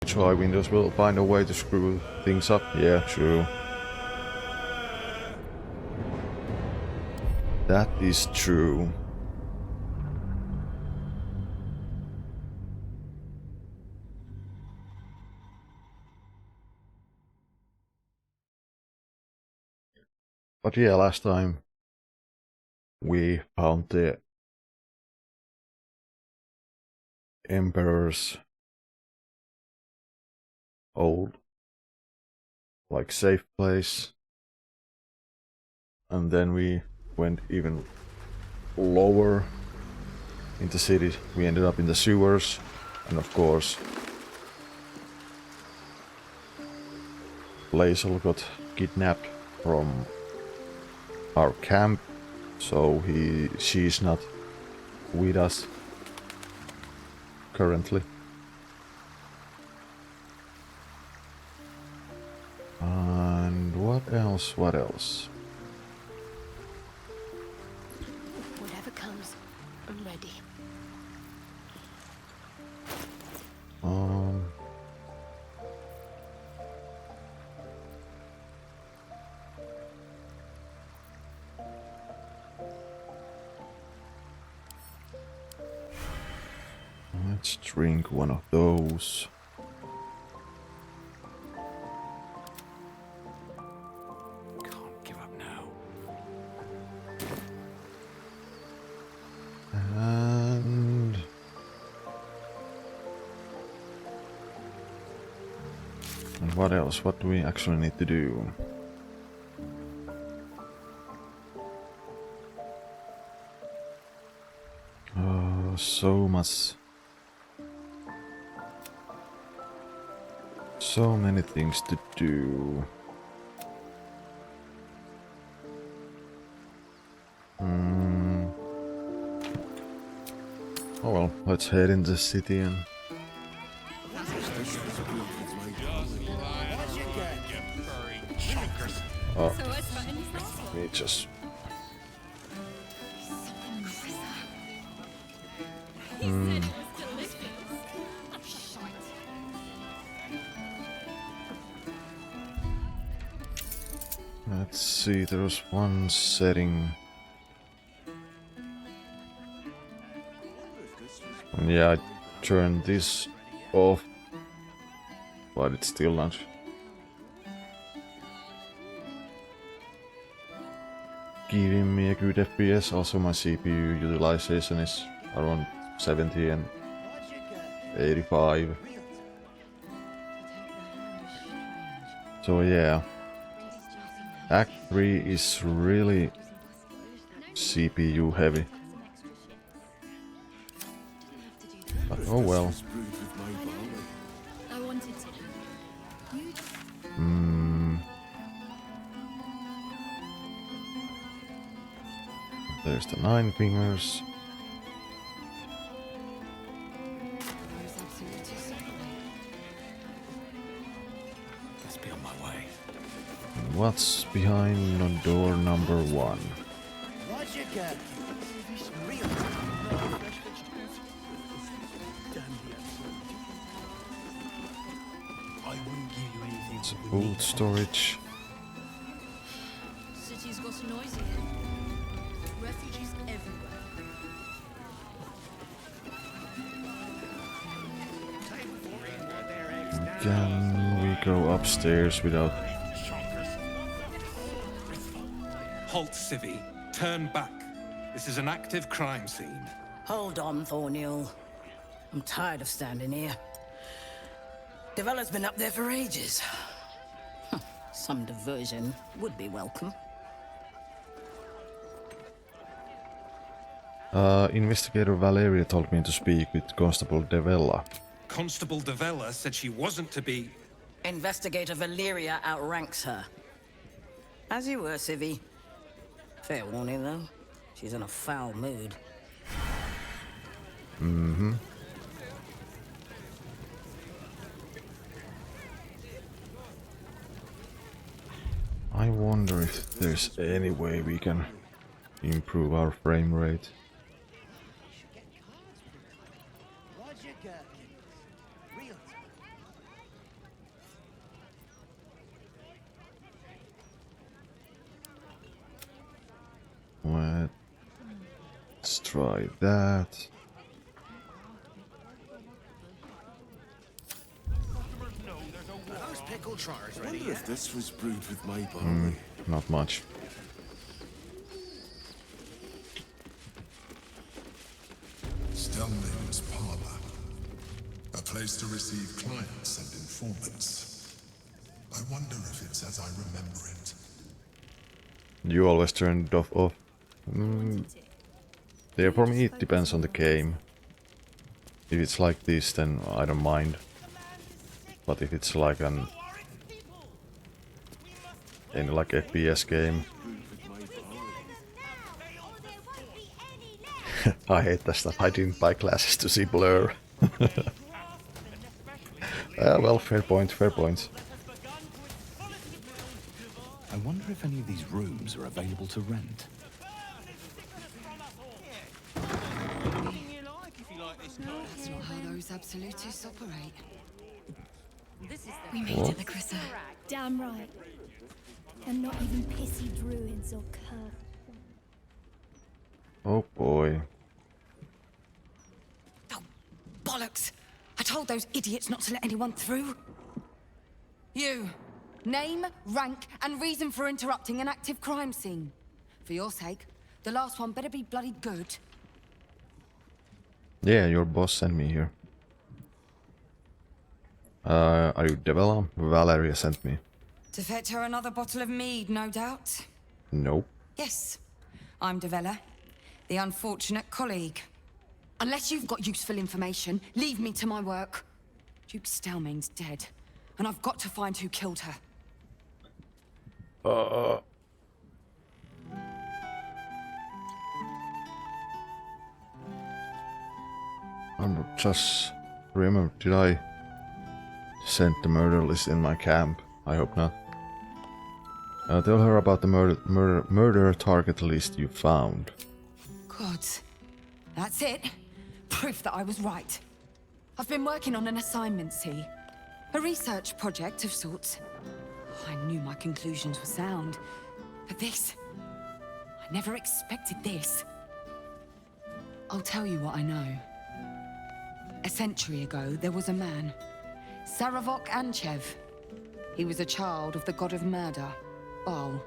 try, Windows will find a way to screw things up. Yeah, true. That is true. But yeah, last time we found the Emperor's old, like, safe place. And then we went even lower in the city. We ended up in the sewers. And of course, Lae'zel got kidnapped from our camp. So she's not with us currently. And what else? What else? Whatever comes, I'm ready. Let's drink one of those. Can't give up now. And what else? What do we actually need to do? Oh, so much. So many things to do. Oh well, let's head in the city and... Oh, let me just... Let's see, there was one setting. And yeah, I turned this off, but it's still not giving me a good FPS. Also, my CPU utilization is around 70 and 85. So yeah, Act 3 is really CPU heavy. But oh well. There's the 9 fingers. Must be on my way. And what's behind on door number 1? It's food storage. City's got noisy. Refugees everywhere. Can we go upstairs without... Halt, Civvy. Turn back. This is an active crime scene. Hold on, Thorneal. I'm tired of standing here. Developer's been up there for ages. Some diversion would be welcome. Investigator Valeria told me to speak with Constable Devella. Constable Devella said she wasn't to be... Investigator Valeria outranks her. As you were, Civvy. Fair warning, though. She's in a foul mood. Mm-hmm. I wonder if there's any way we can improve our frame rate. try that. Those pickle trotters ready yet? If this was brewed with my barley. Not much. Stelmane's parlor. A place to receive clients and informants. I wonder if it's as I remember it. You always turn it off. Yeah, for me it depends on the game. If it's like this, then I don't mind. But if it's like an any like FPS game, I hate that stuff. I didn't buy glasses to see blur. Well, fair point, fair point. I wonder if any of these rooms are available to rent. That's not how those absolutists operate. We made it, Lacrissa. Damn right. And not even pissy druids or curse. Oh boy. Oh, bollocks! I told those idiots not to let anyone through. You. Name, rank, and reason for interrupting an active crime scene. For your sake, the last one better be bloody good. Yeah, your boss sent me here. Are you Devella? Valeria sent me. To fetch her another bottle of mead, no doubt. Nope. Yes, I'm Devella, the unfortunate colleague. Unless you've got useful information, leave me to my work. Duke Stelmane's dead, and I've got to find who killed her. I'm just remember, did I send the murder list in my camp? I hope not. Tell her about the murder target list you found. Good. That's it. Proof that I was right. I've been working on an assignment, see? A research project of sorts. I knew my conclusions were sound. But this... I never expected this. I'll tell you what I know. A century ago, there was a man. Saravok Anchev. He was a child of the god of murder, Baal.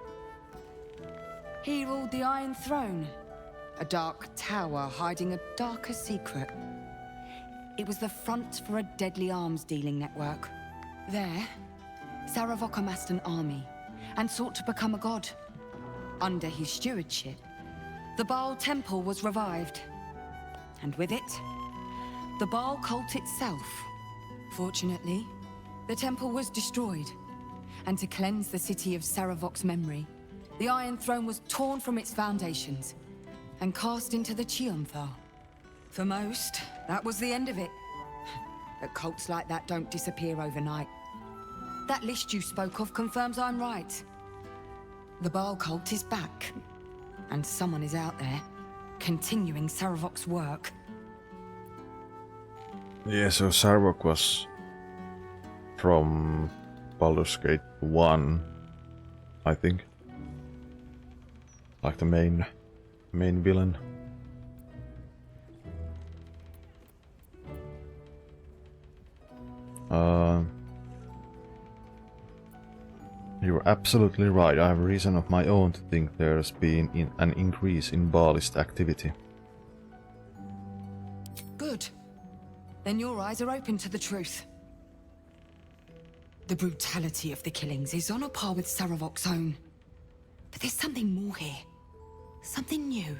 He ruled the Iron Throne, a dark tower hiding a darker secret. It was the front for a deadly arms-dealing network. There, Saravok amassed an army and sought to become a god. Under his stewardship, the Baal Temple was revived. And with it, the Baal cult itself. Fortunately, the temple was destroyed. And to cleanse the city of Saravok's memory, the Iron Throne was torn from its foundations and cast into the Chionthar. For most, that was the end of it. But cults like that don't disappear overnight. That list you spoke of confirms I'm right. The Baal cult is back, and someone is out there, continuing Saravok's work. Yeah, so Saravok was from Baldur's Gate 1, I think. Like the main villain. You're absolutely right. I have a reason of my own to think there's been an increase in Baalist activity. Good. Then your eyes are open to the truth. The brutality of the killings is on a par with Saravok's own. But there's something more here. Something new.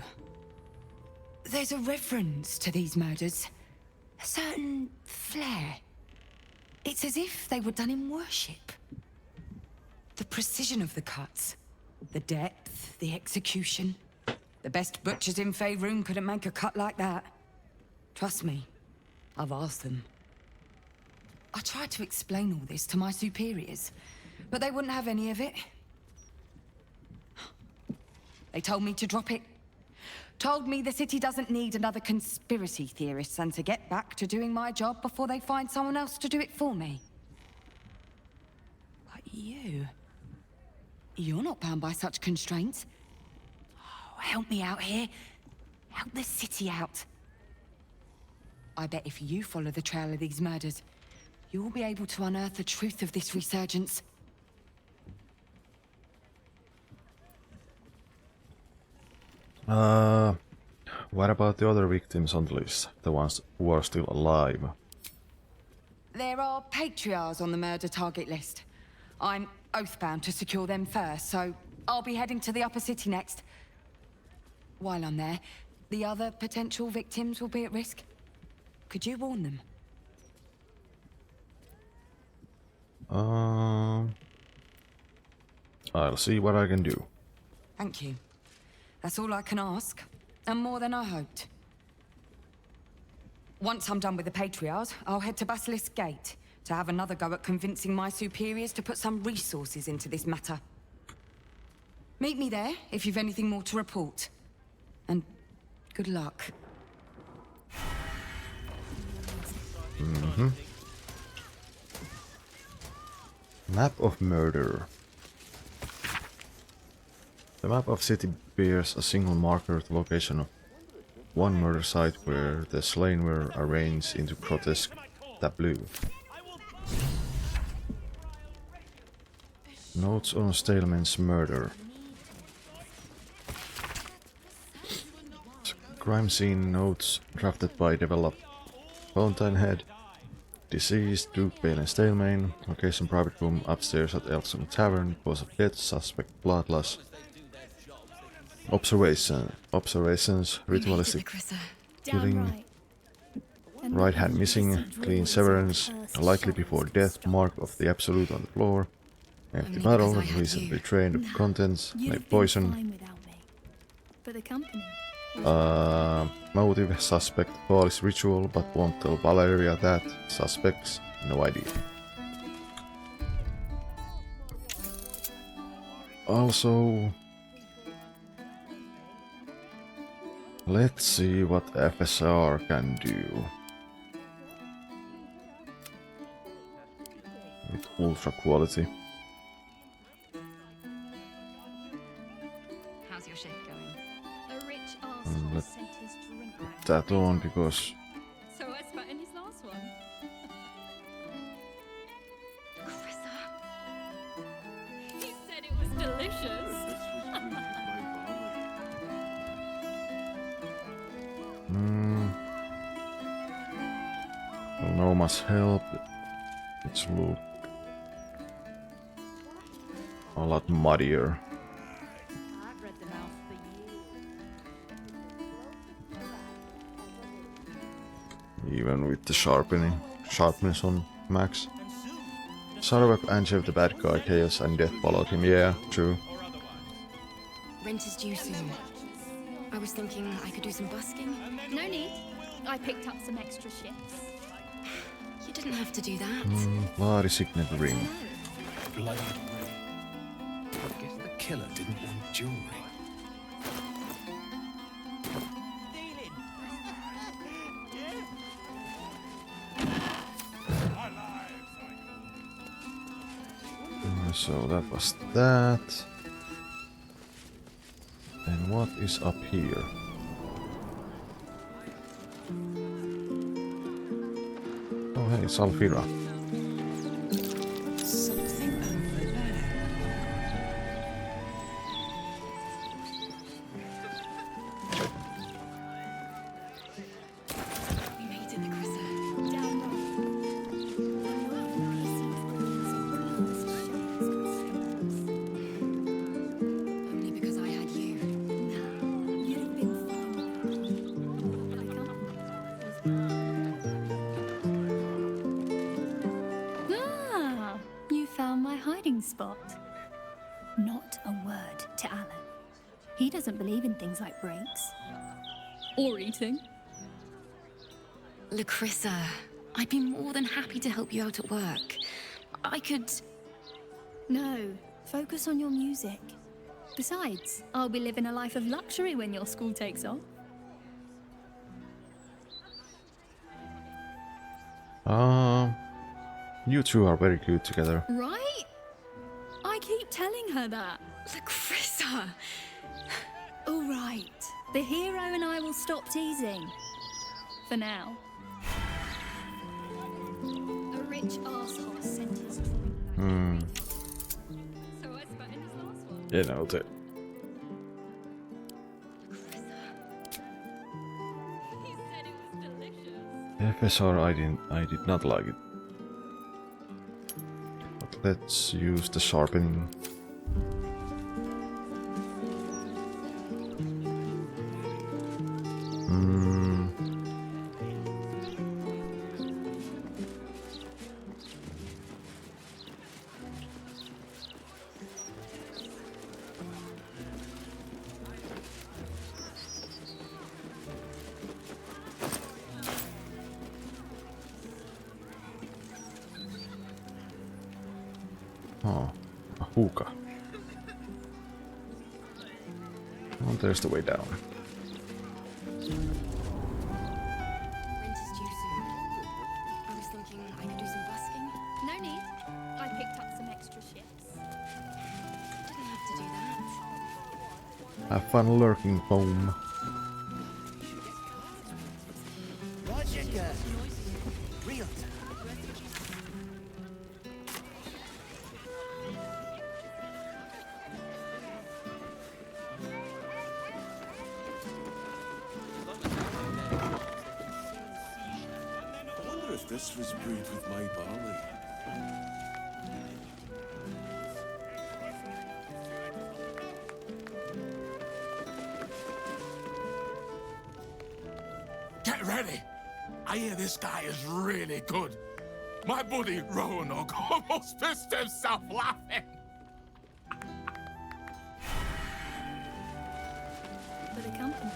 There's a reverence to these murders. A certain flair. It's as if they were done in worship. The precision of the cuts. The depth, the execution. The best butchers in Faerun couldn't make a cut like that. Trust me, I've asked them. I tried to explain all this to my superiors, but they wouldn't have any of it. They told me to drop it. Told me the city doesn't need another conspiracy theorist and to get back to doing my job before they find someone else to do it for me. But you're not bound by such constraints. Oh, help me out here. Help the city out. I bet if you follow the trail of these murders, you'll be able to unearth the truth of this resurgence. What about the other victims on the list? The ones who are still alive? There are patriarchs on the murder target list. I'm oathbound to secure them first, so I'll be heading to the upper city next. While I'm there, the other potential victims will be at risk. Could you warn them? I'll see what I can do. Thank you. That's all I can ask, and more than I hoped. Once I'm done with the Patriarchs, I'll head to Basilisk Gate to have another go at convincing my superiors to put some resources into this matter. Meet me there if you've anything more to report. And good luck. Map of murder. The map of city bears a single marker of the location of one murder site where the slain were arranged into grotesque tableau. Notes on Staleman's murder. Crime scene notes drafted by developed Fountainhead. Deceased Duke Balin Staleman. Location private room upstairs at Elson Tavern. Cause of death suspect blood loss. Observations ritualistic killing. Right hand missing, clean severance, likely before death, mark of the absolute on the floor. Empty bottle, recently drained of contents, like poison. For the company. Motive, suspect, police ritual, but won't tell Valeria that. Suspects, no idea. Also, let's see what FSR can do. With ultra quality. How's your shift going? A rich Let- arsehole sent his drink Put back. that on because So I spat in his last one. Carissa. He said it was delicious. no must help. Let's look a lot muddier. I've read the mouth for years. Even with the sharpness on max. Sarawak answered the bad guy, chaos and death followed him. Yeah, true. Rent is due soon. I was thinking I could do some busking. No need. I picked up some extra shifts. You didn't have to do that. Bloody signet ring. Bloody ring. I guess the killer didn't want jewelry. So that was that. And what is up here? Oh hey, it's Alfira. Something over there. We made it, Carissa. Damn Only because I had you. You've been fine. Ah, you found my hiding spot. Not a word to Alan. He doesn't believe in things like breaks. Or eating. Lacrissa, I'd be more than happy to help you out at work. I could... No, focus on your music. Besides, I'll be living a life of luxury when your school takes off. You two are very good together. Right? I keep telling her that. Lacrissa! All right. The hero and I will stop teasing. For now. A rich arsehole sent his drawing back. So I spat in his last one. You know that. He said it was delicious. FSR, I did not like it. But let's use the sharpening. Oh, a hookah. Well, there's the way down. Rent is due soon. I was thinking I could do some busking. No need. I picked up some extra shifts. Didn't have to do that. Have fun lurking, foam. Roger, girl. Real time. I wonder if this was brewed with my barley. Get ready! I hear this guy is really good. My buddy Roanoke almost pissed himself laughing. But the company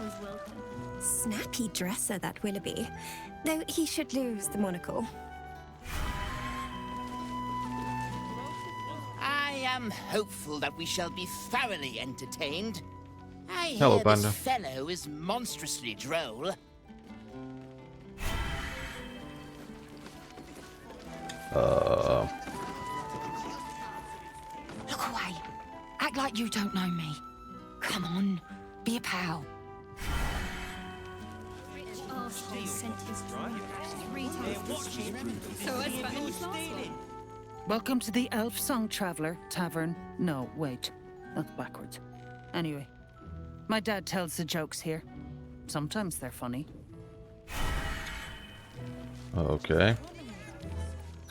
was welcome. Snappy dresser, that Willoughby. Though he should lose the monocle. I am hopeful that we shall be thoroughly entertained. I hear Hello, this Baldur. fellow is monstrously droll. Look away. Act like you don't know me. Come on, be a pal. Rich arsehole sent his drawing back 3 times. So I spat in his last one. Welcome to the Elf Song Traveler Tavern. No, wait. That's backwards. Anyway, my dad tells the jokes here. Sometimes they're funny. Okay.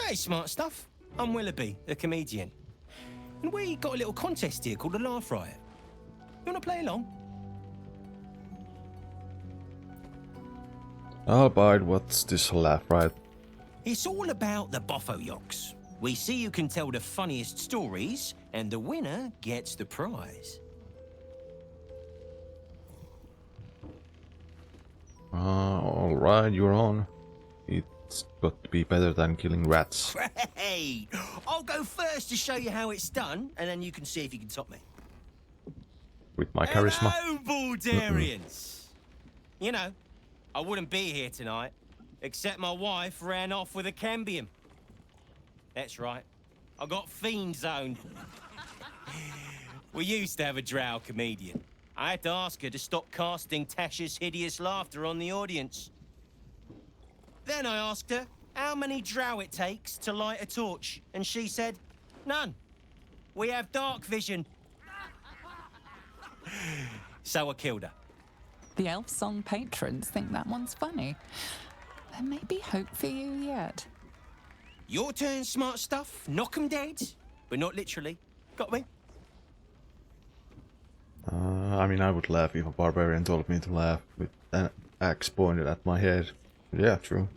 Hey, smart stuff. I'm Willoughby, the comedian. And we got a little contest here called a Laugh Riot. You want to play along? I'll abide. What's this laugh, right? It's all about the Boffo Yocks. We see who can tell the funniest stories, and the winner gets the prize. Alright, you're on. It's got to be better than killing rats. Hey, I'll go first to show you how it's done, and then you can see if you can top me. With my charisma. Hello, Baldurians. You know, I wouldn't be here tonight, except my wife ran off with a cambium. That's right, I got fiend zoned. We used to have a drow comedian. I had to ask her to stop casting Tasha's hideous laughter on the audience. Then I asked her how many drow it takes to light a torch, and she said, none. We have dark vision. So I killed her. The Elf Song patrons think that one's funny. There may be hope for you yet. Your turn, smart stuff. Knock 'em dead, but not literally. Got me? I mean, I would laugh if a barbarian told me to laugh with an axe pointed at my head. Yeah, true.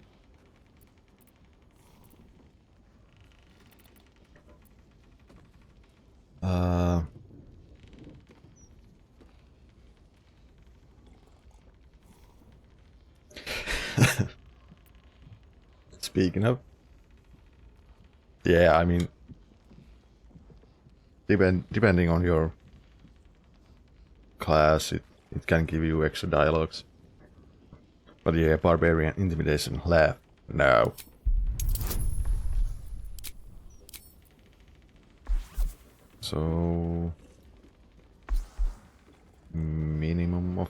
Speaking of, yeah, I mean, depending on your class, it can give you extra dialogues. But yeah, barbarian intimidation, laugh, no. So minimum of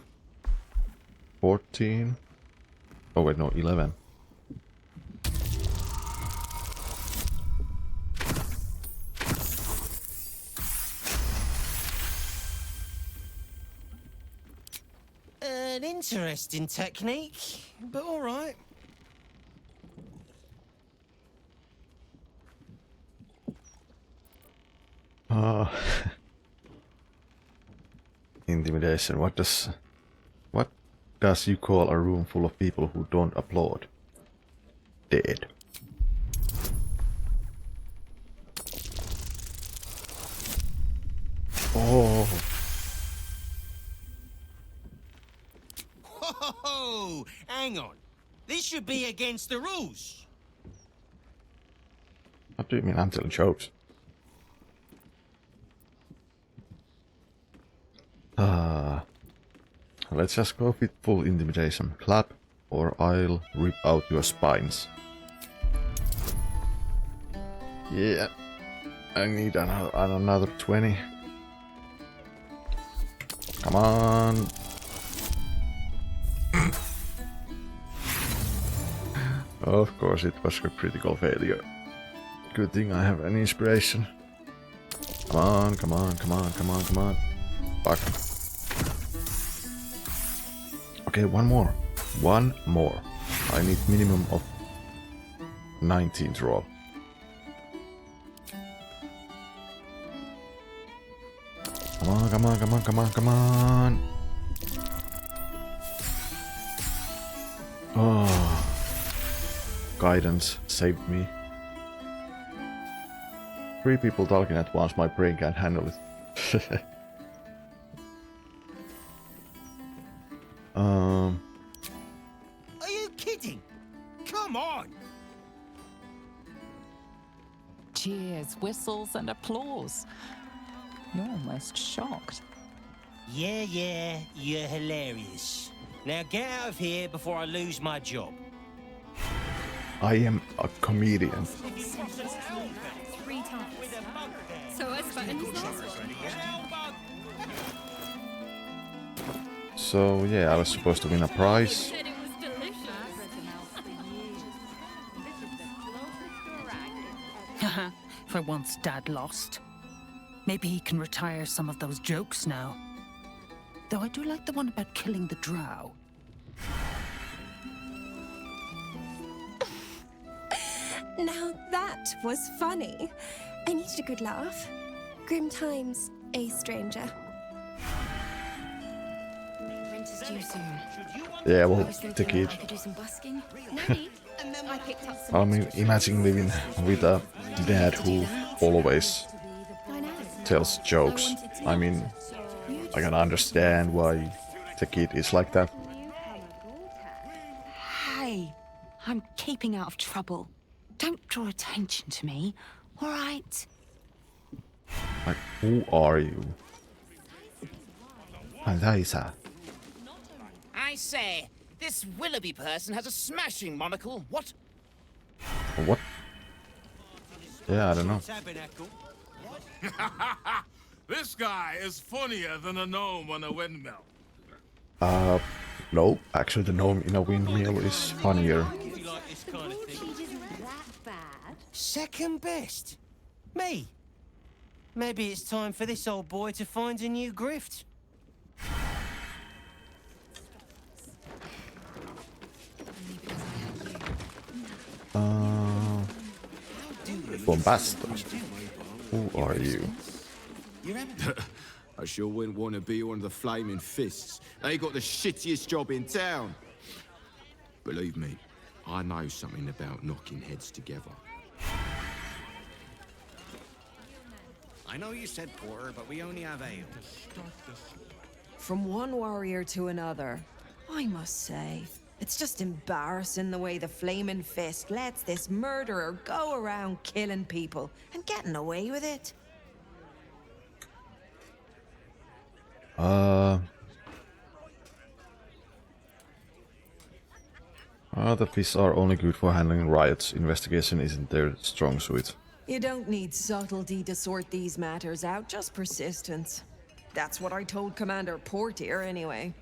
14. Oh wait, no, 11. An interesting technique, but all right. Intimidation. What does you call a room full of people who don't applaud? Dead. Oh. Whoa! Hang on. This should be against the rules. What do you mean? I'm telling jokes. Let's just go with full intimidation. Clap, or I'll rip out your spines. Yeah, I need another 20. Come on. Of course, it was a critical failure. Good thing I have an inspiration. Come on, come on, come on, come on, come on. Fuck. Okay, one more. One more. I need minimum of 19th roll. Come on, come on, come on, come on, come on. Oh. Guidance saved me. 3 people talking at once, my brain can't handle it. Are you kidding? Come on! Cheers, whistles, and applause. You're almost shocked. Yeah, you're hilarious. Now get out of here before I lose my job. I am a comedian. 3 times. So I spent in his last one. So yeah, I was supposed to win a prize. Said it was delicious. For once Dad lost. Maybe he can retire some of those jokes now. Though I do like the one about killing the drow. Now that was funny. I needed a good laugh. Grim times, a stranger. Rent is due soon. Yeah, I well, was thinking take it. I could do some busking. Nanny, I picked up some. I mean, imagine living with a dad who always tells jokes. I mean, I can understand why the kid is like that. Hey, I'm keeping out of trouble. Don't draw attention to me, all right? Like, who are you? Eliza. I say, this Willoughby person has a smashing monocle. What? What? Yeah, I don't know. This guy is funnier than a gnome on a windmill. No. Actually, the gnome in a windmill is funnier. Second best? Me? Maybe it's time for this old boy to find a new grift. Bombasto. Who are you? I sure wouldn't want to be one of the Flaming Fists. They got the shittiest job in town. Believe me, I know something about knocking heads together. I know you said poorer, but we only have ale. From one warrior to another, I must say, it's just embarrassing the way the Flaming Fist lets this murderer go around killing people and getting away with it. The fists are only good for handling riots. Investigation isn't their strong suit. You don't need subtlety to sort these matters out, just persistence. That's what I told Commander Portier, anyway.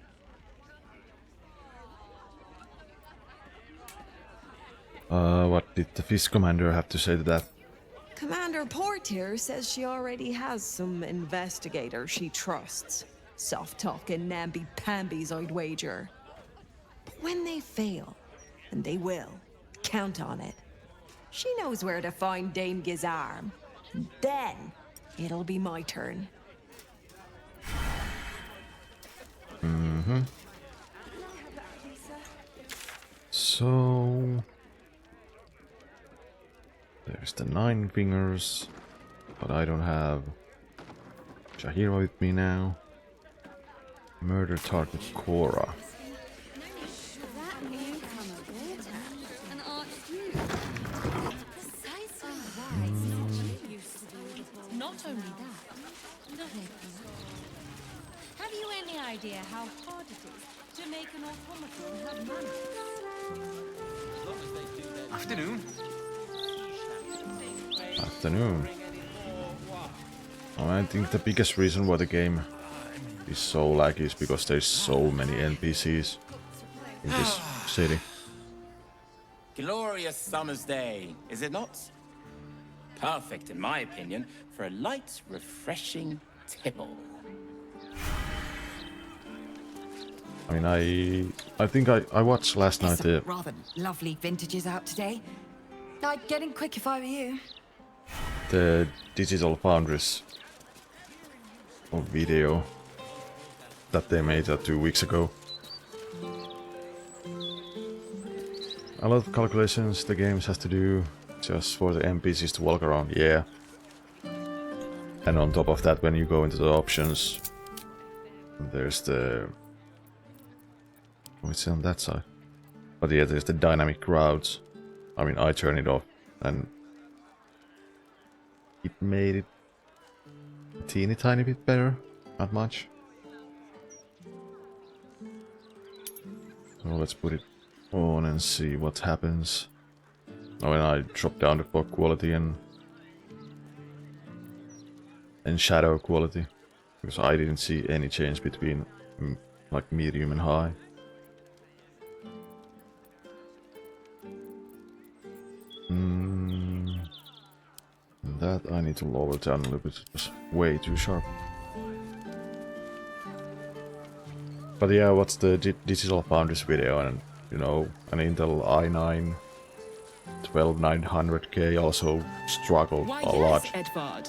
What did the fish commander have to say to that? Commander Portier says she already has some investigators she trusts. Soft-talking namby-pambies, I'd wager. But when they fail, and they will, count on it. She knows where to find Dame Gizarm. Then, it'll be my turn. Mm-hmm. So... there's the 9 fingers, but I don't have Shahira with me now. Murder target Cora. Not only that, have you any idea how hard it is to make an automaton have manners? Afternoon. Afternoon. I think the biggest reason why the game is so laggy is because there's so many NPCs in this city. Glorious summer's day, is it not? Perfect, in my opinion, for a light, refreshing tipple. I mean, I think I watched last night the... Rather lovely vintages out today. I'd get in quick if I were you. The Digital Foundries video that they made 2 weeks ago. A lot of calculations the games has to do just for the NPCs to walk around, yeah. And on top of that, when you go into the options, there's the... what's on that side? But yeah, there's the dynamic routes. I mean, I turned it off and it made it a teeny tiny bit better, not much. So let's put it on and see what happens. Oh, and I drop down the fog quality and shadow quality, because I didn't see any change between like medium and high. That I need to lower down a little bit. It was way too sharp. But yeah, what's the Digital Foundries video? And you know, an Intel i9 12900K also struggled Why, a yes, lot. Edvard.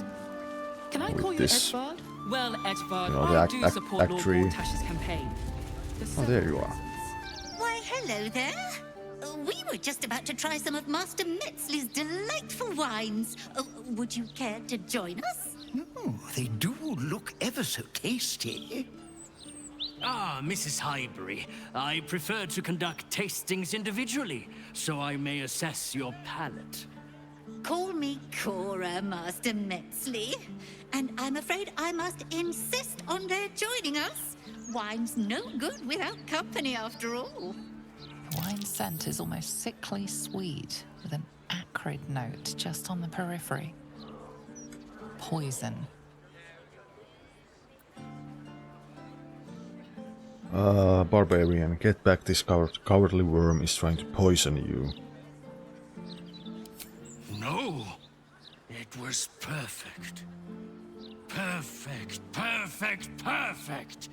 Can I with call you this. Edvard? Well, Edvard, You know, the I do support Lord ACT3. Mortash's campaign. Oh, there you are. Why, hello there. We were just about to try some of Master Metzley's delightful wines. Would you care to join us? Oh, they do look ever so tasty. Ah, Mrs. Highbury, I prefer to conduct tastings individually, so I may assess your palate. Call me Cora, Master Metzley. And I'm afraid I must insist on their joining us. Wine's no good without company, after all. Wine scent is almost sickly sweet, with an acrid note just on the periphery. Poison. Barbarian, get back, this cowardly worm is trying to poison you. No, it was perfect. Perfect, perfect, perfect.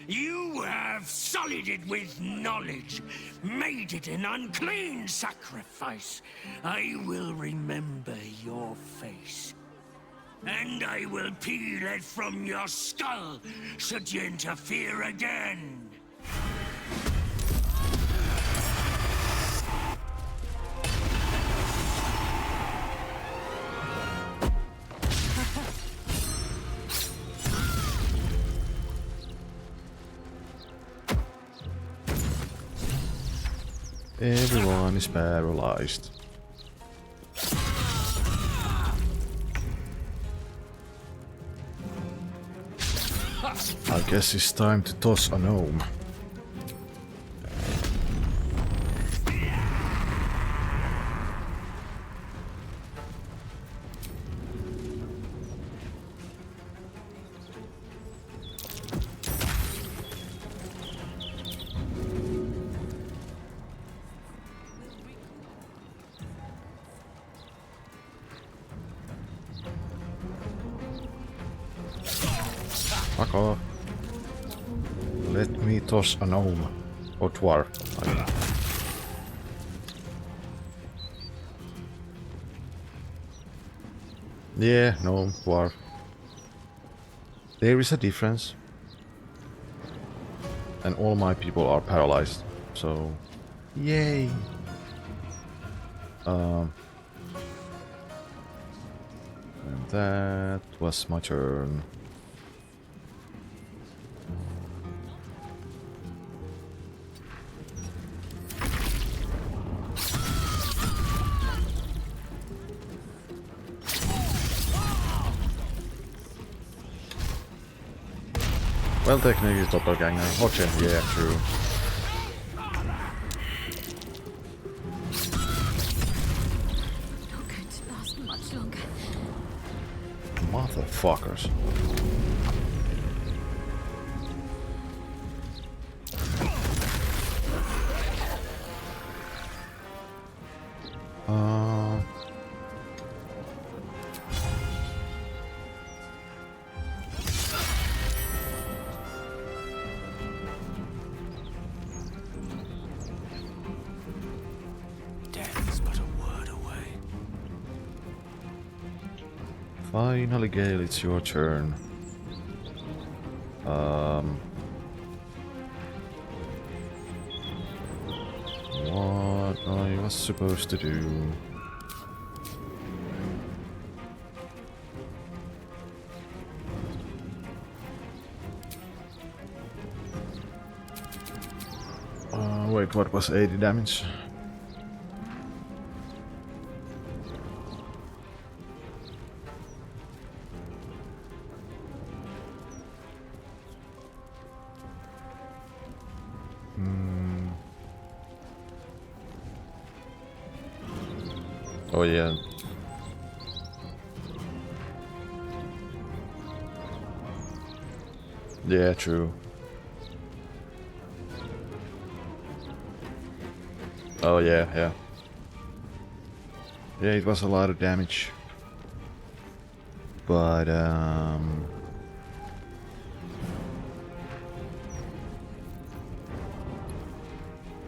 You have sullied it with knowledge, made it an unclean sacrifice. I will remember your face. And I will peel it from your skull, should you interfere again. Everyone is paralyzed. I guess it's time to toss a gnome. Fuck off. Let me toss a gnome. Or dwarf. I mean. Yeah, gnome, dwarf. There is a difference. And all my people are paralyzed. So, yay. And that was my turn. Well, technically it's doppelganger. Okay, yeah, true. Not going to last much longer. Motherfuckers. Death is but a word away. Finally, Gale, it's your turn. What I was supposed to do? Wait, what was 80 damage? Oh yeah. Yeah, true. Oh yeah, yeah. Yeah, it was a lot of damage. But oh,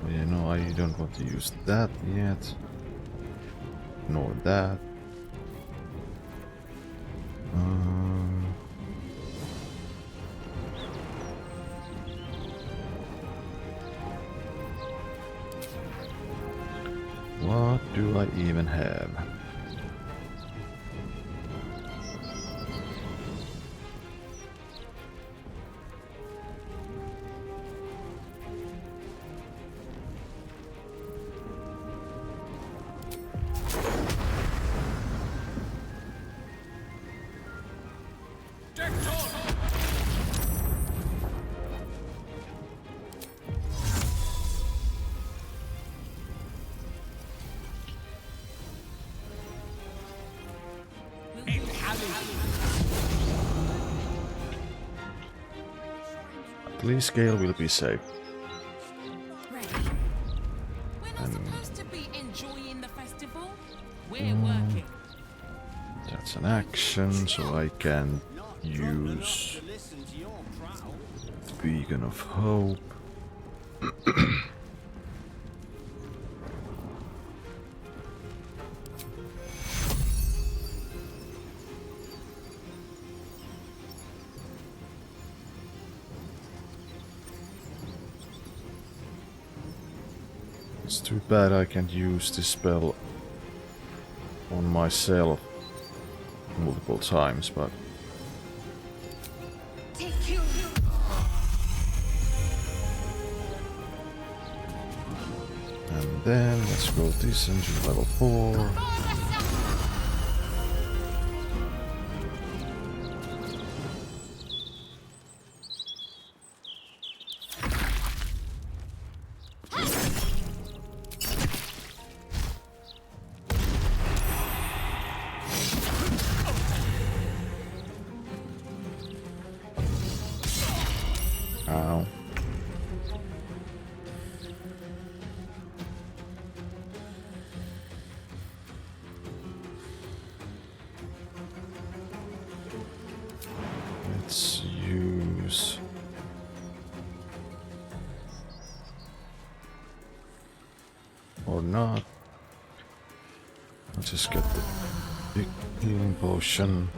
yeah, no, I don't want to use that yet. Nor that. What do I even have? At least Gale will be safe. Supposed to be enjoying the festival. We're working. That's an action, so I can use Beacon of Hope. It's too bad I can't use this spell on myself multiple times, but and then let's go this into level 4. Ow. Let's use Or not. I'll just get the big healing potion.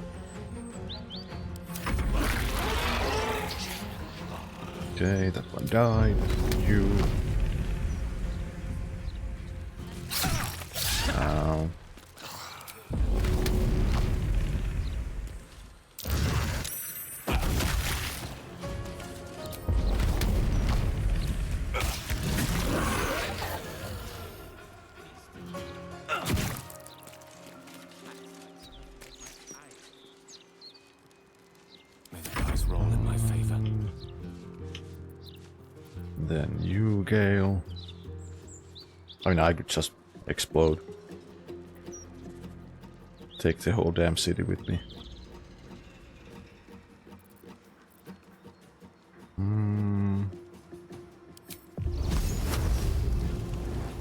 Okay, that one died. You. Ow. May the dice roll in my favor. Then you, Gale. I mean, I could just explode. Take the whole damn city with me.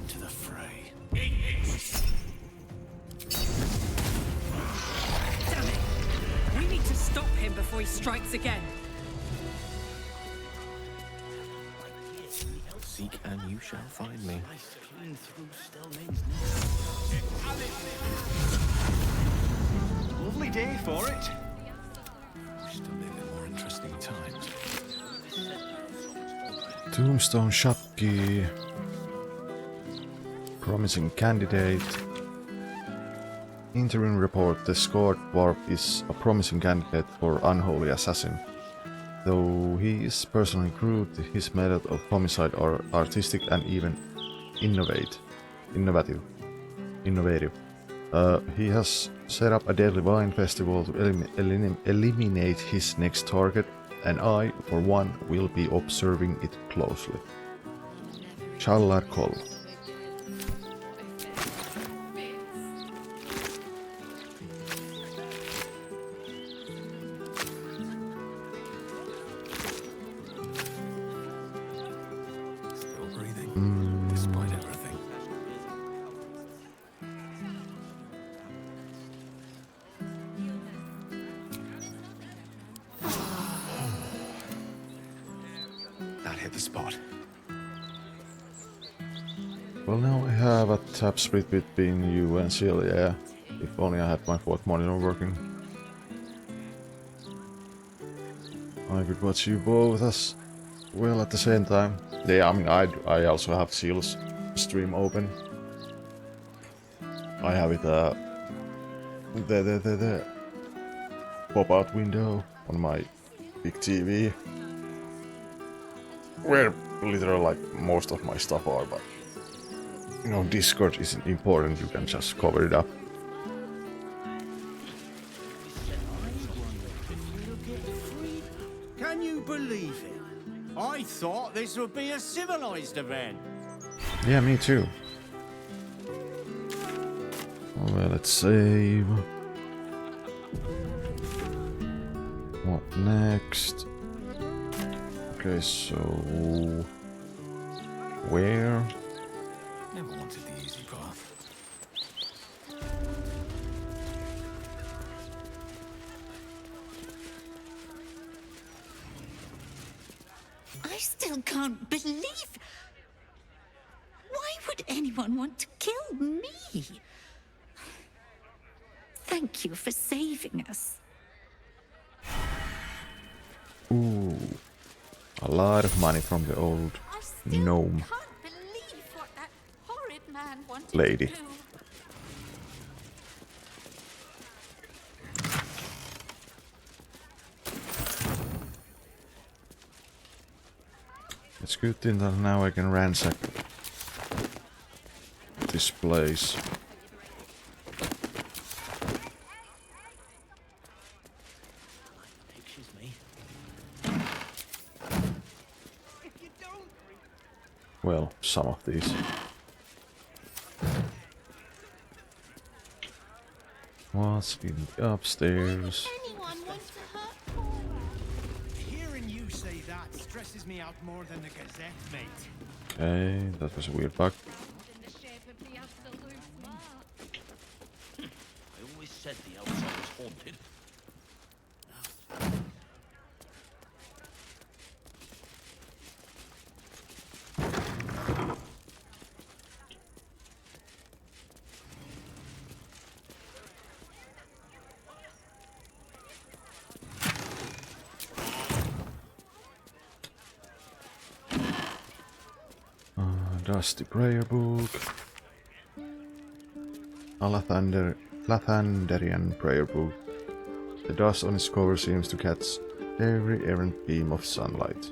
To the fray. Damn it! We need to stop him before he strikes again. Seek and you shall find me. Lovely day for it. Wish to live in more interesting times. Tombstone Shopkey. Promising candidate. Interim report. The scored Warp is a promising candidate for Unholy Assassin. Though he is personally crude, his method of homicide are artistic and even innovative. He has set up a deadly wine festival to eliminate his next target, and I, for one, will be observing it closely. Challar Koll. Still breathing, despite everything. That hit the spot. Well, now I have a tab split between you and Celia. If only I had my fourth monitor working. I could watch you both as well at the same time. Yeah, I mean, I also have Seal's stream open. I have it the pop-out window on my big TV, where literally like most of my stuff are, but you know, Discord isn't important, you can just cover it up. Can you believe it? I thought this would be a civilized event. Yeah, me too. Well, let's save. What next? Okay, so where? Never wanted the easy path. I still can't believe... Why would anyone want to kill me? Thank you for saving us. Ooh, a lot of money from the old gnome Can't believe what that horrid man wanted lady. to do. It's good thing that now I can ransack this place. Well, some of these. What's in the upstairs? Hearing you say that stresses me out more than the Gazette, mate. Okay, that was a weird bug. I always said the outside was haunted. Dusty prayer book. A Lathanderian prayer book. The dust on its cover seems to catch every errant beam of sunlight.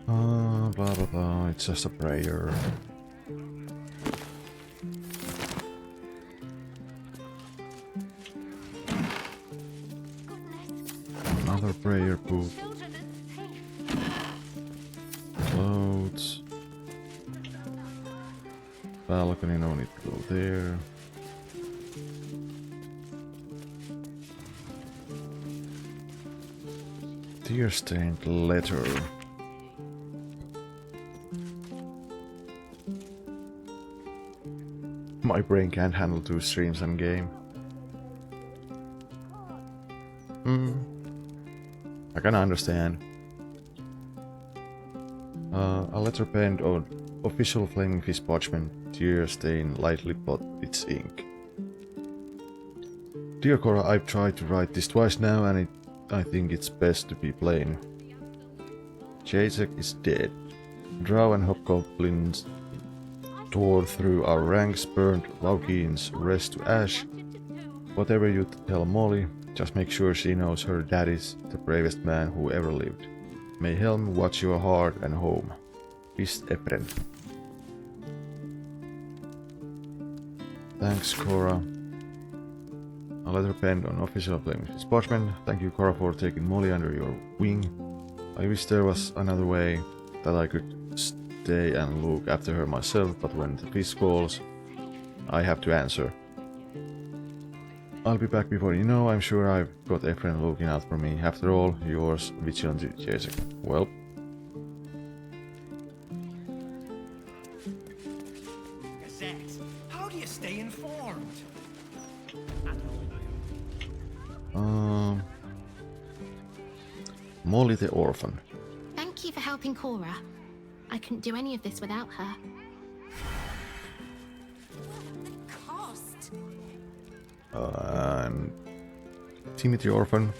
Blah blah blah, it's just a prayer. Another prayer book. Clothes. Balcony, no need to go there. Tear-stained letter. My brain can't handle 2 streams and game. I can understand. A letter penned on official Flaming Fist parchment, tear stain lightly but its ink. Dear Cora, I've tried to write this twice now and I think it's best to be plain. Jacek is dead. Drow and hobgoblins tore through our ranks, burned Vaugin's rest to ash. Whatever you tell Molly, just make sure she knows her daddy's the bravest man who ever lived. May Helm watch your heart and home. Fist Epren. Thanks, Cora. A letter penned on official Flaming Fist parchment. Thank you, Cora, for taking Molly under your wing. I wish there was another way that I could stay and look after her myself, but when the fist calls, I have to answer. I'll be back before you know. I'm sure I've got a friend looking out for me. After all, yours, Vigilante Jacek. Well. Gazette, how do you stay informed? Molly the orphan. Thank you for helping Cora. I couldn't do any of this without her. And Timothy Orphan.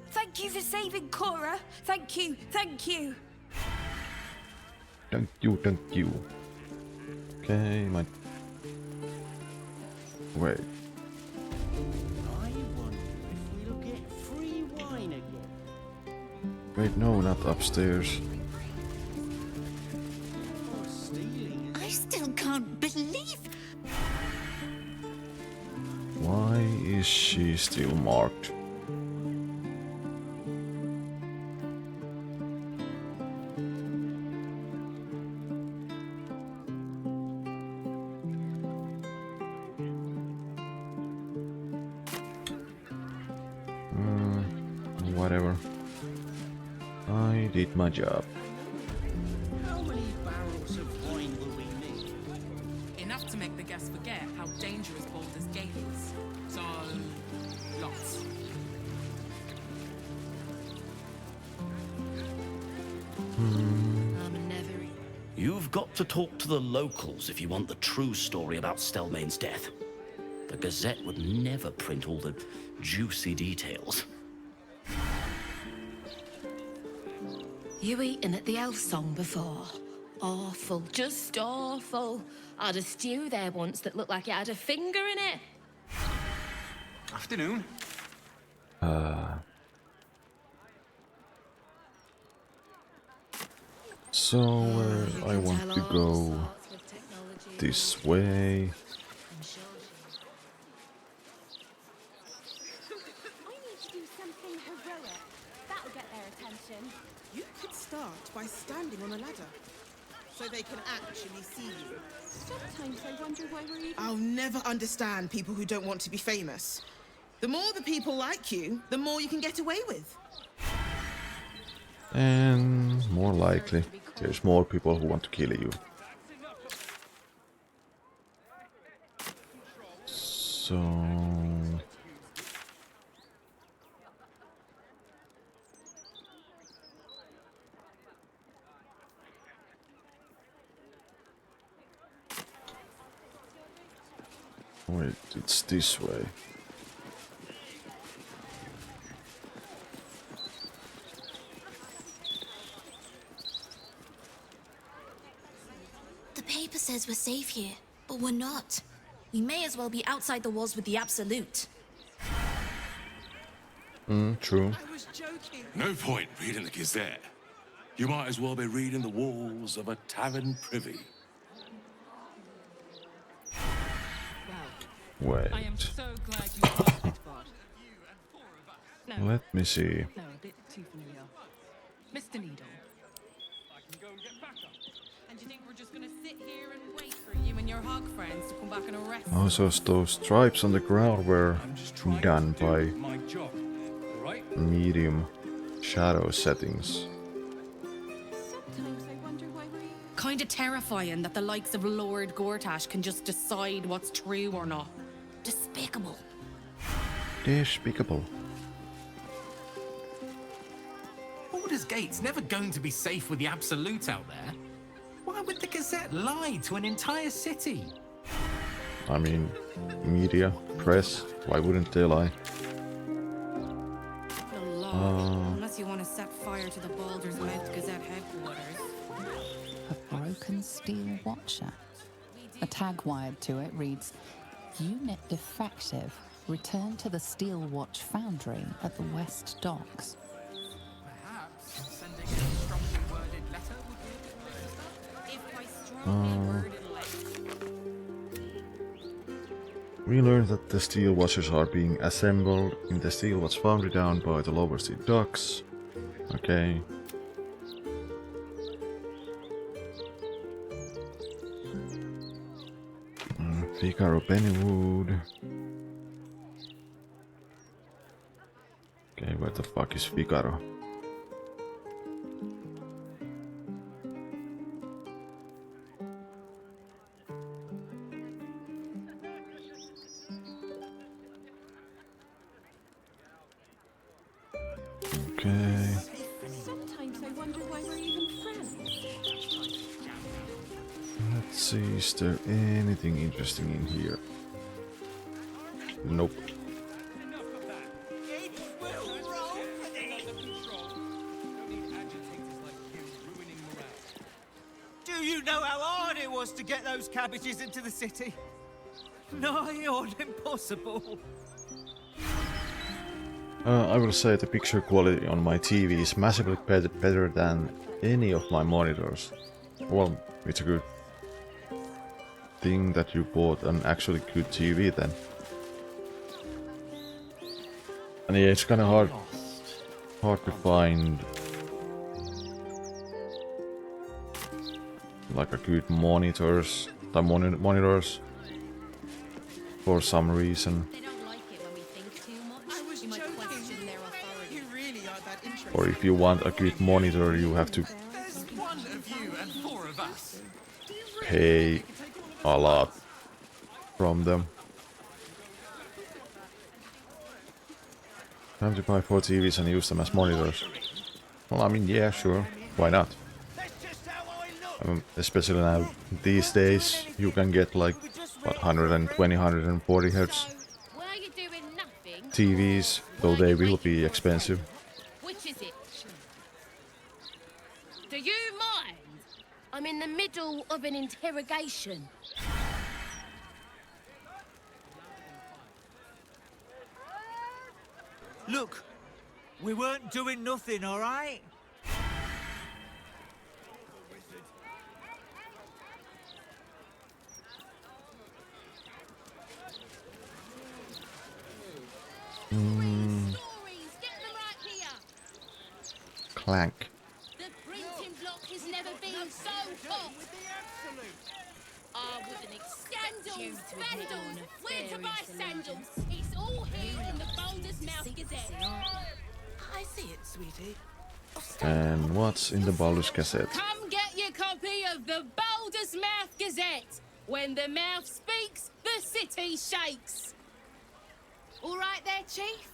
Thank you for saving Cora. Thank you, thank you. Thank you, thank you. Okay, my... Wait. I wonder if we'll get free wine again. Wait, no, not upstairs. I still can't believe. Why is she still marked? Whatever. I did my job. How many barrels of wine will we need? Enough to make the guests forget how dangerous Baldur's Gate is. So, lots. You've got to talk to the locals if you want the true story about Stelmane's death. The Gazette would never print all the juicy details. You eaten at the Elf Song before? Awful, just awful. I had a stew there once that looked like it had a finger in it. Afternoon. So where I want to go? This way. You could start by standing on a ladder, so they can actually see you. Sometimes I wonder why we're even... I'll never understand people who don't want to be famous. The more the people like you, the more you can get away with. And more likely, there's more people who want to kill you. So... Wait, it's this way. says we're safe here, but we're not. We may as well be outside the walls with the Absolute. True. No point reading the Gazette. You might as well be reading the walls of a tavern privy. Wait. I am so glad you asked it, Bard. No. Let me see. No, a bit too familiar. Mr. Needle. I can go and get back up. And you think we're just gonna sit here and wait for you and your hog friends to come back and arrest us? Also, those stripes on the ground were done by my job, right? medium shadow settings. Kinda terrifying that the likes of Lord Gortash can just decide what's true or not. Despicable. Despicable. Baldur's Gate's never going to be safe with the Absolute out there. Why would the Gazette lie to an entire city? I mean, media, press, why wouldn't they lie? Unless you want to set fire to the Baldur's Mouth Gazette headquarters. A broken steel watcher. A tag wired to it reads, Unit defective. Return to the Steel Watch Foundry at the West Docks. Perhaps sending a strongly worded letter would be a good way to start. If by strongly worded We learned that the steel watchers are being assembled in the Steel Watch Foundry down by the Lower Sea Docks. Okay. Figaro Pennywood. Okay, where the fuck is Figaro? Okay. Sometimes I wonder why we're even friends. Let's see, is there anything interesting in here? Nope. Do you know how hard it was to get those cabbages into the city? Nigh on impossible. I will say the picture quality on my TV is massively better than any of my monitors. Well, it's a good thing that you bought an actually good TV then. And yeah, it's kind of hard to find like a good monitors for some reason. Or if you want a good monitor, you have to pay a lot from them. Time to buy 4 TVs and use them as monitors. Well, I mean, yeah, sure, why not? Especially now, these days, you can get like, what, 120, 140 Hz TVs, though they will be expensive. Which is it? Do you mind? I'm in the middle of an interrogation. Look, we weren't doing nothing, all right? Clank. The printing block has never been so hot. I wouldn't sandals, vandals, where to buy sandals? It's all here in the Baldur's Mouth Gazette. I see it, sweetie. And what's in the Baldur's Gazette? Come get your copy of the Baldur's Mouth Gazette. When the mouth speaks, the city shakes. All right there, Chief.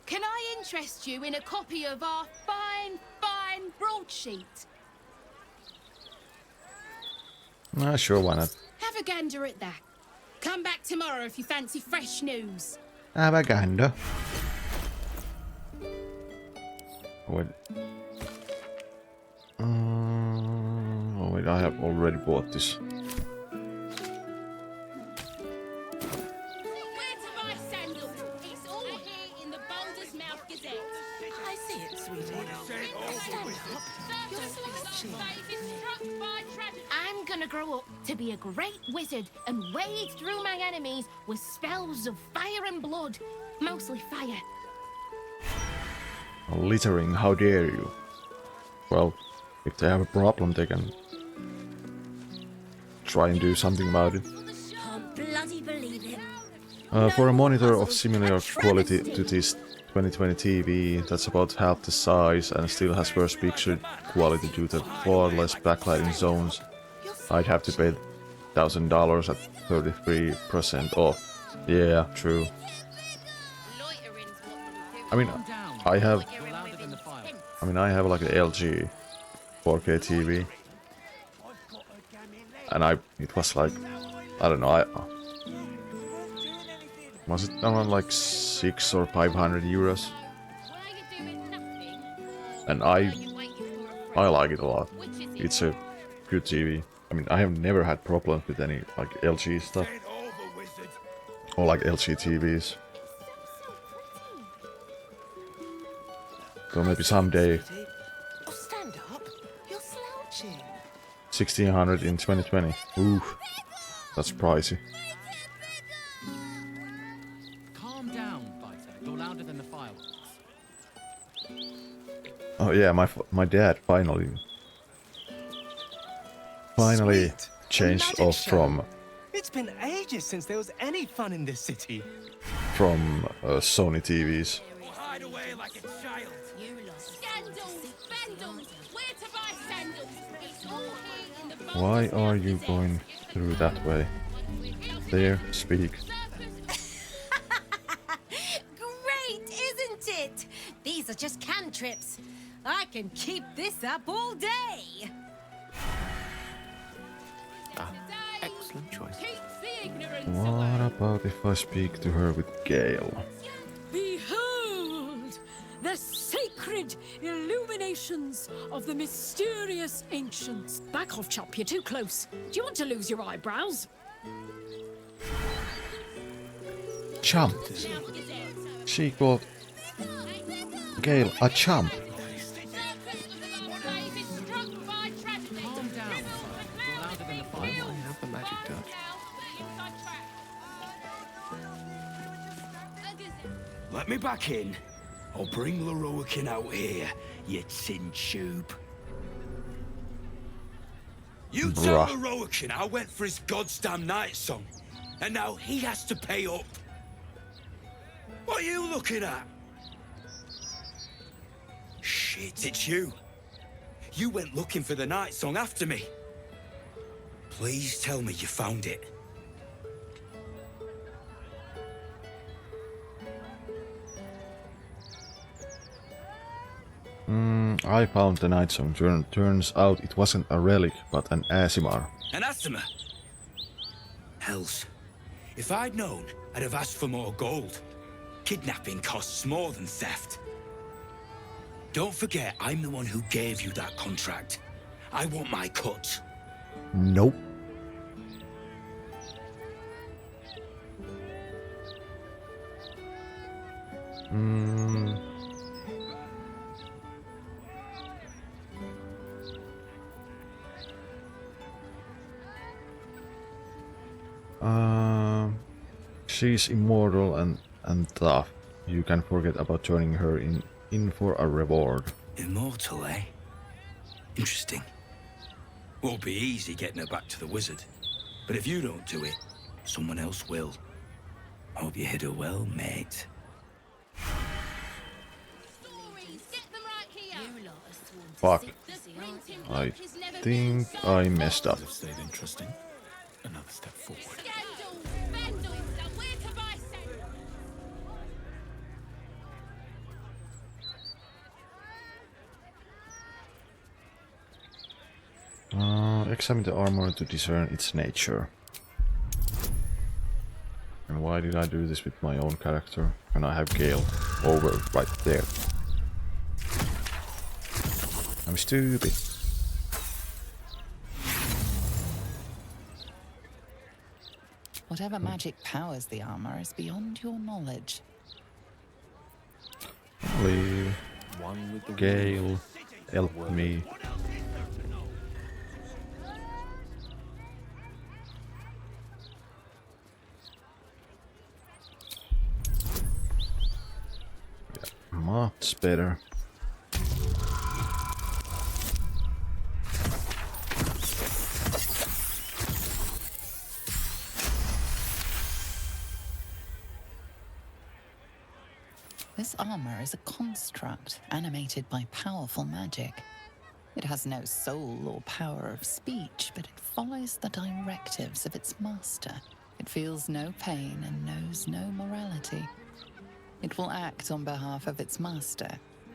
Can I interest you in a copy of our fine broadsheet? Sure, why not? Have a gander at that. Come back tomorrow if you fancy fresh news. Have a gander. Wait. Oh wait, I have already bought this. I'm gonna grow up to be a great wizard and wade through my enemies with spells of fire and blood. Mostly fire. Littering, how dare you? Well, if they have a problem, they can try and do something about it. Can't bloody believe it. For a monitor of similar quality to this 2020 TV that's about half the size and still has worse picture quality due to far less backlighting zones, I'd have to pay $1,000 at 33% off. Yeah, true. I mean, I have like an LG 4K TV, and it was like, I don't know, was it around like 600 or 500 euros? And I like it a lot. It's a good TV. I mean, I have never had problems with any like LG stuff or like LG TVs. So maybe someday. Oh, stand up. You're slouching. 1600 in 2020. Ooh, that's pricey. Calm down, fighter. You're louder than the fireworks. Oh yeah, my dad finally Sweet. changed A magic off show. from It's been ages since there was any fun in this city. Sony TVs. Hide away like a child. Sandals, bandals, where to buy sandals? It's all here in the Baldur Why Smith are you Gazette. going through that way? There, speak. Great, isn't it? These are just cantrips. I can keep this up all day. Excellent choice. Keeps the ignorance What about if I speak to her with Gale? Behold! The sacred illuminations of the mysterious ancients. Back off, chap, you're too close. Do you want to lose your eyebrows? Chump. She called Gale a chump. Let me back in. I'll bring Leroican out here, you tin tube. You tell Bruh. Leroican I went for his goddamn night song, and now he has to pay up. What are you looking at? Shit, it's you. You went looking for the night song after me. Please tell me you found it. I found the night song. Turns out it wasn't a relic, but an Aasimar. Anathema. Hells. If I'd known, I'd have asked for more gold. Kidnapping costs more than theft. Don't forget, I'm the one who gave you that contract. I want my cut. Nope. She's immortal and tough. You can forget about turning her in for a reward. Immortal, eh? Interesting. Won't be easy getting her back to the wizard. But if you don't do it, someone else will. Hope you hit her well, mate. Fuck. I think I messed up. Stayed interesting. Another step forward. Examine the armor to discern its nature. And why did I do this with my own character when I have Gale over right there? I'm stupid. Whatever magic powers the armor is beyond your knowledge. Leave. Gale, help me. Much better. This armor is a construct animated by powerful magic. It has no soul or power of speech, but it follows the directives of its master. It feels no pain and knows no morality. It will act on behalf of its master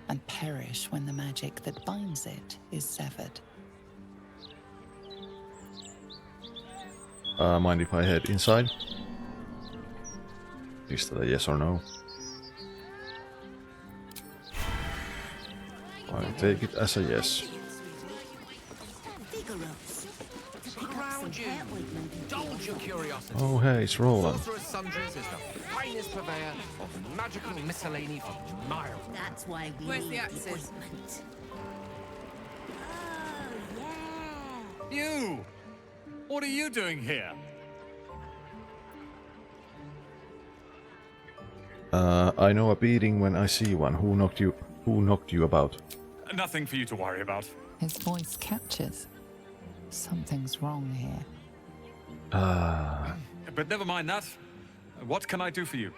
and perish when the magic that binds it is severed. Mind if I head inside? Is that a yes or no? I take it as a yes. Indulge your curiosity. Oh hey, it's Roland. Sorcerer's Sundries is the finest purveyor of magical miscellany for miles. That's why we Where's the need axes? equipment. You! What are you doing here? I know a beating when I see one. Who knocked you about? Nothing for you to worry about. His voice captures. Something's wrong here. But never mind that. What can I do for you?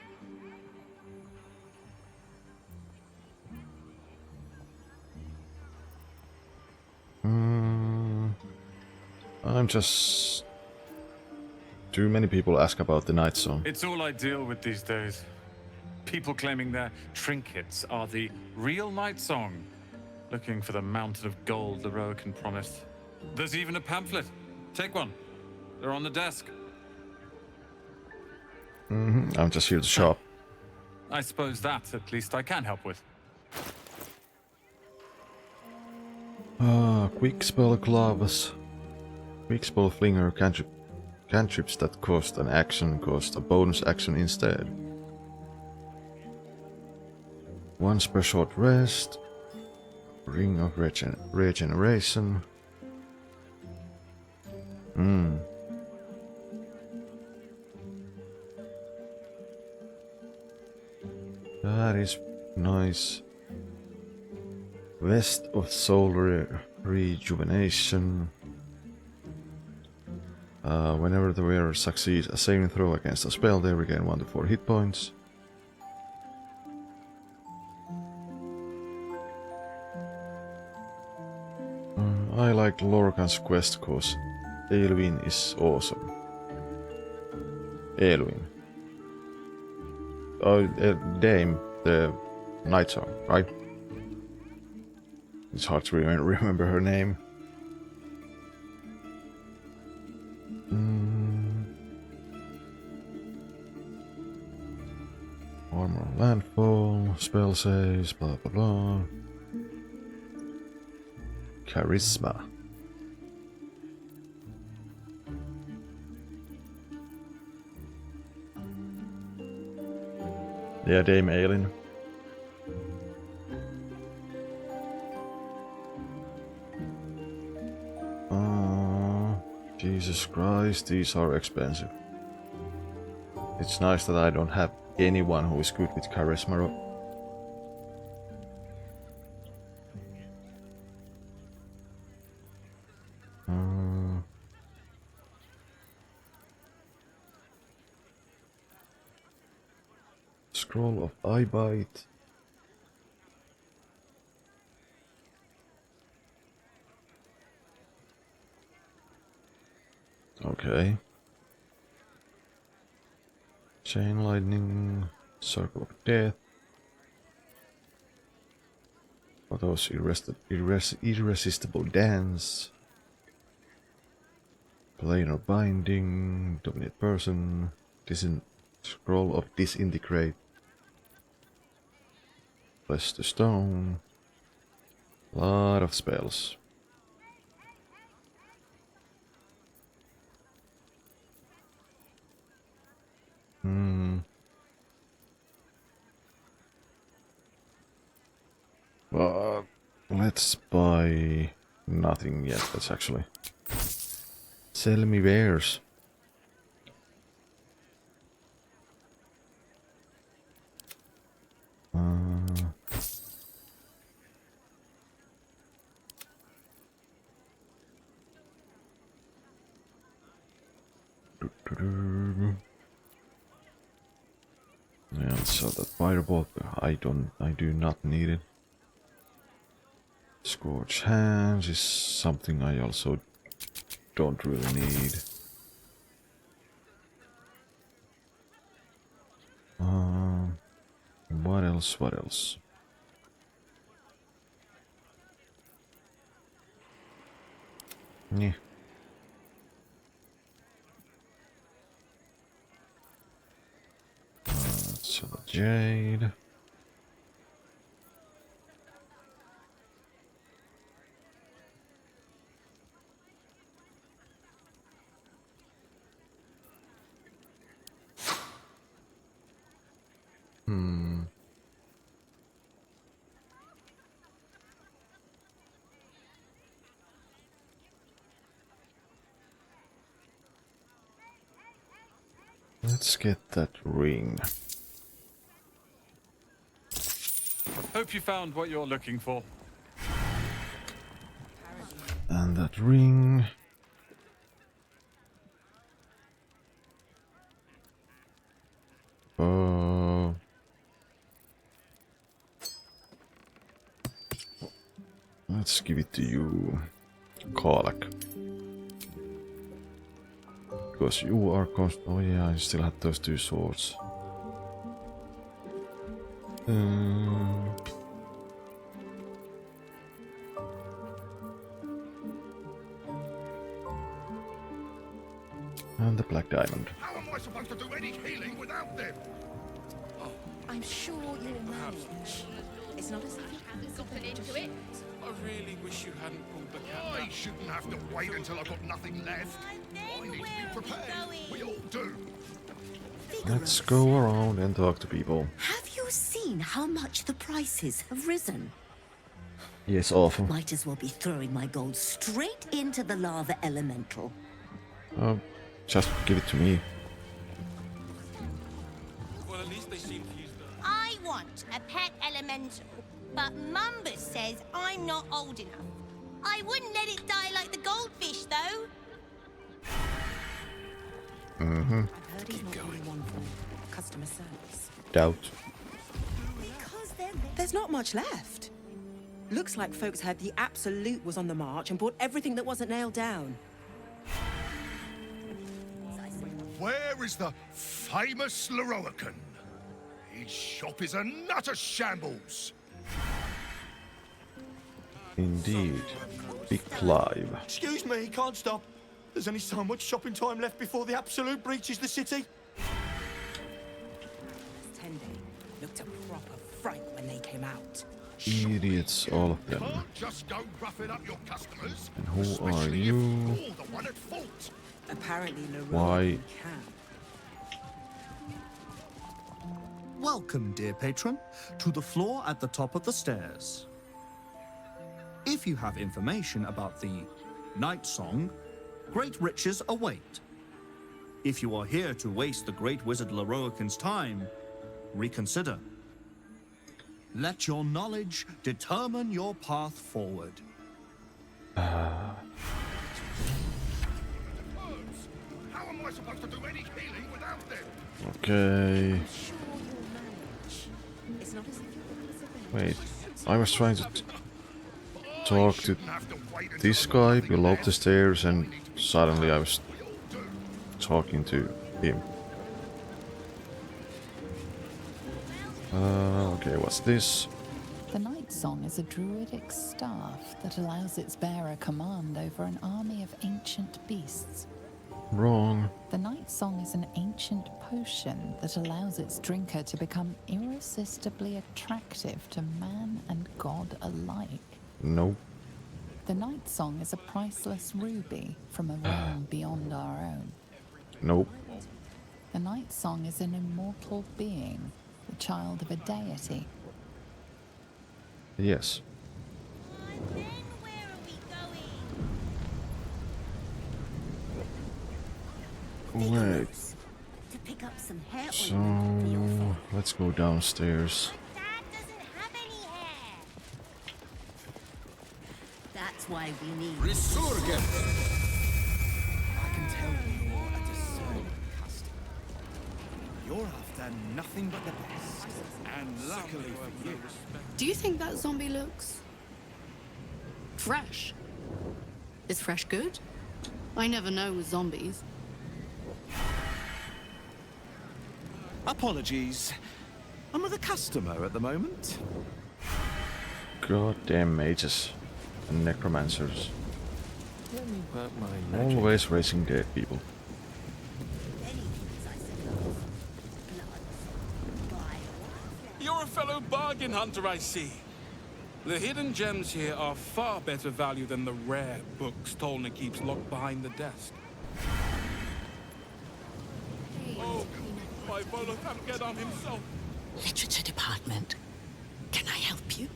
I'm just... Too many people ask about the Night Song. It's all I deal with these days. People claiming their trinkets are the real Night Song, looking for the mountain of gold the Roakin promised. There's even a pamphlet. Take one. They're on the desk. I'm just here to shop. I suppose that, at least, I can help with. Quick spell gloves. Quick spell flinger cantrips that cost an action cost a bonus action instead. Once per short rest. Ring of regeneration. That is nice. Vest of soul rejuvenation. Whenever the wearer succeeds a saving throw against a spell, they regain 1 to 4 hit points. I like Lorcan's quest cause Aelwyn is awesome. Aelwyn. Oh, Dame, the Night Song, right? It's hard to remember her name. Armor landfall, spell saves, blah blah blah. Charisma. Yeah, Dame Aelin. Jesus Christ, these are expensive. It's nice that I don't have anyone who is good with charisma. Scroll of Eyebite. Okay. Chain lightning, circle of death. For those irresistible dance. Planar binding, dominate person, scroll of disintegrate. Bless the stone. Lot of spells. Let's buy nothing yet. Let's actually sell me wares. Yeah, so that firebolt, I do not need it. Scorch Hands is something I also don't really need. What else? What else? Yeah. So the Jade. Let's get that ring. Hope you found what you're looking for. And that ring. Let's give it to you, Karlak. Because you are oh yeah, I still had those two swords. And the black diamond. How am I supposed to do any healing without them? I'm sure you'll manage. It's not as if you haven't gotten into it. I really wish you hadn't pulled the cap. I shouldn't have to wait until I've got nothing left. I need to be prepared. We all do. Let's go around and talk to people. Have you seen how much the prices have risen? Yes, awful. Might as well be throwing my gold straight into the lava elemental. Just give it to me. Well, at least they seem to use the... I want a pet elemental, but Mumbus says I'm not old enough. I wouldn't let it die like the goldfish, though. Mm-hmm. I've heard he's not really one for customer service. Doubt. There's not much left. Looks like folks heard the Absolute was on the march and bought everything that wasn't nailed down. Where is the famous Leroican? His shop is a nutter shambles. Indeed. Big Clive. Excuse me, can't stop. There's only so much shopping time left before the Absolute breaches the city. 10 day looked a proper fright when they came out. Idiots, all of them. Can't just go roughing up your customers. And who are especially if you? you're the one at fault. Apparently, Why? can. Welcome, dear patron, to the floor at the top of the stairs. If you have information about the Night Song, great riches await. If you are here to waste the great wizard Leroican's time, reconsider. Let your knowledge determine your path forward. How am I supposed to do any healing without them? Okay. It's not as if you Wait. I was trying to talk to this guy below the stairs and suddenly I was talking to him. Okay, what's this? The Night Song is a druidic staff that allows its bearer command over an army of ancient beasts. Wrong. The Night Song is an ancient potion that allows its drinker to become irresistibly attractive to man and god alike. Nope. The Night Song is a priceless ruby from a realm beyond our own. Nope. The Night Song is an immortal being, the child of a deity. Yes. Wait. To pick up some hair So ointment for your face. let's go downstairs. That's why we need Resurgence! I can tell you're a discerning customer. You're after nothing but the best. And luckily for you. Do you think that zombie looks fresh? Is fresh good? I never know with zombies. Apologies. I'm with a customer at the moment. Goddamn mages and necromancers. Let me work my magic. Always raising dead people. You're a fellow bargain hunter, I see. The hidden gems here are far better value than the rare books Tolna keeps locked behind the desk. Oh, my Baldur can't get on himself. Literature department. Can I help you?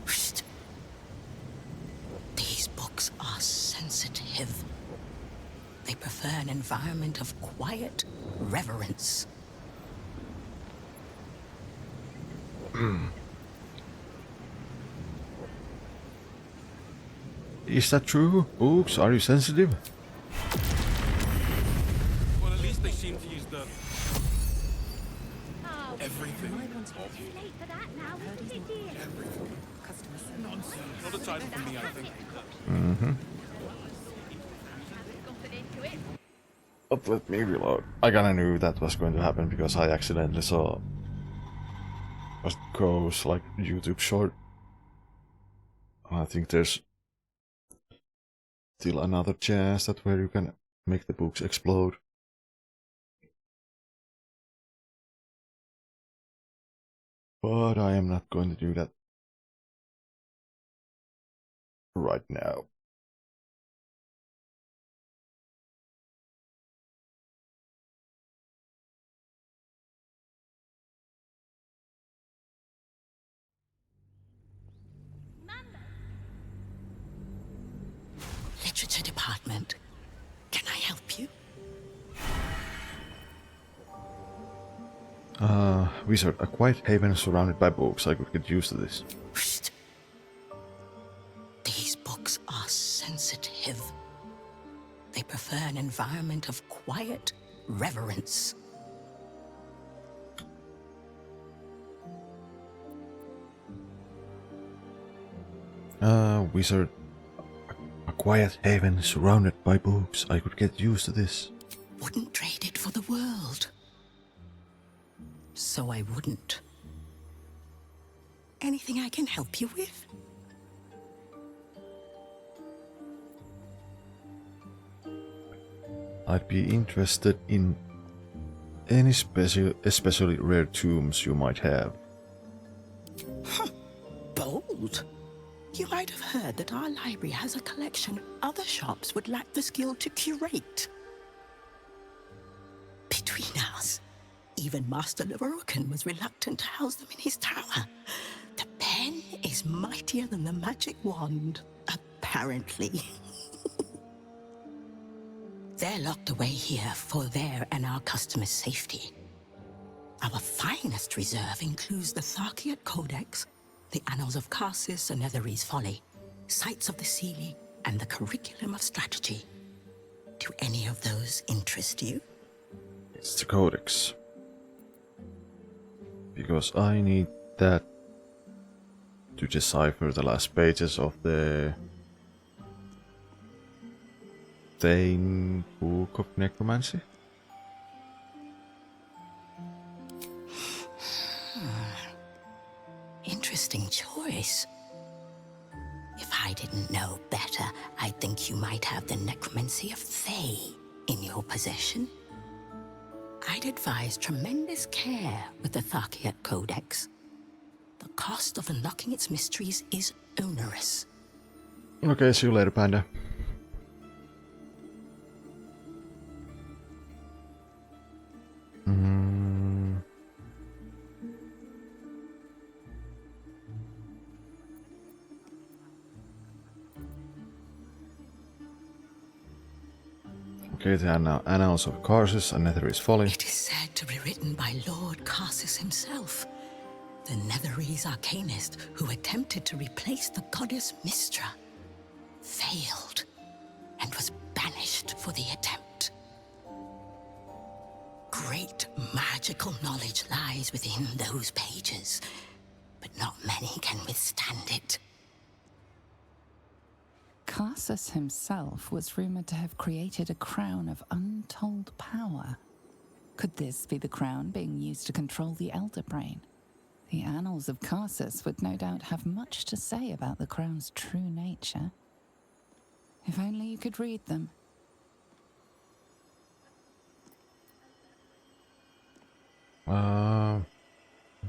Psst. These books are sensitive. They prefer an environment of quiet reverence. Is that true? Books, are you sensitive? Well, at least they seem to use the... everything. Everything. Nonsense. Not a title for me, I think. Mm-hmm. But let me reload. I kinda knew that was going to happen because I accidentally saw a ghost like YouTube short. I think there's still another chance that where you can make the books explode. But I am not going to do that right now. Literature department. Can I help you? Wizard, a quiet haven surrounded by books. I could get used to this. Psst. These books are sensitive. They prefer an environment of quiet reverence. Wizard, a quiet haven surrounded by books. I could get used to this. Wouldn't trade it for the world. So I wouldn't. Anything I can help you with? I'd be interested in any especially rare tombs you might have. Huh. Bold. You might have heard that our library has a collection other shops would lack the skill to curate. Between us, even Master Lorokan was reluctant to house them in his tower. The pen is mightier than the magic wand, apparently. They're locked away here for their and our customers' safety. Our finest reserve includes the Tharkiat Codex, the Annals of Karsus and Netherese Folly, Sights of the Seelie, and the Curriculum of Strategy. Do any of those interest you? It's the Codex. Because I need that to decipher the last pages of the Thane Book of Necromancy. Interesting choice. If I didn't know better, I'd think you might have the necromancy of Thay in your possession. I'd advise tremendous care with the Tharkiat Codex. The cost of unlocking its mysteries is onerous. Okay, see you later, Panda. Okay, the Annals of Karsus and Netherese Folly. It is said to be written by Lord Karsus himself, the Netherese arcanist who attempted to replace the goddess Mystra failed and was banished for the attempt. Great magical knowledge lies within those pages, but not many can withstand it. Carsus himself was rumored to have created a crown of untold power. Could this be the crown being used to control the Elder Brain? The annals of Carsus would no doubt have much to say about the crown's true nature. If only you could read them.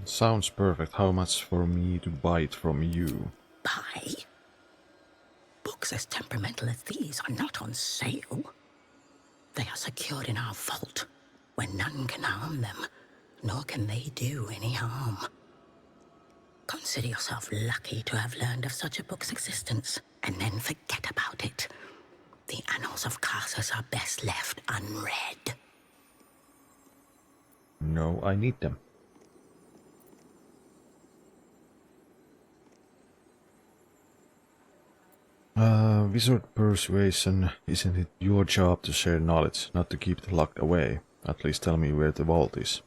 Sounds perfect. How much for me to buy it from you? Buy? Books as temperamental as these are not on sale. They are secured in our vault, where none can harm them, nor can they do any harm. Consider yourself lucky to have learned of such a book's existence, and then forget about it. The annals of Carsus are best left unread. No, I need them. Wizard persuasion, isn't it your job to share knowledge, not to keep it locked away? At least tell me where the vault is.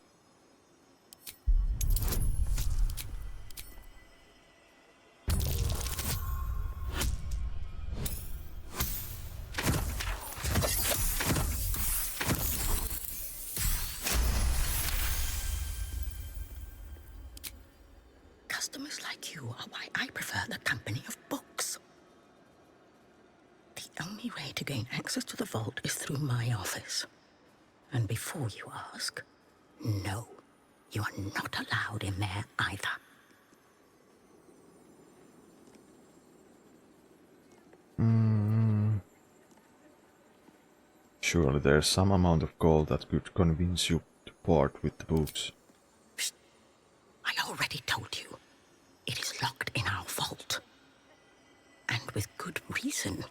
Customers like you are why I prefer the company of books. The only way to gain access to the vault is through my office. And before you ask, no, you are not allowed in there either. Surely there's some amount of gold that could convince you to part with the books. Psst. I already told you. It is locked in our vault. And with good reason.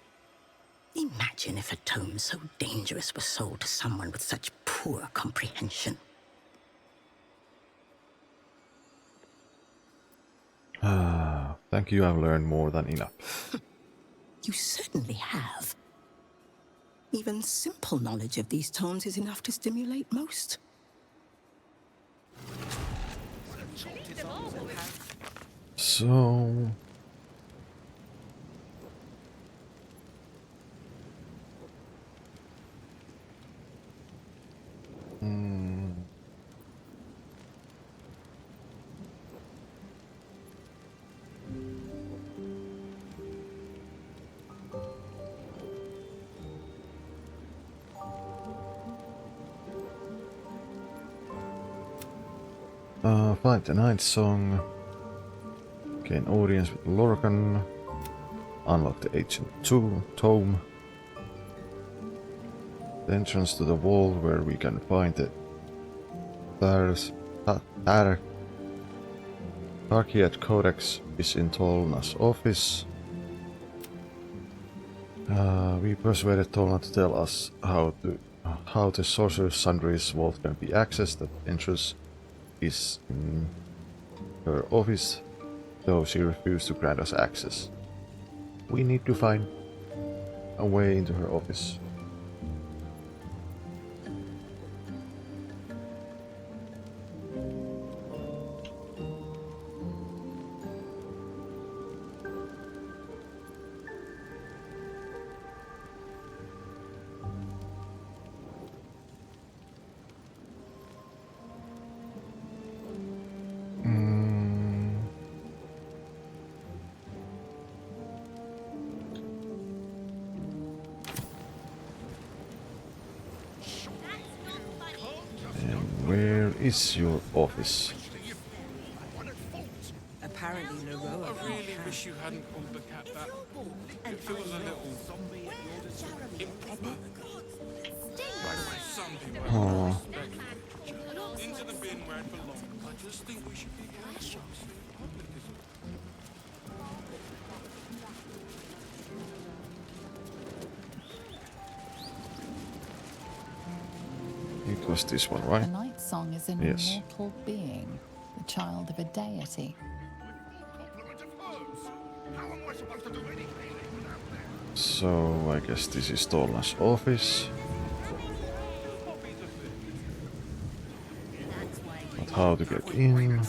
Imagine if a tome so dangerous was sold to someone with such poor comprehension. Thank you, I've learned more than enough. You certainly have. Even simple knowledge of these tomes is enough to stimulate most. So... Find the Night Song. Gain audience with Lorcan. Unlock the Ancient Tome. The entrance to the wall where we can find the Tarkiat Codex is in Tolna's office. We persuaded Tolna to tell us how the Sorcerer's Sundry's vault can be accessed. The entrance is in her office, though she refused to grant us access. We need to find a way into her office. Where is your office? Apparently, Leroy. I really wish you hadn't called the cat that. It feels a little improper. Right away. Some people are disrespectful. Into the bin where it belongs. I just think we should be careful. It was this one, right? The Night Song is an Yes. immortal being, the child of a deity. So I guess this is Tolna's office. But how to get in?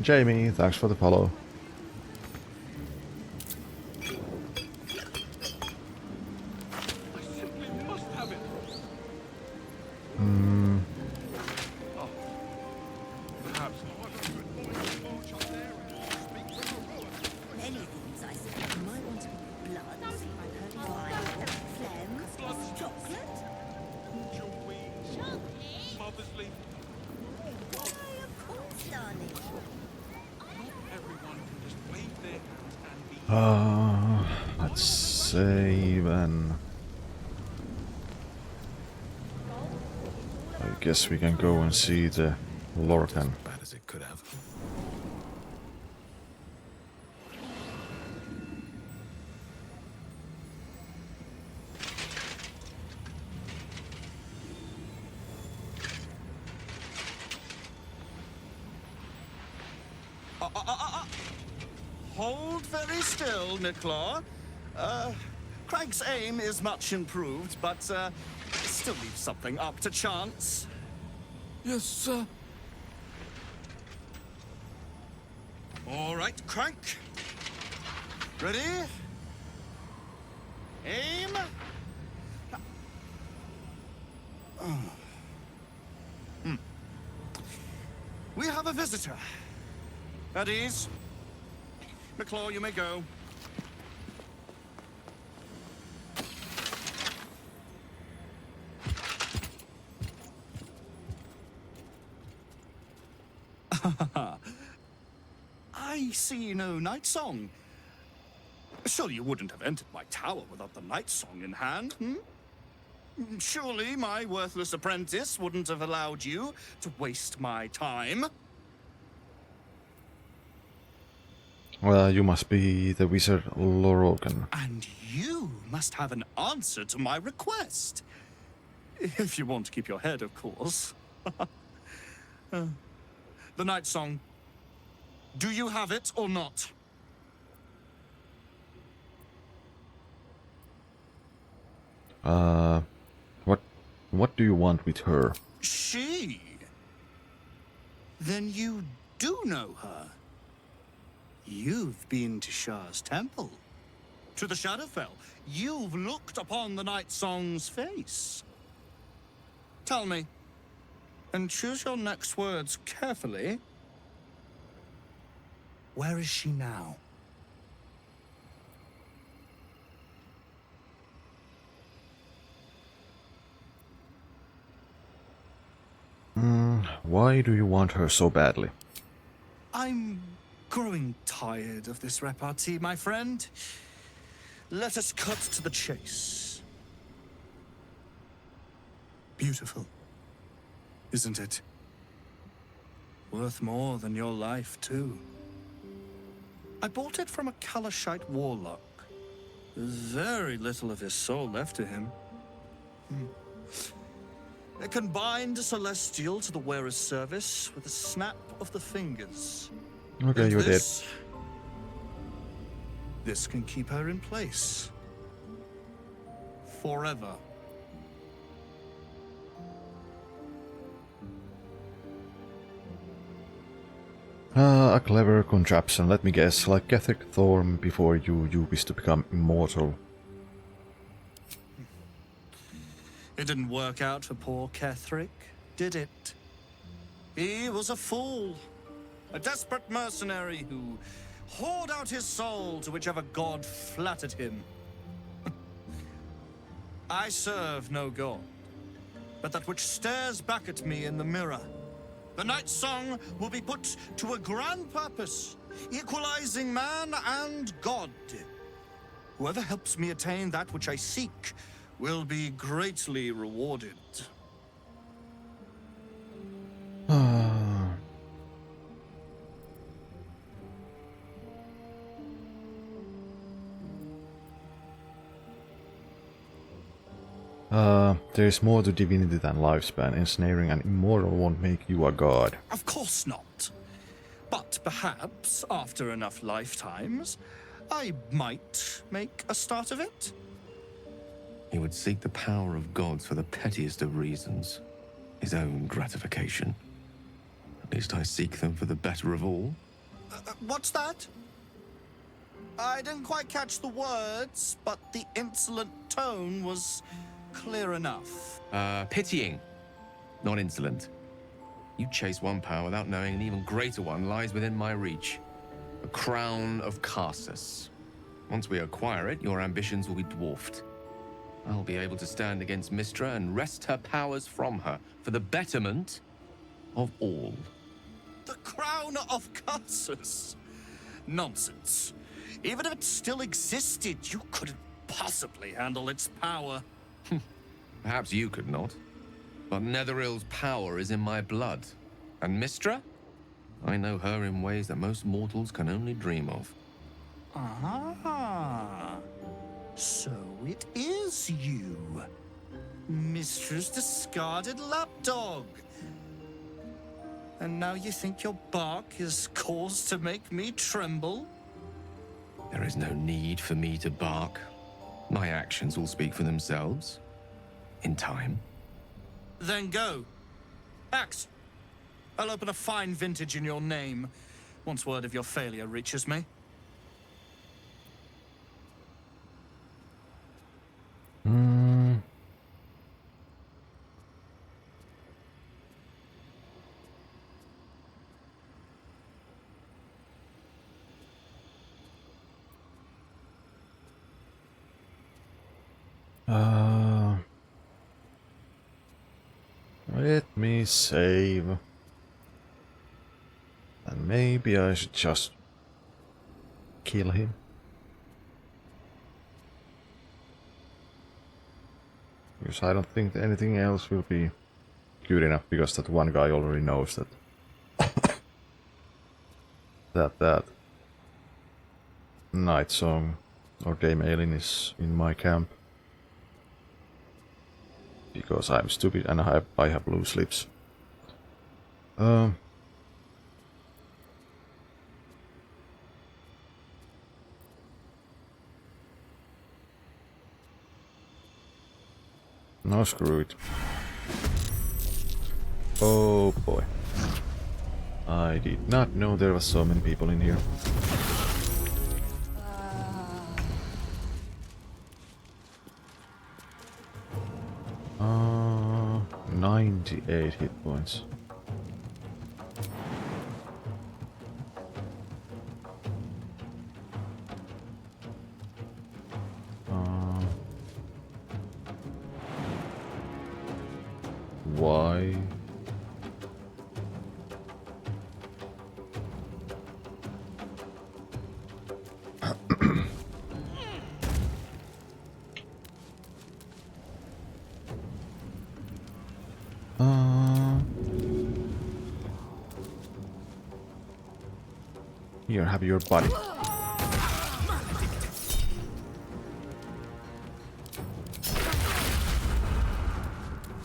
Jamie, thanks for the follow. Let's save and I guess we can go and see the Lorcan. Bad as it could have. Hold very still, Nicklaw. Craig's aim is much improved, but still leaves something up to chance. Yes, sir. All right, Craig. Ready? Aim. We have a visitor. At ease. Nicklaw, you may go. I see no night song. Surely you wouldn't have entered my tower without the night song in hand, hmm? Surely my worthless apprentice wouldn't have allowed you to waste my time. Well, you must be the wizard Lorcan. And you must have an answer to my request. If you want to keep your head, of course. The night song. Do you have it or not? What do you want with her? She? Then you do know her. You've been to Shah's temple. To the Shadowfell. You've looked upon the night song's face. Tell me, and choose your next words carefully. Where is she now? Why do you want her so badly? I'm growing tired of this repartee, my friend. Let us cut to the chase. Beautiful, isn't it? Worth more than your life, too. I bought it from a Kalashite warlock. There's very little of his soul left to him. It can bind a celestial to the wearer's service with a snap of the fingers. Okay, And you did. This can keep her in place. Forever. A clever contraption, let me guess, like Ketheric Thorn before you wish to become immortal. It didn't work out for poor Ketheric, did it? He was a fool. A desperate mercenary who poured out his soul to whichever god flattered him. I serve no god, but that which stares back at me in the mirror. The night song will be put to a grand purpose, equalizing man and god. Whoever helps me attain that which I seek will be greatly rewarded. There is more to divinity than lifespan. Ensnaring an immortal won't make you a god. Of course not. But perhaps, after enough lifetimes, I might make a start of it. He would seek the power of gods for the pettiest of reasons. His own gratification. At least I seek them for the better of all. What's that? I didn't quite catch the words, but the insolent tone was clear enough. Pitying, not insolent. You chase one power without knowing an even greater one lies within my reach. The crown of Karsus. Once we acquire it, your ambitions will be dwarfed. I'll be able to stand against Mystra and wrest her powers from her for the betterment of all. The crown of Karsus? Nonsense. Even if it still existed, you couldn't possibly handle its power. Perhaps you could not. But Netherill's power is in my blood. And Mystra? I know her in ways that most mortals can only dream of. Ah, so it is you. Mystra's discarded lapdog. And now you think your bark is cause to make me tremble? There is no need for me to bark. My actions will speak for themselves. In time. Then go. Axe. I'll open a fine vintage in your name, once word of your failure reaches me. Let me save. And maybe I should just kill him. Because I don't think anything else will be good enough, because that one guy already knows that that Night Song or Dame Aelin is in my camp. Because I'm stupid and I have loose lips. No, screw it. Oh boy. I did not know there were so many people in here. 98 hit points. Why? Here, have your body.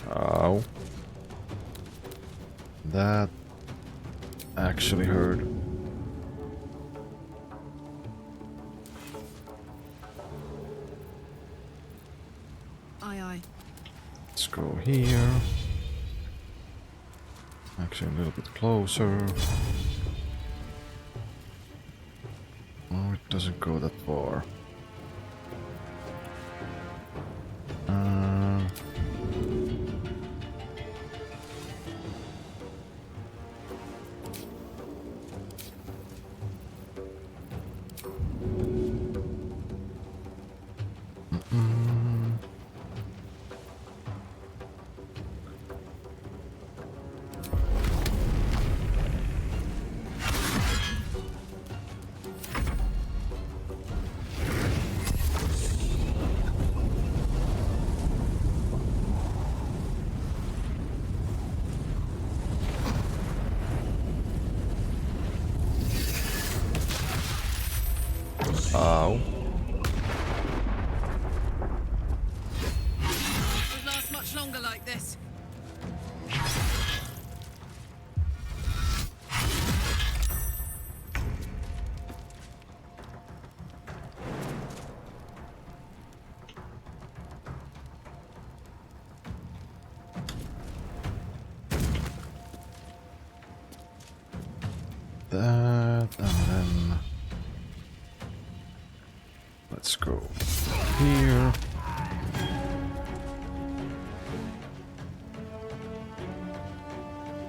Ow. That actually hurt. Aye, aye. Let's go here. Actually, a little bit closer. Oh, it doesn't go that far. Ow. this. That, and then let's go here.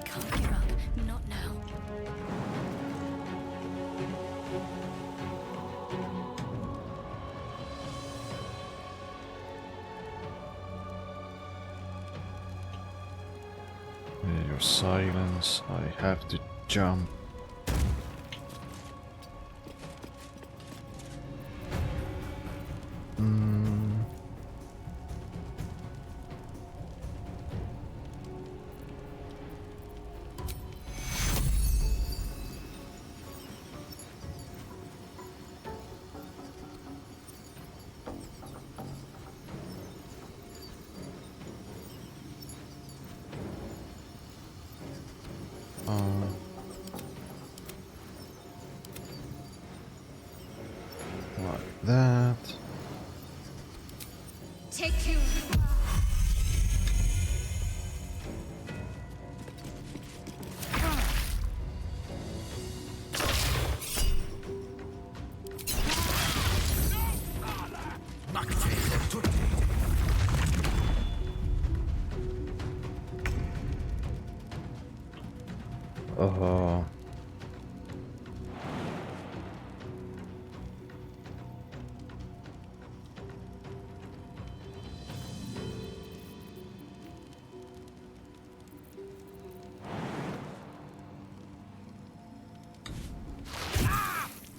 Can't give up. Not now. Your silence. I have to jump. Like that. Take you.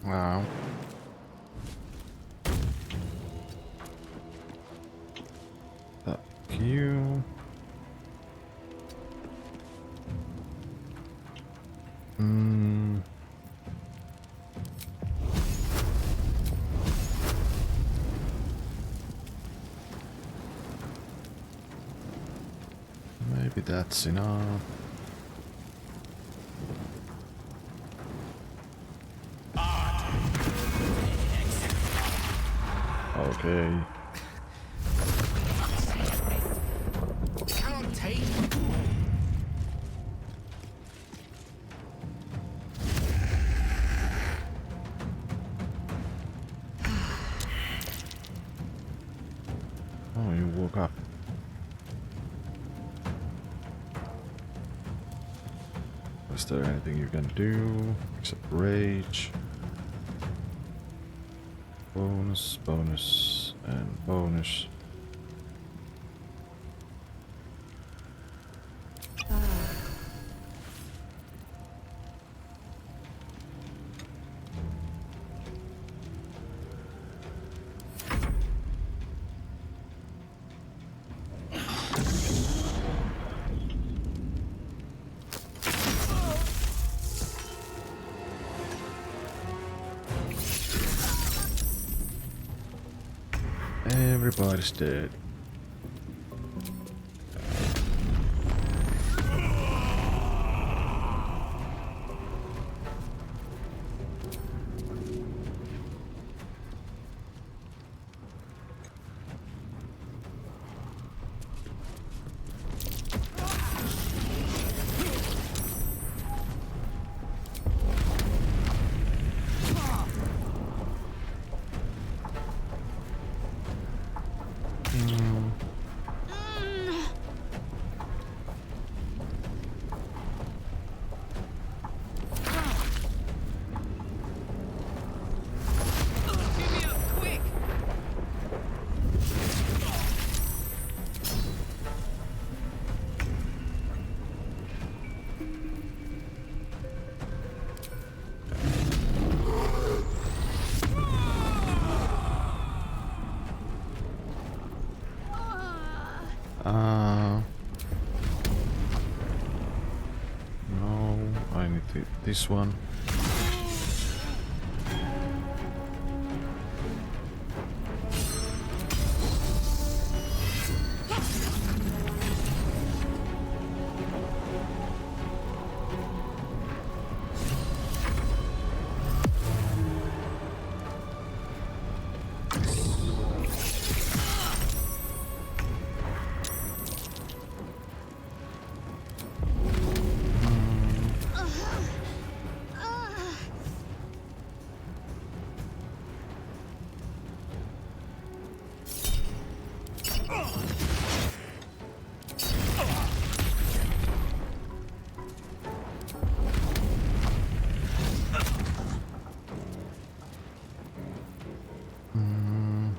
Wow. Fuck you. Maybe that's enough. Okay. Can't take. Oh, you woke up. Is there anything you can do except rage? Bonus, bonus, and bonus. Everybody's dead. No, I need this one. Mm.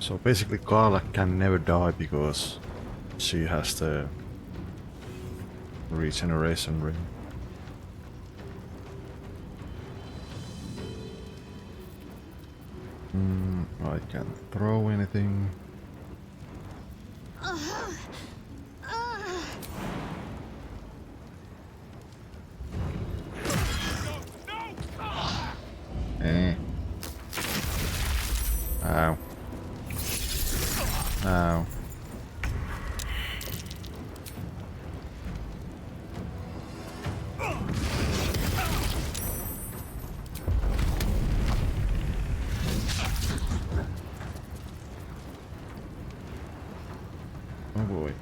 So basically Carla can never die because she has the regeneration ring. I can't throw anything. Eh. Ow. Ow. Oh boy.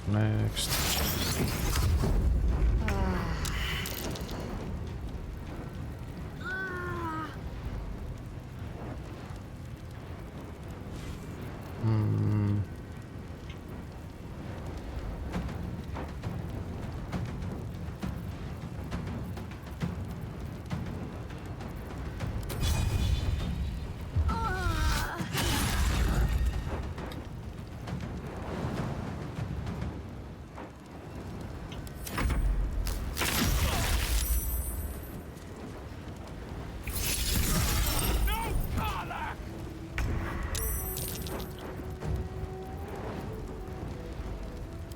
Next.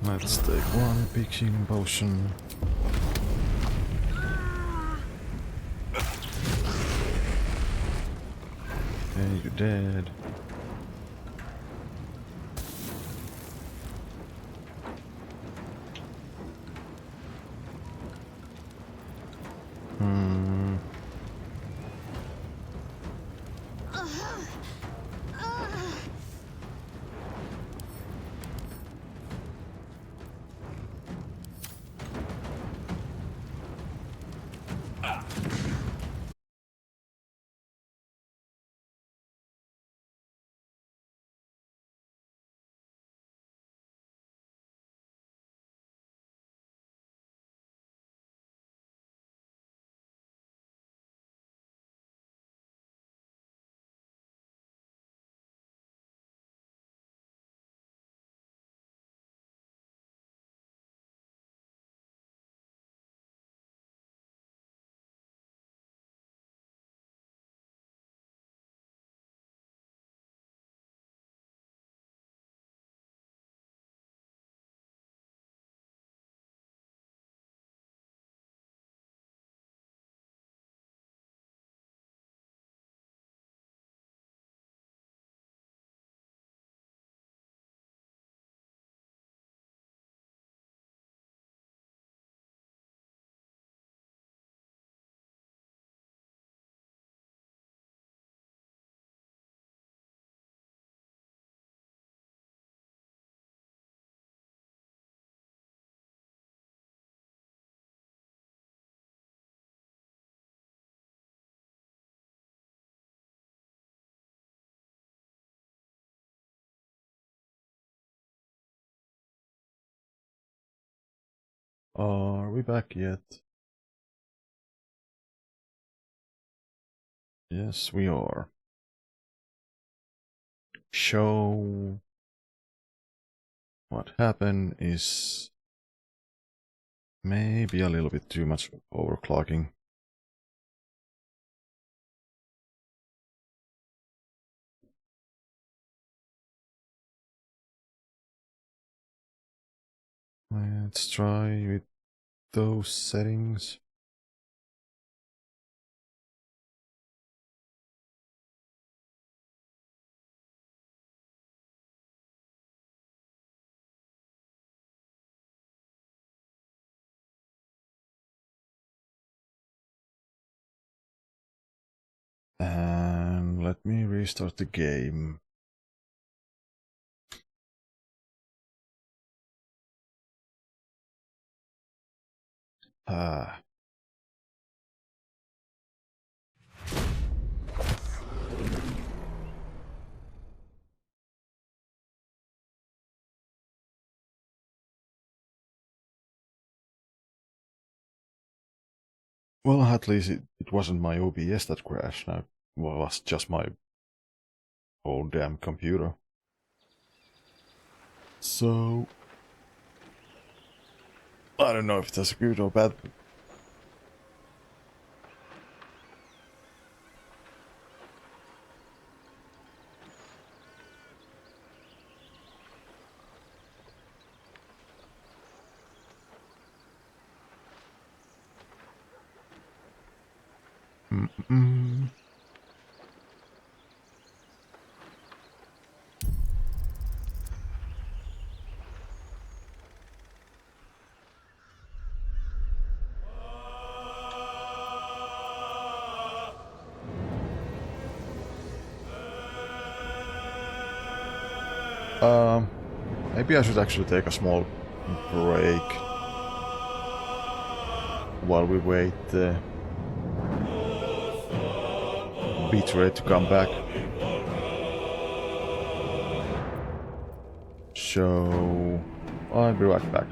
Let's take one big healing potion. Okay, you're dead. Are we back yet? Yes, we are. show what happened is maybe a little bit too much overclocking. Let's try with those settings. And let me restart the game. Well, at least it wasn't my OBS that crashed. Now, well, it was just my whole damn computer. So, I don't know if that's good or bad. Maybe I should actually take a small break while we wait Betrayed to come back. So I'll be right back.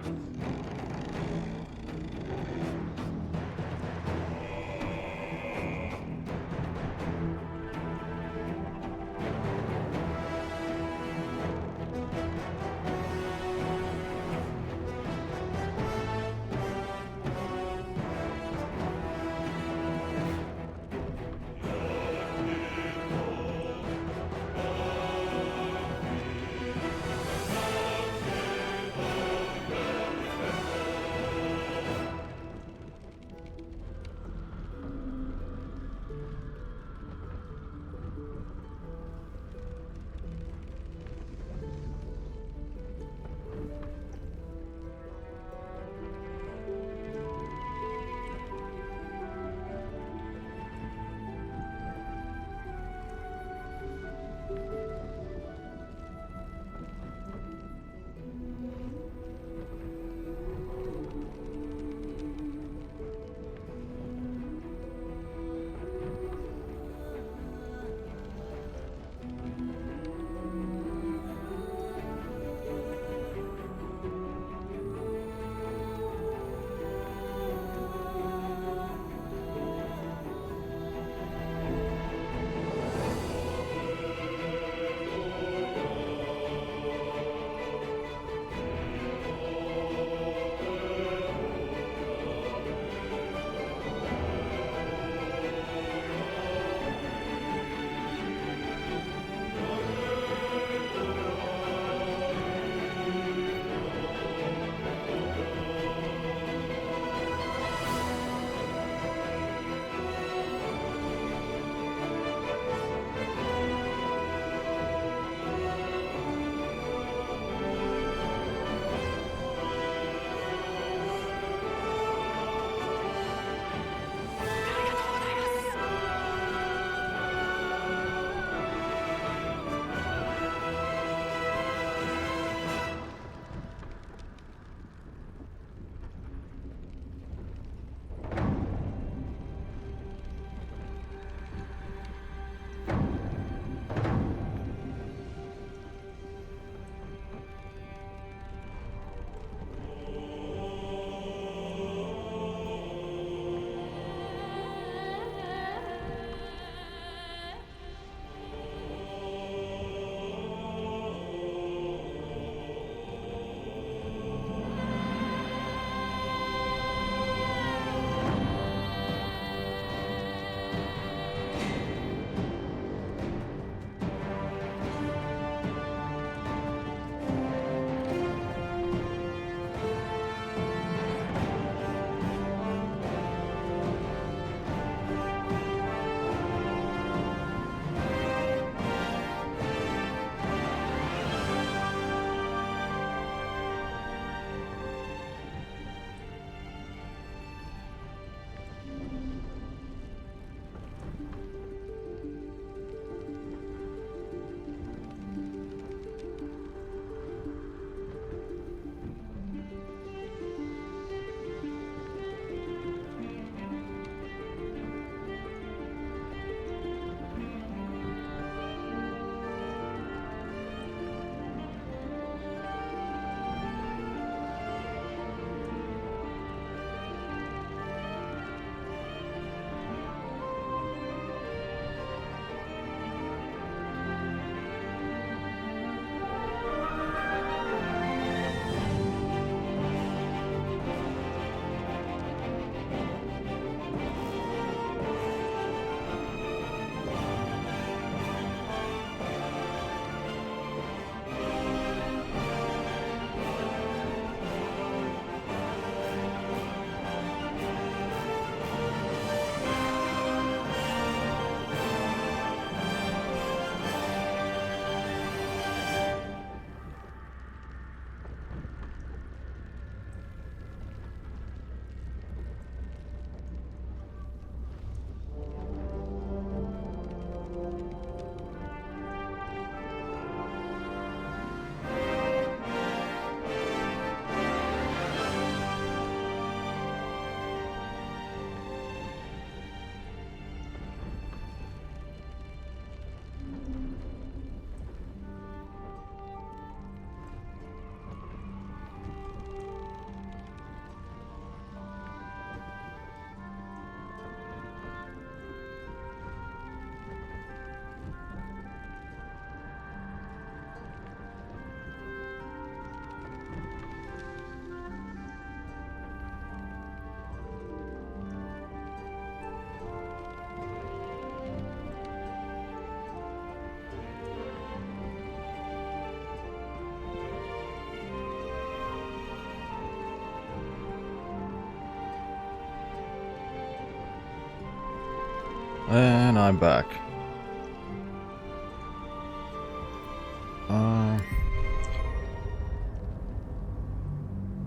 And I'm back.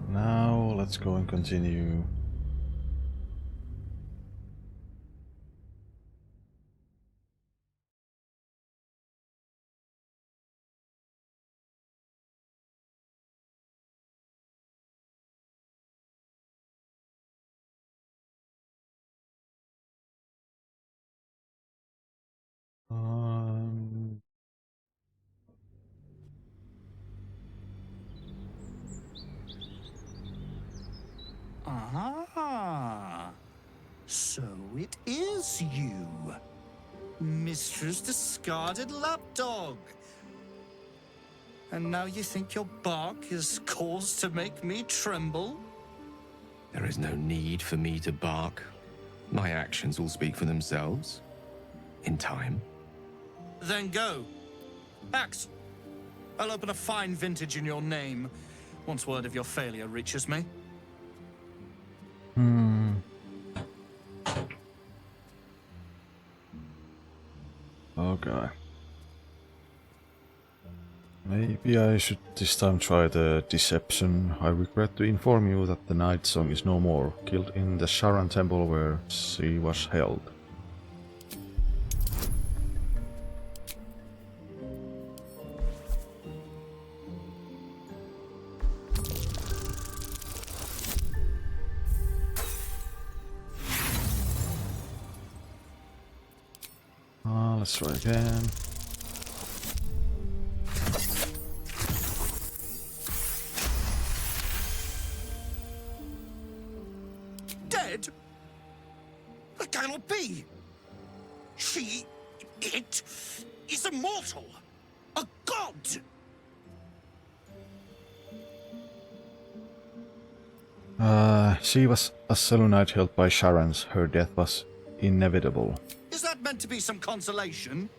Now let's go and continue. Ah, so it is you, Mistress Discarded Lapdog. And now you think your bark is cause to make me tremble? There is no need for me to bark. My actions will speak for themselves. In time. Then go. Axe. I'll open a fine vintage in your name once word of your failure reaches me. Okay. Maybe I should this time try the deception. I regret to inform you that the Night Song is no more, killed in the Sharan temple where she was held. Let's try again. Dead? That cannot be. It is immortal. A god. She was a Selûnite held by Sharans. Her death was inevitable. Is that meant to be some consolation?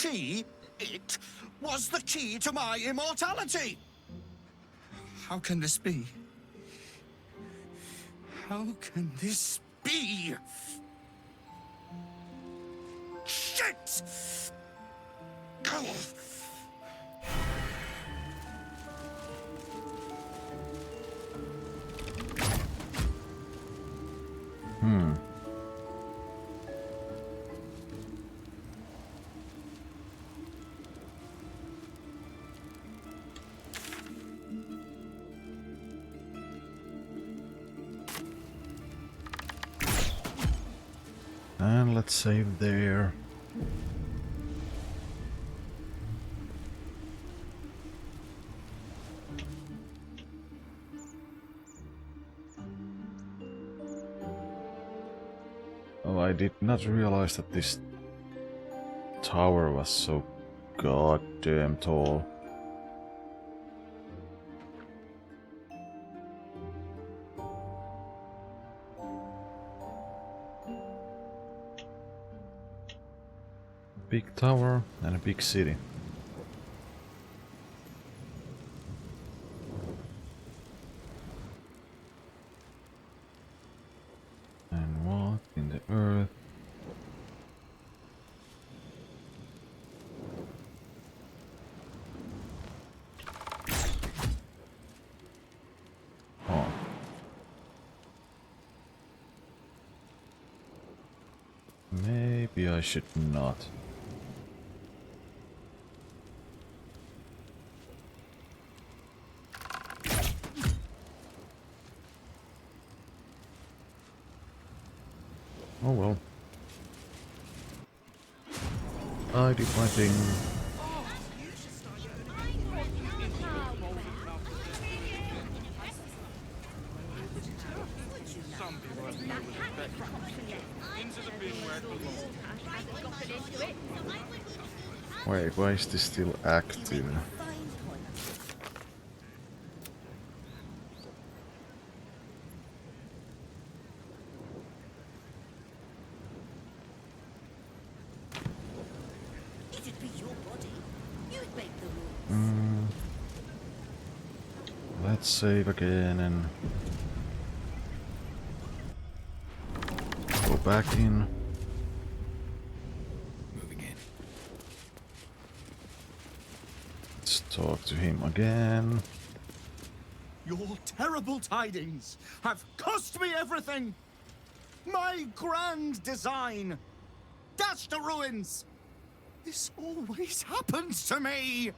It was the key to my immortality. How can this be? How can this be? Shit! And let's save there. Oh, I did not realize that this tower was so goddamn tall. Big tower and a big city. And what in the earth? Oh. Maybe I should not. Oh well. I did my thing. Wait, why is this still active? Let's save again and go back in. Let's talk to him again. Your terrible tidings have cost me everything! My grand design! Dashed to ruins! This always happens to me!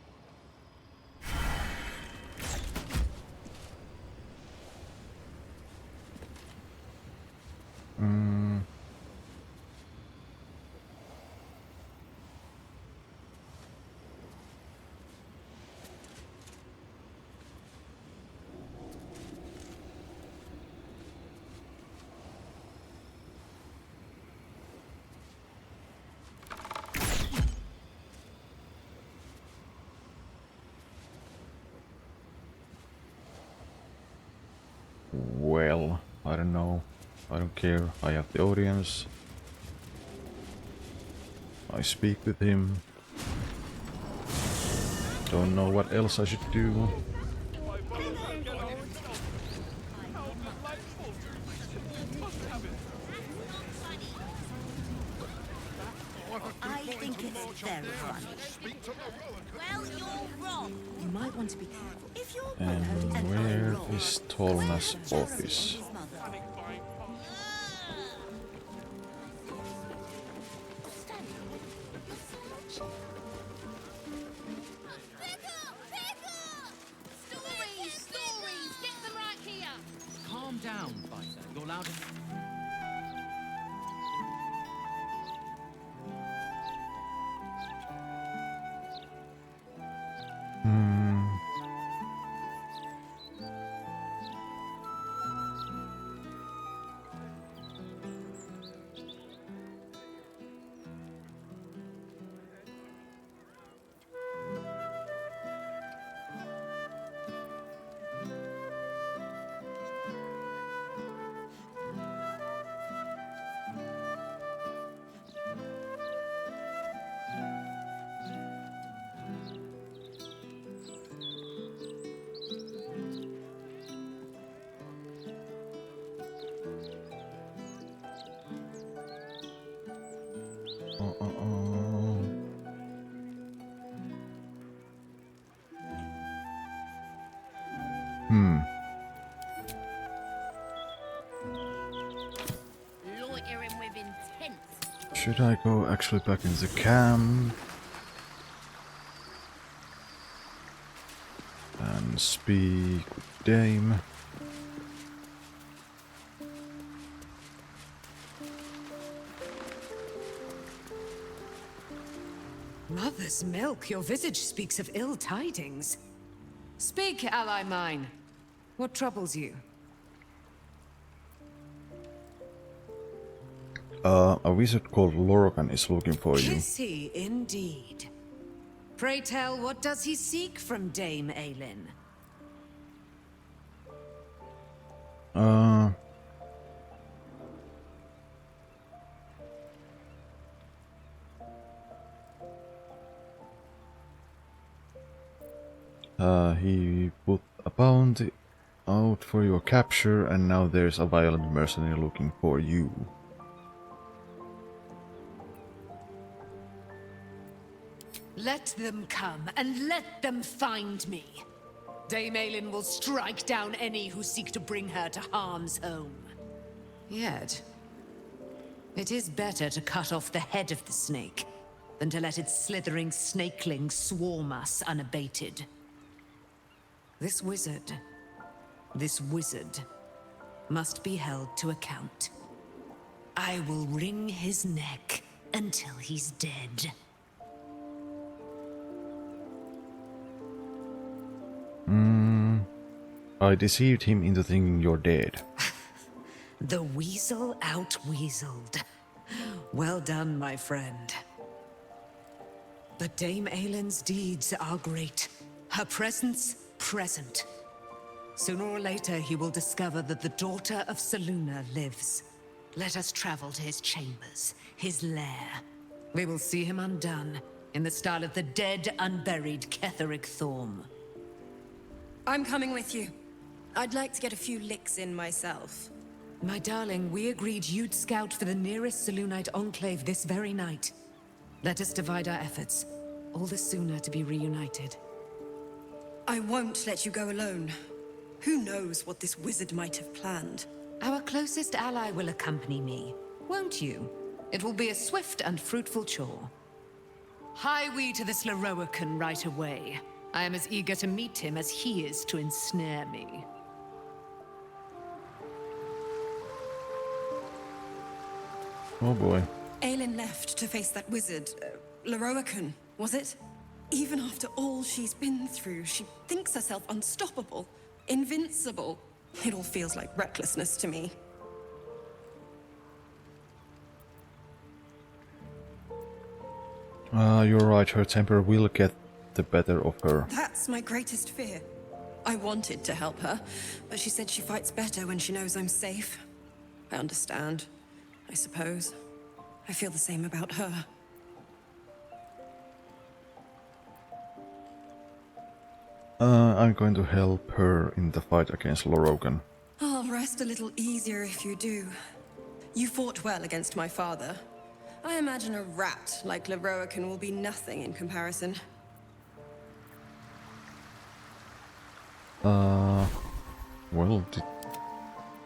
Well, I don't know. I don't care. I have the audience. I speak with him. Don't know what else I should do. I think it's very funny. Well, you're wrong. You might want to be careful. If you're And where is Tolna's office? Stories! Get them right here! Calm down, fighter. You're loud enough. Loitering with intent. Should I go actually back in the camp? And speak with Dame? Mother's milk, your visage speaks of ill tidings. Speak, ally mine. What troubles you? A wizard called Lorcan is looking for you. Is he indeed? Pray tell, what does he seek from Dame Aelin? He put a bounty out for your capture, and now there's a violent mercenary looking for you. Let them come, and let them find me. Dame Aelin will strike down any who seek to bring her to harm's home. Yet, it is better to cut off the head of the snake than to let its slithering snakelings swarm us unabated. This wizard must be held to account. I will wring his neck until he's dead. I deceived him into thinking you're dead. The weasel out-weaseled. Well done, my friend. But Dame Aelin's deeds are great. Her presence, present. Sooner or later, he will discover that the daughter of Selûne lives. Let us travel to his chambers, his lair. We will see him undone, in the style of the dead, unburied Ketheric Thorm. I'm coming with you. I'd like to get a few licks in myself. My darling, we agreed you'd scout for the nearest Selûnite enclave this very night. Let us divide our efforts. All the sooner to be reunited. I won't let you go alone. Who knows what this wizard might have planned? Our closest ally will accompany me, won't you? It will be a swift and fruitful chore. Hie we to this Lorroakan right away. I am as eager to meet him as he is to ensnare me. Oh boy. Aelin left to face that wizard, Lorroakan, was it? Even after all she's been through, she thinks herself unstoppable, invincible. It all feels like recklessness to me. You're right, her temper will get the better of her. That's my greatest fear. I wanted to help her, but she said she fights better when she knows I'm safe. I understand, I suppose. I feel the same about her. I'm going to help her in the fight against Lorroakan. I'll rest a little easier if you do. You fought well against my father. I imagine a rat like Lorroakan will be nothing in comparison. Well,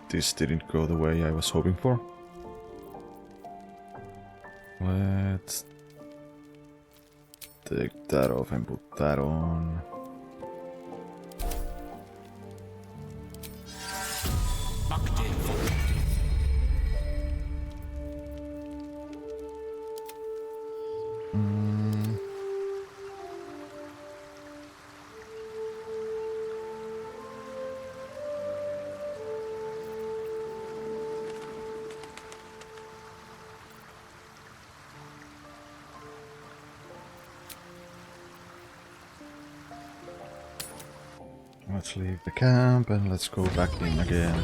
this didn't go the way I was hoping for. Let's take that off and put that on. Let's leave the camp and let's go back in again.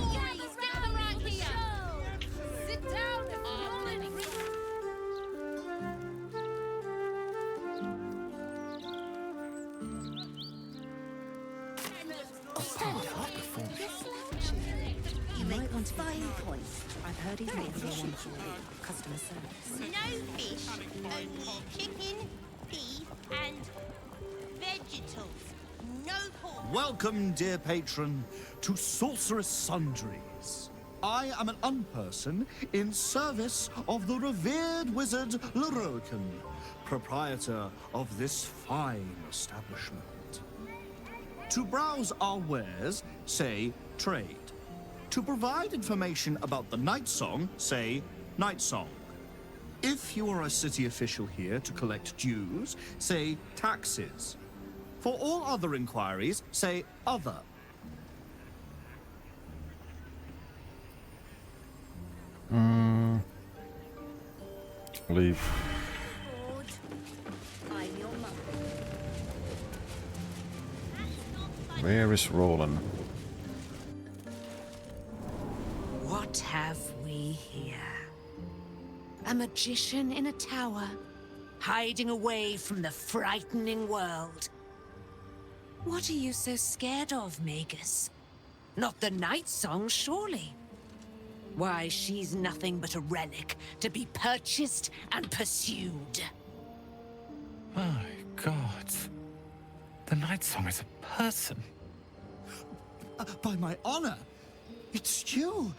You might want 5 points. I've heard he's really wonderful customer service. No fish, only chicken, beef, and vegetables. No pork. Welcome, dear patron, to Sorceress Sundries. I am an unperson in service of the revered wizard Lorroakan, proprietor of this fine establishment. To browse our wares, say trade. To provide information about the night song, say night song. If you are a city official here to collect dues, say taxes. For all other inquiries, say other. Leave. I'm your mother. Where is Roland? What have we here? A magician in a tower, hiding away from the frightening world. What are you so scared of, Magus? Not the night song, surely? Why, she's nothing but a relic to be purchased and pursued. My God. The night song is a person. By my honor, it's you.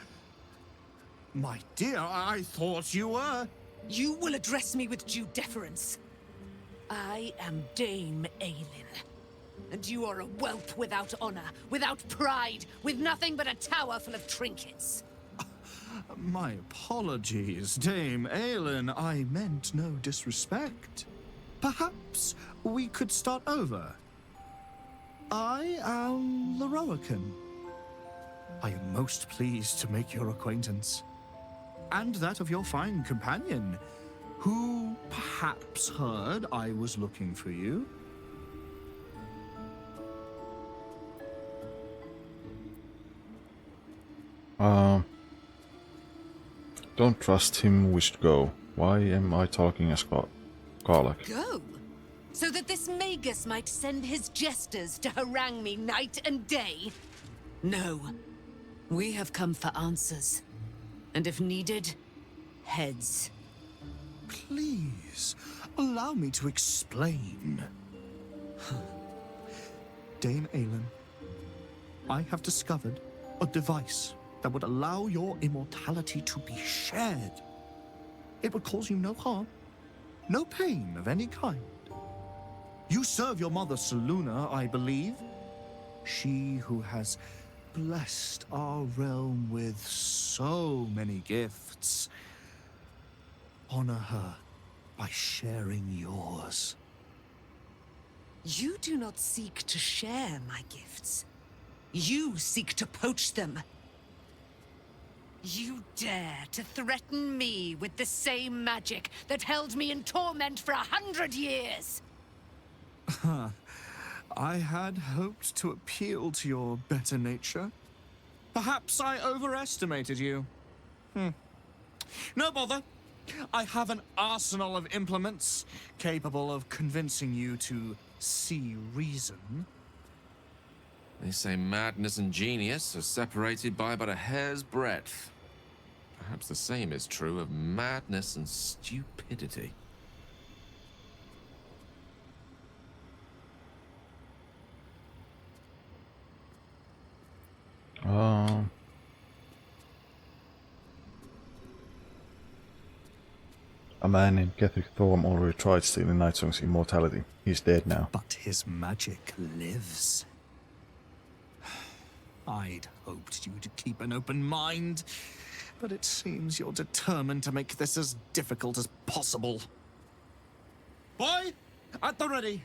My dear, I thought you were... You will address me with due deference. I am Dame Aelin. And you are a whelp without honor, without pride, with nothing but a tower full of trinkets. My apologies, Dame Aelin. I meant no disrespect. Perhaps we could start over. I am Lorroakan. I am most pleased to make your acquaintance. And that of your fine companion, who perhaps heard I was looking for you. Don't trust him, we should go. Why am I talking as Karlach? Go? So that this Magus might send his jesters to harangue me night and day? No. We have come for answers. And if needed, heads. Please, allow me to explain. Dame Aelin, I have discovered a device that would allow your immortality to be shared. It would cause you no harm, no pain of any kind. You serve your mother Seluna, I believe. She who has blessed our realm with so many gifts. Honor her by sharing yours. You do not seek to share my gifts. You seek to poach them. You dare to threaten me with the same magic that held me in torment for 100 years! I had hoped to appeal to your better nature. Perhaps I overestimated you. No bother. I have an arsenal of implements capable of convincing you to see reason. They say madness and genius are separated by but a hair's breadth. Perhaps the same is true of madness and stupidity. A man named Ketheric Thorm already tried stealing Nightsong's immortality. He's dead now. But his magic lives. I'd hoped you to keep an open mind, but it seems you're determined to make this as difficult as possible. Boy, at the ready.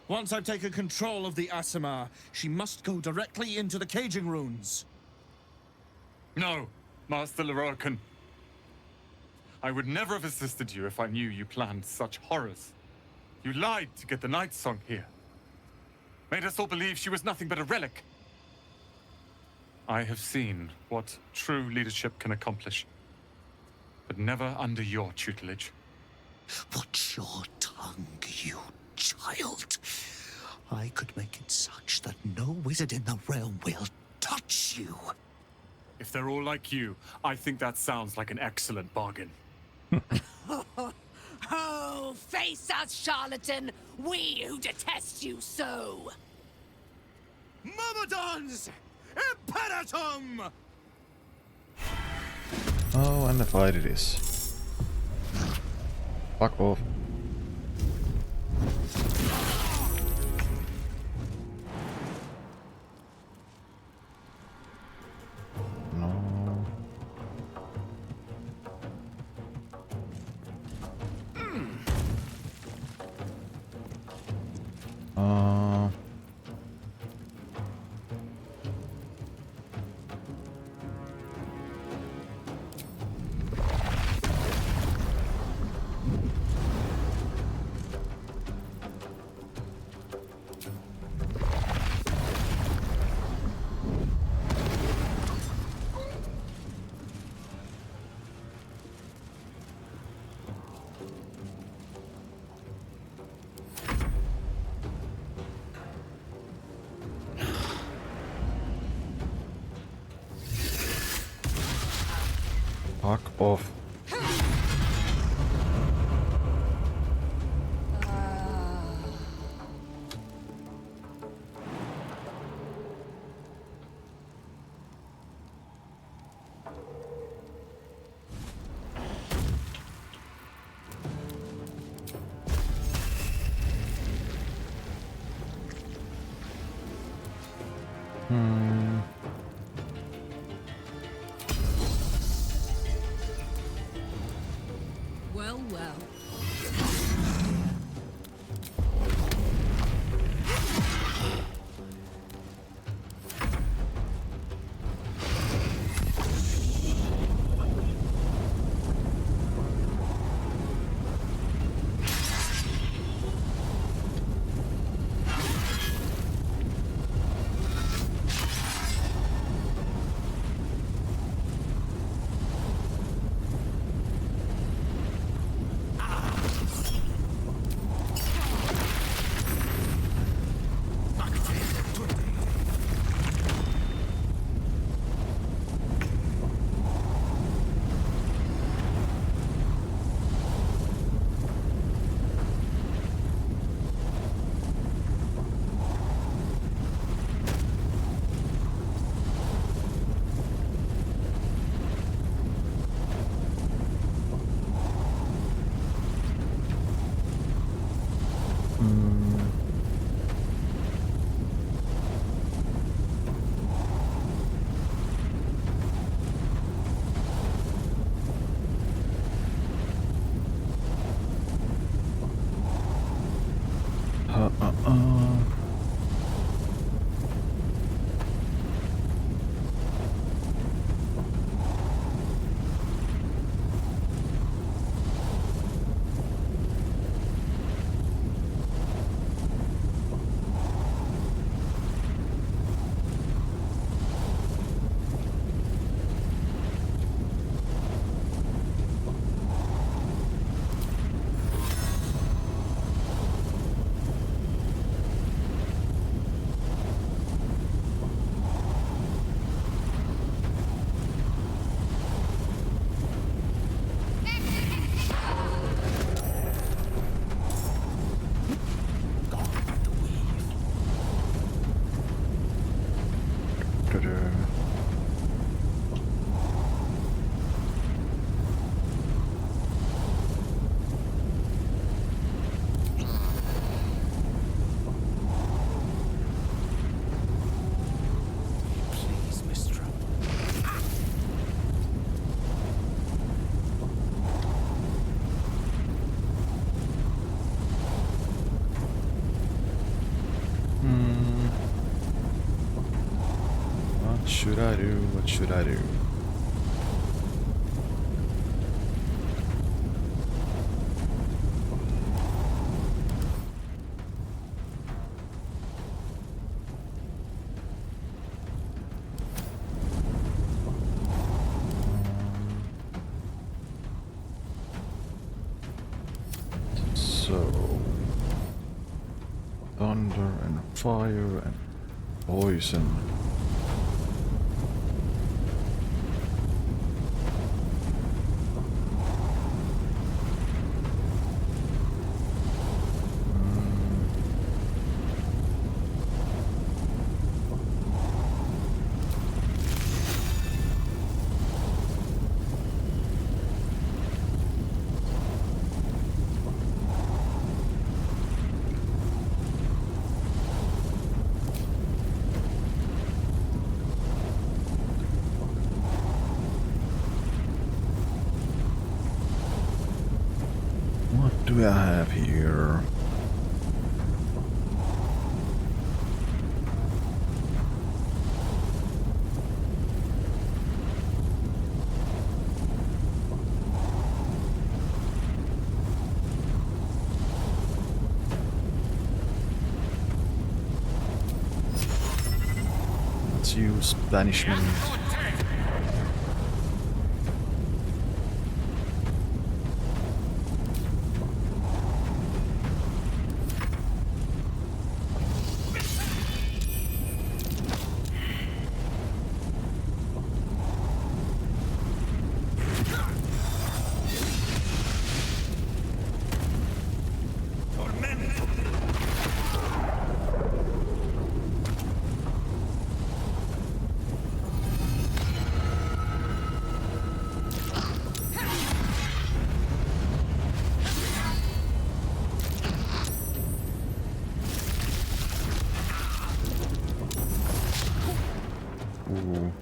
Once I've taken control of the Aasimar, she must go directly into the caging runes. No, Master Lorokan. I would never have assisted you if I knew you planned such horrors. You lied to get the Night Song here. Made us all believe she was nothing but a relic. I have seen what true leadership can accomplish, but never under your tutelage. Watch your tongue, you child. I could make it such that no wizard in the realm will touch you. If they're all like you, I think that sounds like an excellent bargain. Oh, face us, charlatan! We who detest you so! Myrmidons! Imperatum! Oh, and the fight it is. Fuck off. No. Fuck off. Well, well. should I do? What should I do? So, thunder and fire and poison. What do I have here? Let's use banishment. Ooh.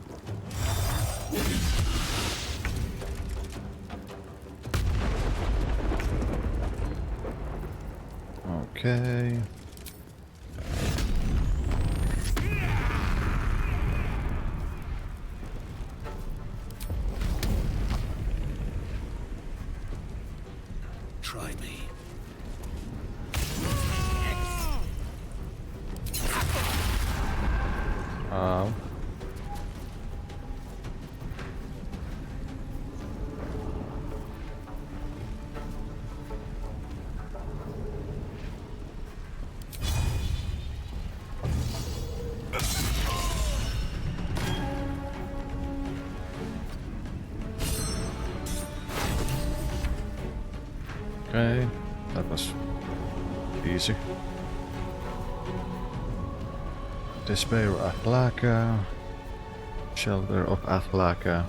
Okay. Try me. Ow. Okay, that was easy. Despair of Athlaka, Shelter of Athlaka.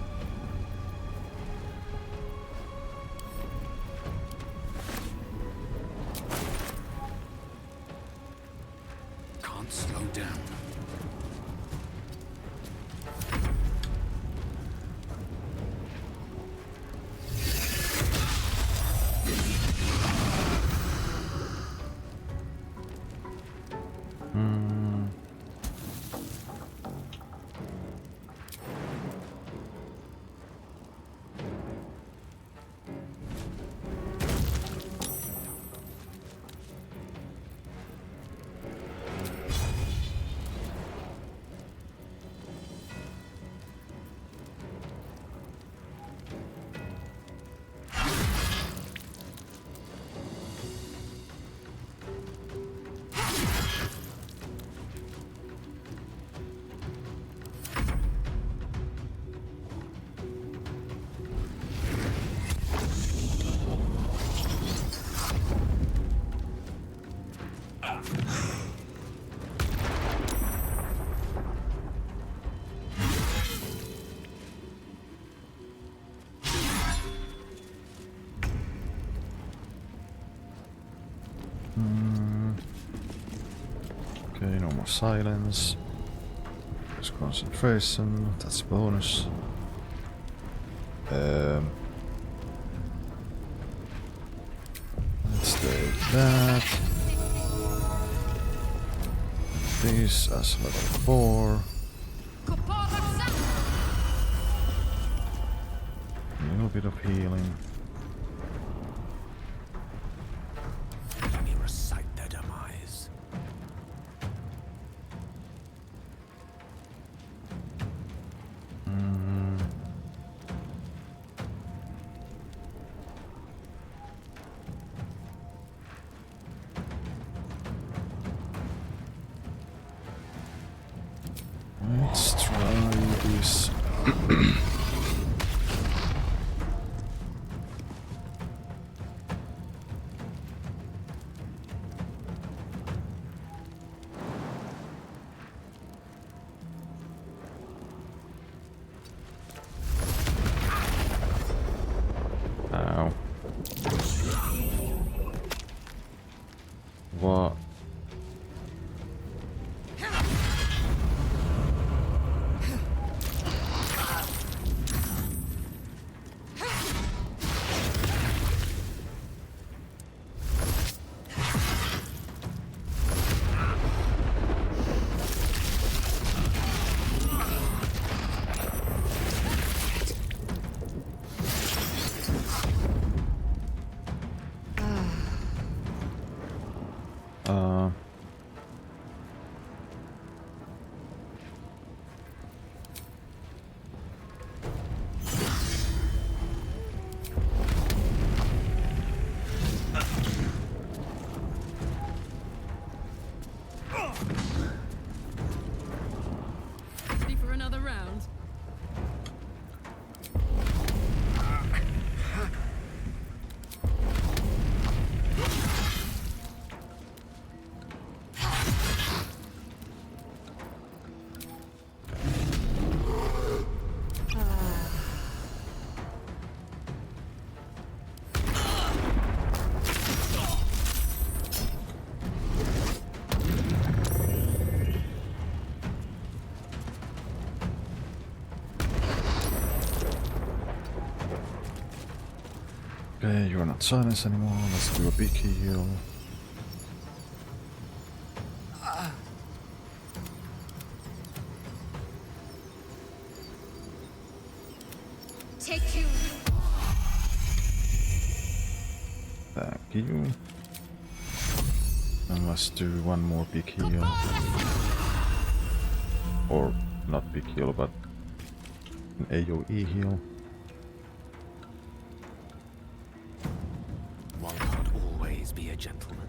Can't slow down. Okay, no more silence. Just concentration, that's a bonus. Let's take that. This as level 4. little bit of healing. Let me recite their demise. Let's try this. Ow. What? Ready for another round? Okay, you're not silence anymore. Let's do a big heal. Take you. Thank you. And let's do one more big heal. Or not big heal, but an AoE heal. One can't always be a gentleman.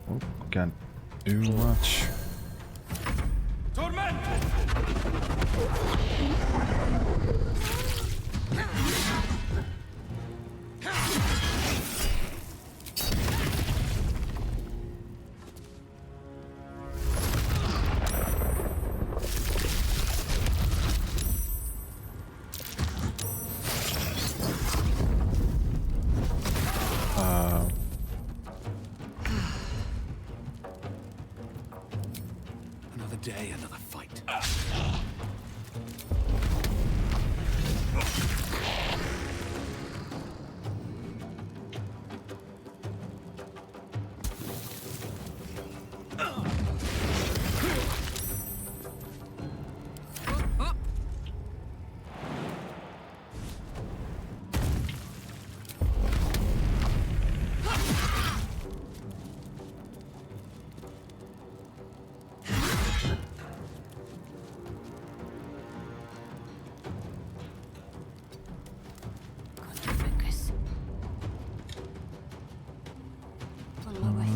Oh, can't do much. Torment! Another day, another fight. Focus. On my way.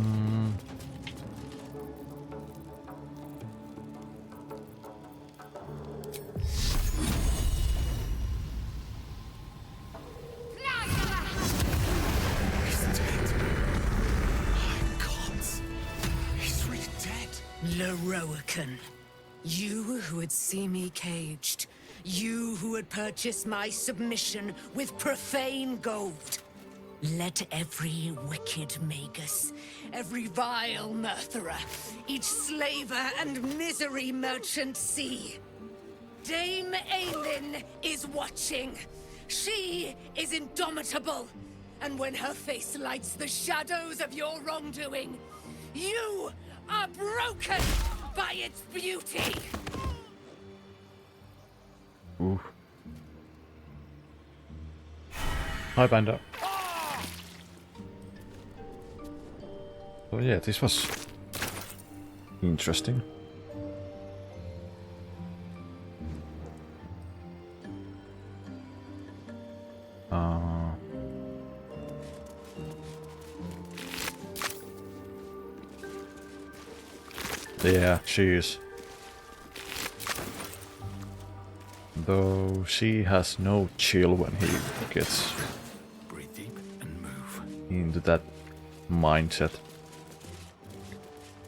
He's really dead. Loroakan, you who would see me caged, You who had purchased my submission with profane gold. Let every wicked magus, every vile murtherer, each slaver and misery merchant see. Dame Aelin is watching. She is indomitable. And when her face lights the shadows of your wrongdoing, you are broken by its beauty. Ooh. Hi, Baldur. So yeah, this was interesting. Yeah, she is. Though she has no chill when he gets Breathe deep and move. into that mindset.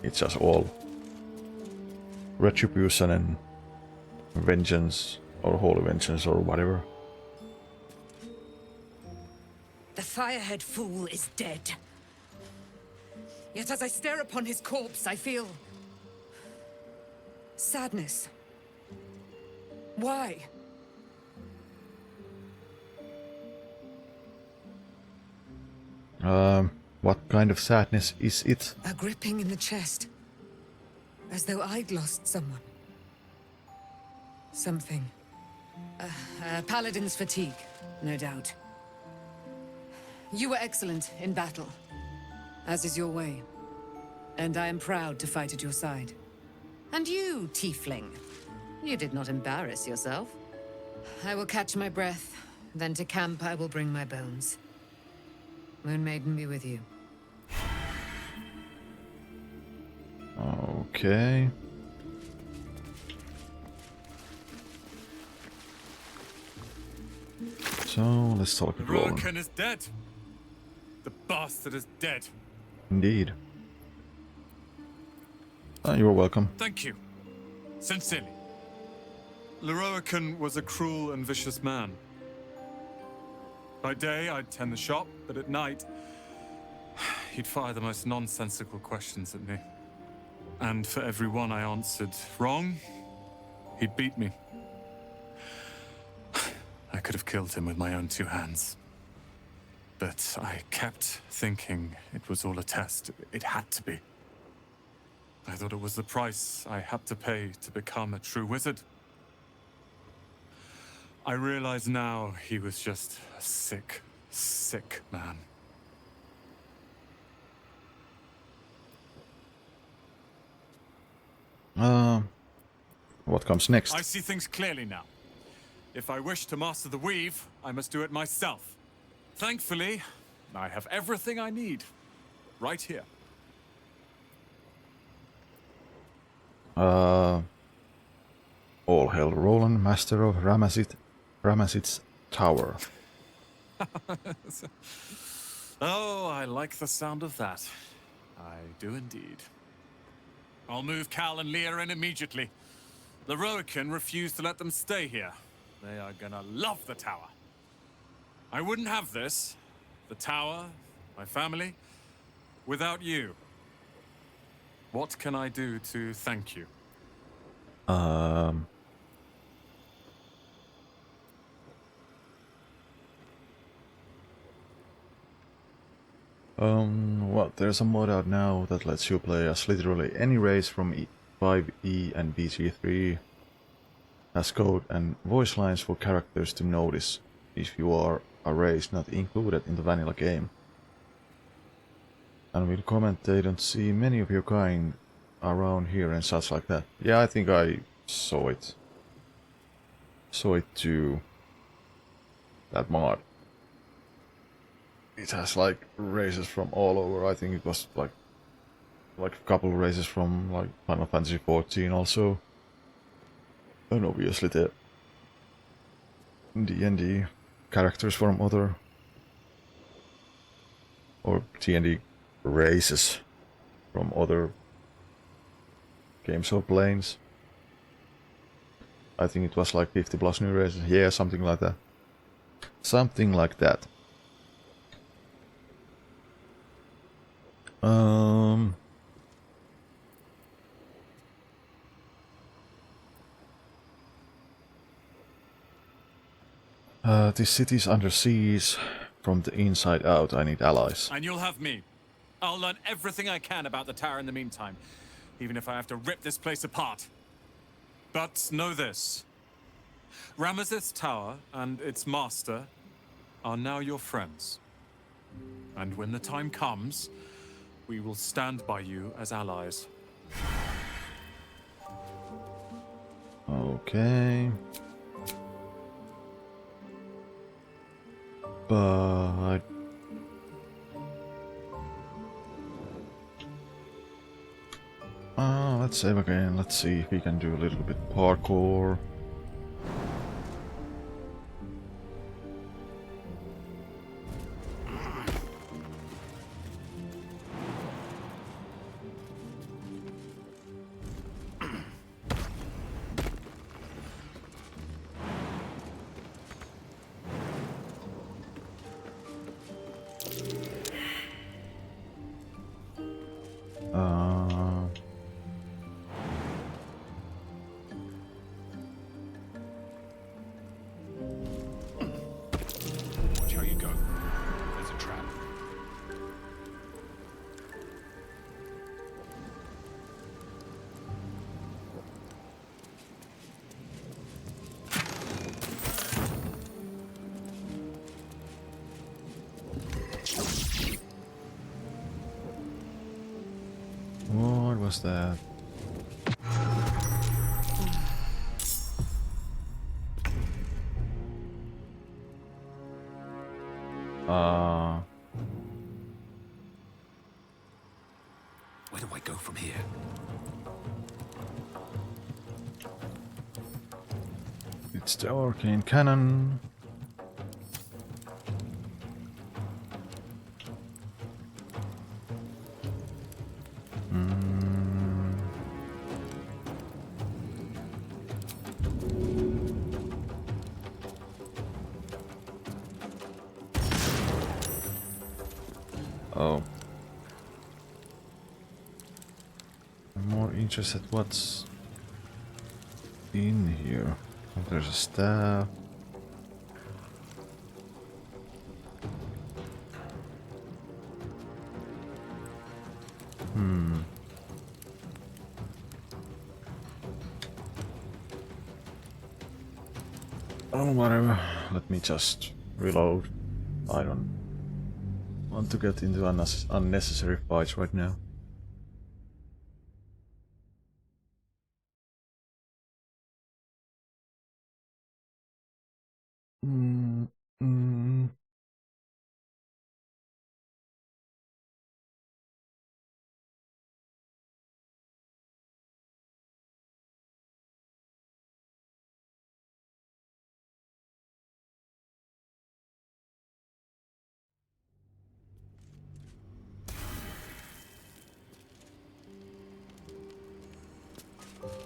It's just all retribution and vengeance, or holy vengeance, or whatever. The firehead fool is dead. Yet as I stare upon his corpse, I feel sadness. Why? What kind of sadness is it? A gripping in the chest. As though I'd lost someone. Something. Paladin's fatigue, no doubt. You were excellent in battle, as is your way. And I am proud to fight at your side. And you, tiefling, you did not embarrass yourself. I will catch my breath, then to camp I will bring my bones. Moon Maiden be with you. Okay. So, let's talk with Roland. Rowan is dead. The bastard is dead. Indeed. You're welcome. Thank you. Sincerely. Leroican was a cruel and vicious man. By day, I'd tend the shop, but at night, he'd fire the most nonsensical questions at me. And for every one I answered wrong, he'd beat me. I could have killed him with my own two hands. But I kept thinking it was all a test. It had to be. I thought it was the price I had to pay to become a true wizard. I realize now he was just a sick, sick man. What comes next? I see things clearly now. If I wish to master the weave, I must do it myself. Thankfully, I have everything I need right here. All hail Roland, master of Ramazith's tower. Oh, I like the sound of that. I do indeed. I'll move Cal and Leah in immediately. Leroican refused to let them stay here. They are gonna love the tower. I wouldn't have this, the tower, my family, without you. What can I do to thank you? Well, there's a mod out now that lets you play as literally any race from 5e and BC3. Has code and voice lines for characters to notice if you are a race not included in the vanilla game. And will comment they don't see many of your kind around here and such like that. Yeah, I think I saw it. Saw it too. That mod. It has like races from all over. I think it was like a couple of races from like Final Fantasy 14 also. And obviously the D&D characters from other or D&D races from other games or planes. I think it was like 50 plus new races. Yeah, something like that. Something like that. This city's under siege from the inside out. I need allies. And you'll have me. I'll learn everything I can about the tower in the meantime, even if I have to rip this place apart. But know this. Ramesses Tower and its master are now your friends. And when the time comes, we will stand by you as allies. Okay. But... let's save again. Let's see if we can do a little bit parkour. Watch how you go. There's a trap. What was that? Where do I go from here? It's the arcane cannon. Oh. I'm more interested what's in here. Oh, there's a staff. Oh, whatever. Let me just reload. I don't want to get into unnecessary fights right now.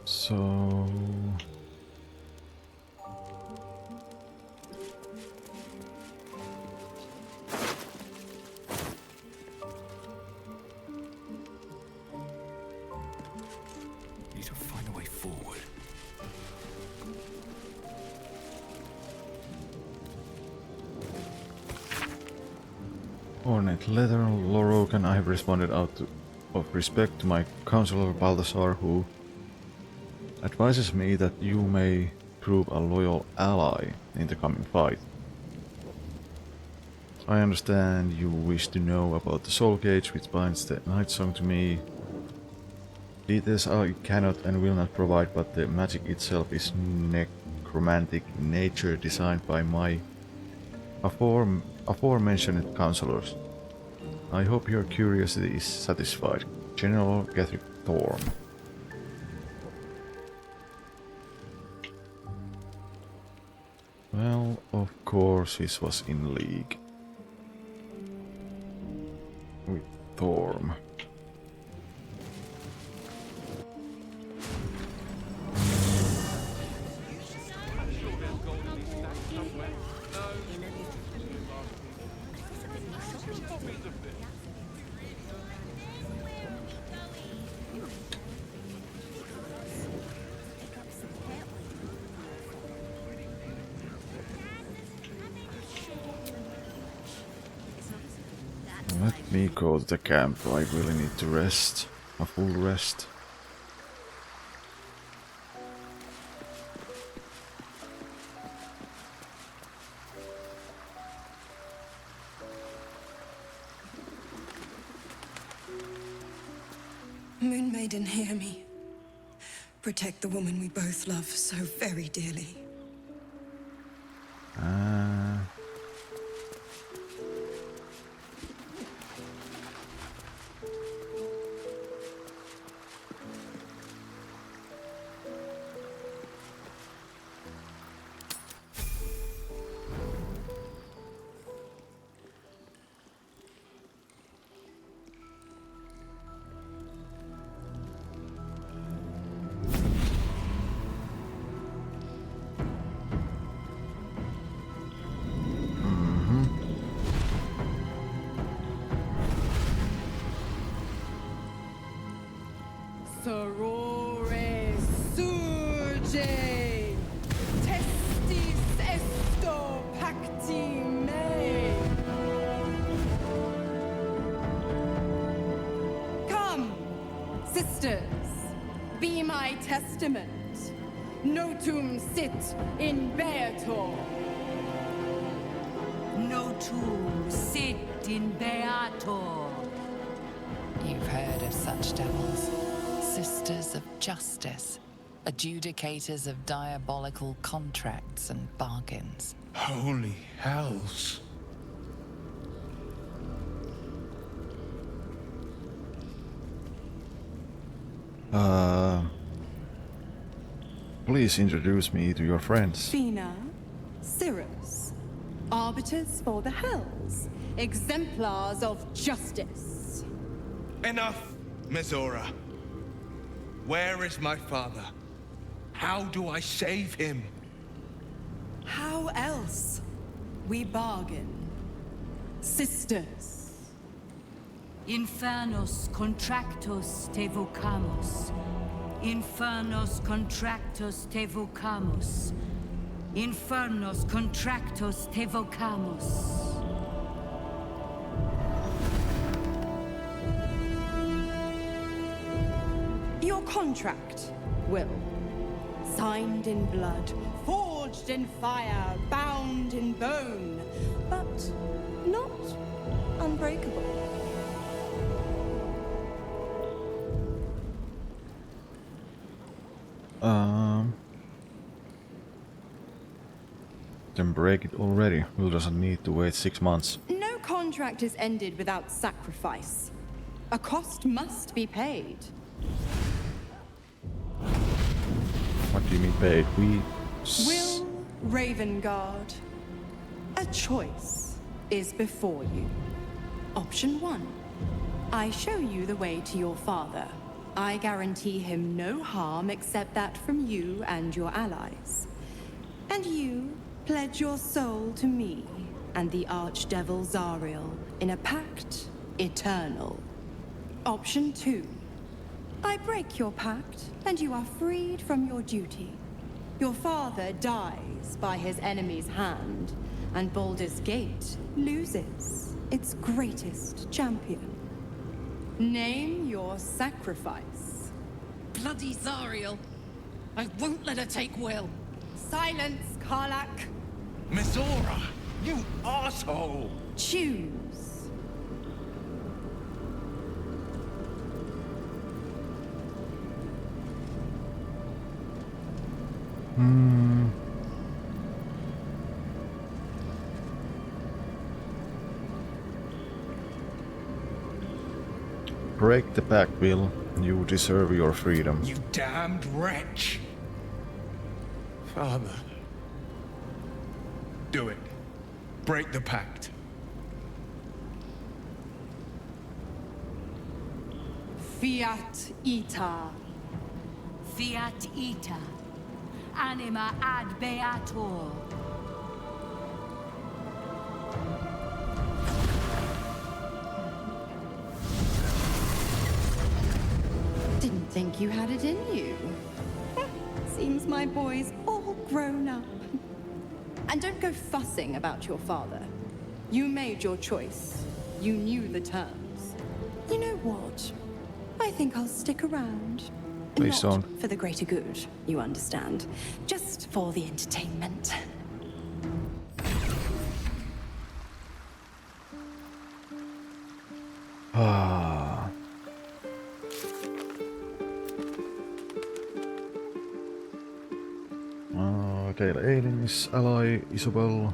So... Need to find a way forward. Ornate letter, Lorokan, I have responded out of respect to my counselor Baldur, who advises me that you may prove a loyal ally in the coming fight. I understand you wish to know about the soul gauge which binds the night song to me. Details I cannot and will not provide, but the magic itself is necromantic in nature, designed by my aforementioned counselors. I hope your curiosity is satisfied. General Gethric Thorm. Well, of course this was in league with Thorm. me go to the camp. I really need to rest. A full rest. Moon Maiden, hear me. Protect the woman we both love so very dearly. Sorore surge, testis esto pacti me. Come, sisters, be my testament. Notum sit in beator. Notum sit in beator. You've heard of such devils. Sisters of justice. Adjudicators of diabolical contracts and bargains. Holy hells. Please introduce me to your friends. Fina, Cirrus, arbiters for the hells, exemplars of justice. Enough, Mizora. Where is my father? How do I save him? How else? We bargain. Sisters. Infernos contractos te vocamus. Infernos contractos te vocamus. Infernos contractos te vocamus. Your contract, Will. Signed in blood, forged in fire, bound in bone, but not unbreakable. Then break it already. Will doesn't need to wait 6 months. No contract is ended without sacrifice. A cost must be paid. What do you mean paid? Will Ravengard, a choice is before you. Option 1. I show you the way to your father. I guarantee him no harm except that from you and your allies. And you pledge your soul to me and the Archdevil Zariel in a pact eternal. Option 2. I break your pact, and you are freed from your duty. Your father dies by his enemy's hand, and Baldur's Gate loses its greatest champion. Name your sacrifice. Bloody Zariel. I won't let her take Will. Silence, Karlak. Mizora, you asshole! Choose. Break the pact, Will. You deserve your freedom. You damned wretch! Father. Do it. Break the pact. Fiat ita. Fiat ita. Anima ad beator. Didn't think you had it in you. Seems my boy's all grown up. And don't go fussing about your father. You made your choice. You knew the terms. You know what? I think I'll stick around. Please Not don't. for the greater good, you understand. Just for the entertainment. Ah. Dale Alien's ally, Isabel.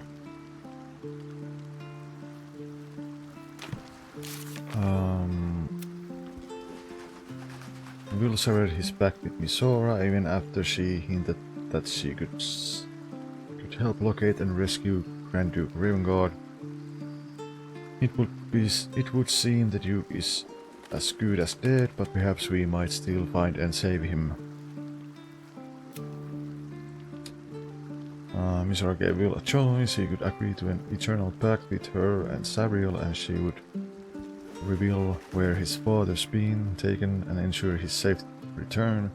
Will severed his pact with Misora even after she hinted that she could help locate and rescue Grand Duke Ravengard. It would seem that Duke is as good as dead, but perhaps we might still find and save him. Misora gave Will a choice. He could agree to an eternal pact with her and Sabriel, and she would reveal where his father's been taken and ensure his safe return,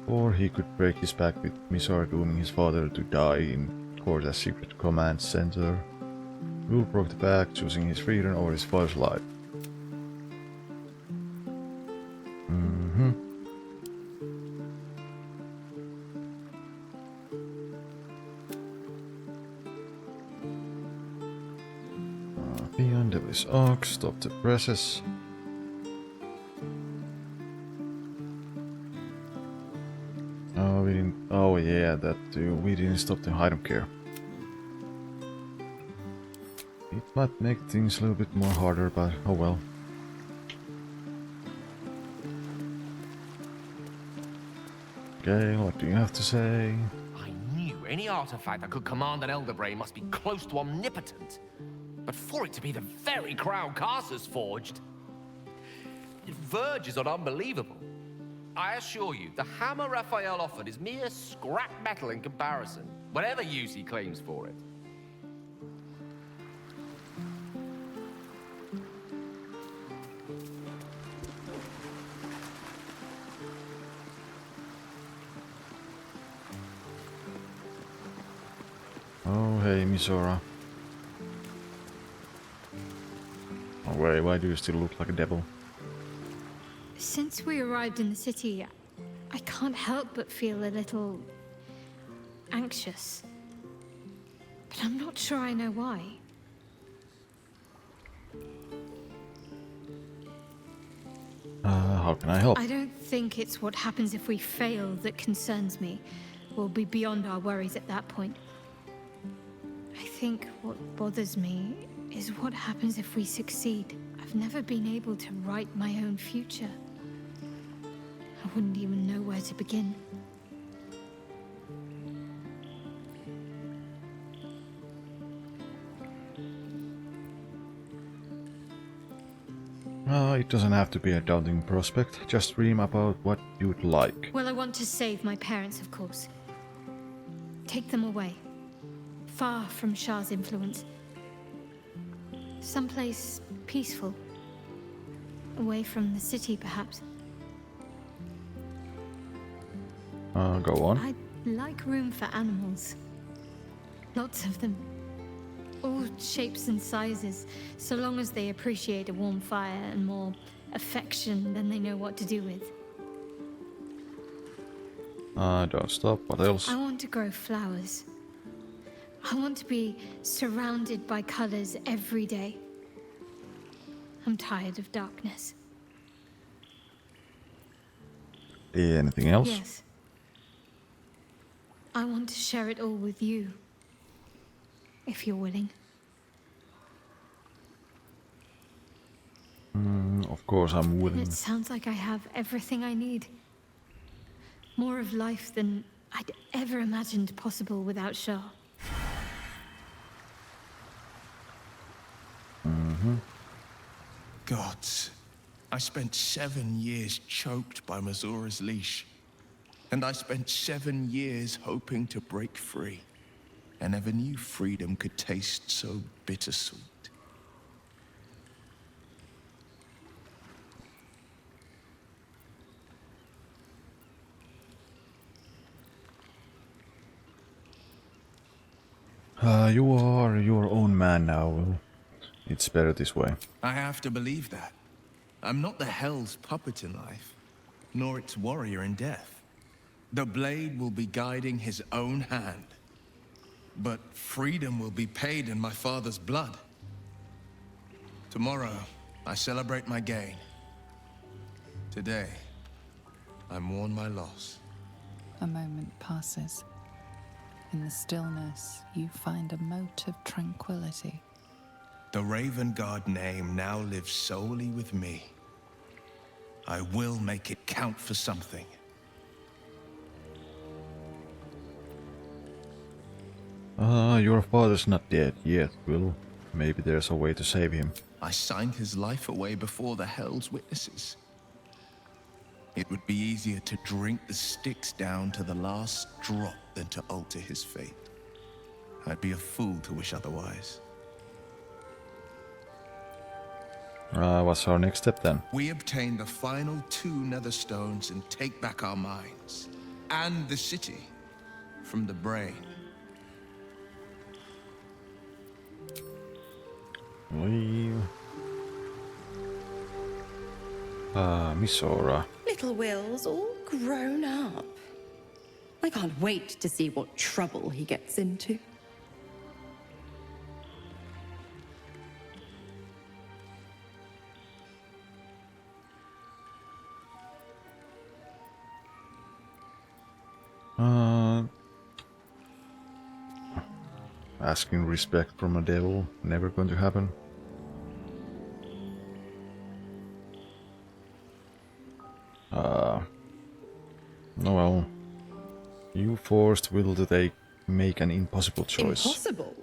or he could break his pact with Misora, dooming his father to die in Korda's secret command center. Will broke the pact, choosing his freedom over his father's life. Beyond Devil's Ox, stop the presses. Oh, we didn't. Oh, yeah, that too. We didn't stop the item care. It might make things a little bit more harder, but oh well. Okay, what do you have to say? I knew any artifact that could command an Elder Brain must be close to omnipotent. But for it to be the very crown Carcer's forged, it verges on unbelievable. I assure you, the hammer Raphael offered is mere scrap metal in comparison, whatever use he claims for it. Oh, hey, Misora. Oh, wait, why do you still look like a devil? Since we arrived in the city, I can't help but feel a little anxious. But I'm not sure I know why. How can I help? I don't think it's what happens if we fail that concerns me. We'll be beyond our worries at that point. I think what bothers me is what happens if we succeed. I've never been able to write my own future. I wouldn't even know where to begin. It doesn't have to be a daunting prospect. Just dream about what you'd like. Well, I want to save my parents, of course. Take them away. Far from Shah's influence. Someplace peaceful. Away from the city, perhaps. Go on. I'd like room for animals. Lots of them. All shapes and sizes, so long as they appreciate a warm fire and more affection than they know what to do with. Don't stop. What else? I want to grow flowers. I want to be surrounded by colors every day. I'm tired of darkness. Anything else? Yes. I want to share it all with you. If you're willing. Of course I'm willing. It sounds like I have everything I need. More of life than I'd ever imagined possible without Shah. Gods, I spent 7 years choked by Mazora's leash. And I spent 7 years hoping to break free. I never knew freedom could taste so bittersweet. You are your own man now. It's better this way. I have to believe that. I'm not the Hell's puppet in life, nor its warrior in death. The blade will be guiding his own hand. But freedom will be paid in my father's blood. Tomorrow, I celebrate my gain. Today, I mourn my loss. A moment passes. In the stillness, you find a mote of tranquility. The Raven Guard name now lives solely with me. I will make it count for something. Your father's not dead yet, Will. Maybe there's a way to save him. I signed his life away before the Hell's witnesses. It would be easier to drink the sticks down to the last drop than to alter his fate. I'd be a fool to wish otherwise. What's our next step then? We obtain the final 2 nether stones and take back our minds. And the city from the brain. Leave. Miss Aura. Little Will's all grown up. I can't wait to see what trouble he gets into. Asking respect from a devil, never going to happen. Oh well. You forced Will to make an impossible choice. Impossible?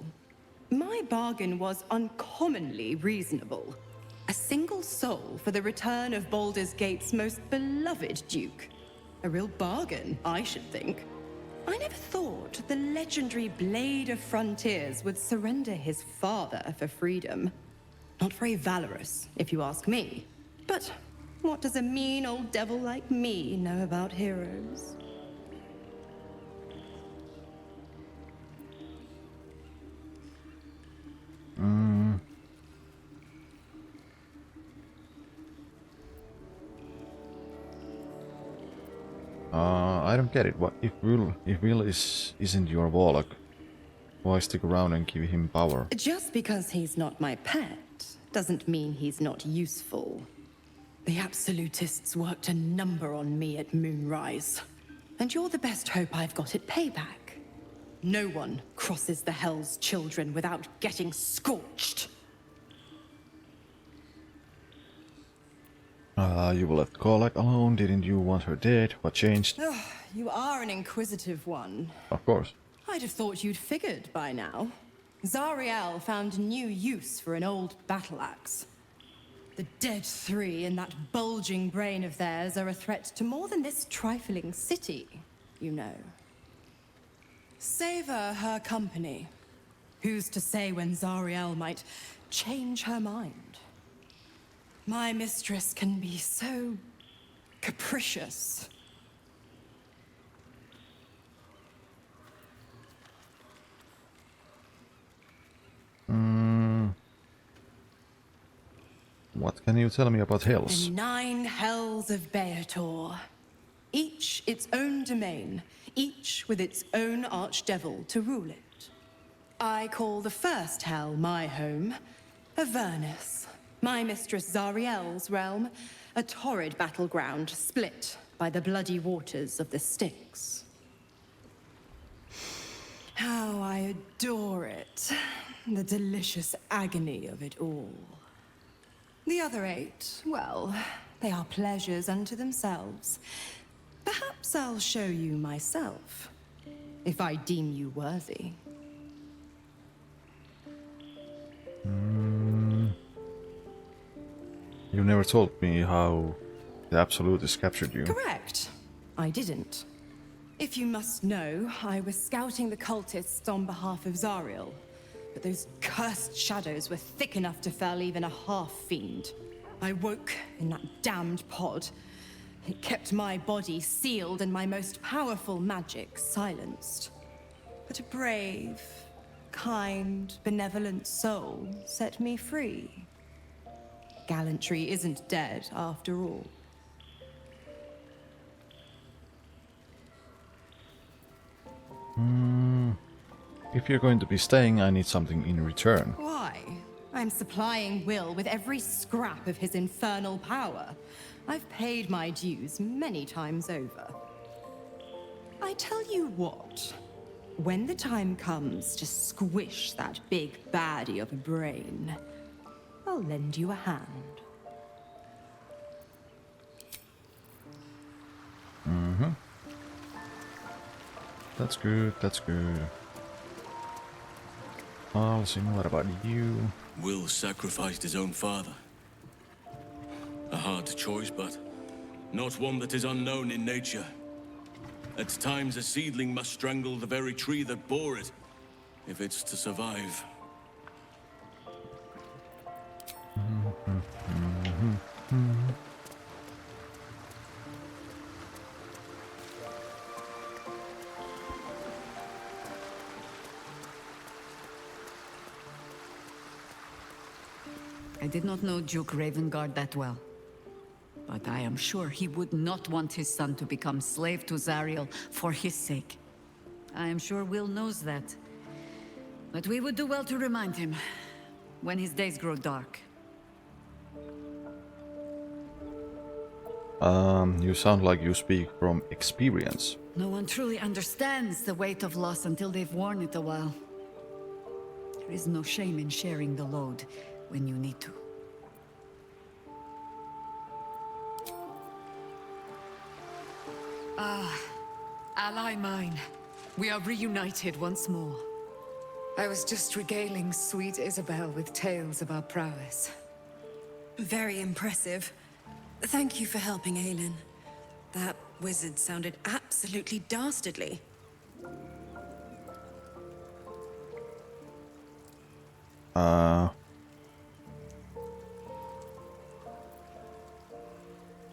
My bargain was uncommonly reasonable. A single soul for the return of Baldur's Gate's most beloved duke. A real bargain, I should think. I never thought the legendary Blade of Frontiers would surrender his father for freedom. Not very valorous, if you ask me. But what does a mean old devil like me know about heroes? I don't get it. What if Will isn't your warlock? Why stick around and give him power? Just because he's not my pet doesn't mean he's not useful. The Absolutists worked a number on me at Moonrise. And you're the best hope I've got at payback. No one crosses the Hell's Children without getting scorched. You left Kolak alone. Didn't you want her dead? What changed? You are an inquisitive one. Of course. I'd have thought you'd figured by now. Zariel found new use for an old battle axe. The dead 3 in that bulging brain of theirs are a threat to more than this trifling city, you know. Savor her company. Who's to say when Zariel might change her mind? My mistress can be so capricious. What can you tell me about Hells? The 9 Hells of Beator. Each its own domain, each with its own archdevil to rule it. I call the first Hell my home, Avernus. My mistress Zariel's realm, a torrid battleground split by the bloody waters of the Styx. How I adore it. The delicious agony of it all. The other 8, well, they are pleasures unto themselves. Perhaps I'll show you myself, if I deem you worthy. You never told me how the Absolutists captured you. Correct. I didn't. If you must know, I was scouting the cultists on behalf of Zariel. But those cursed shadows were thick enough to fell even a half-fiend. I woke in that damned pod. It kept my body sealed and my most powerful magic silenced. But a brave, kind, benevolent soul set me free. gallantry isn't dead after all. If you're going to be staying, I need something in return. Why? I'm supplying Will with every scrap of his infernal power. I've paid my dues many times over. I tell you what, when the time comes to squish that big baddie of a brain, I'll lend you a hand. Mm-hmm. That's good, that's good. Alcin, what about you? Will sacrificed his own father. A hard choice, but not one that is unknown in nature. At times, a seedling must strangle the very tree that bore it, if it's to survive. I did not know Duke Ravengard that well, but I am sure he would not want his son to become slave to Zariel for his sake. I am sure Will knows that, but we would do well to remind him when his days grow dark. You sound like you speak from experience. No one truly understands the weight of loss until they've worn it a while. There is no shame in sharing the load when you need to. Ah, ally mine. We are reunited once more. I was just regaling sweet Isabel with tales of our prowess. Very impressive. Thank you for helping Aelin. That wizard sounded absolutely dastardly.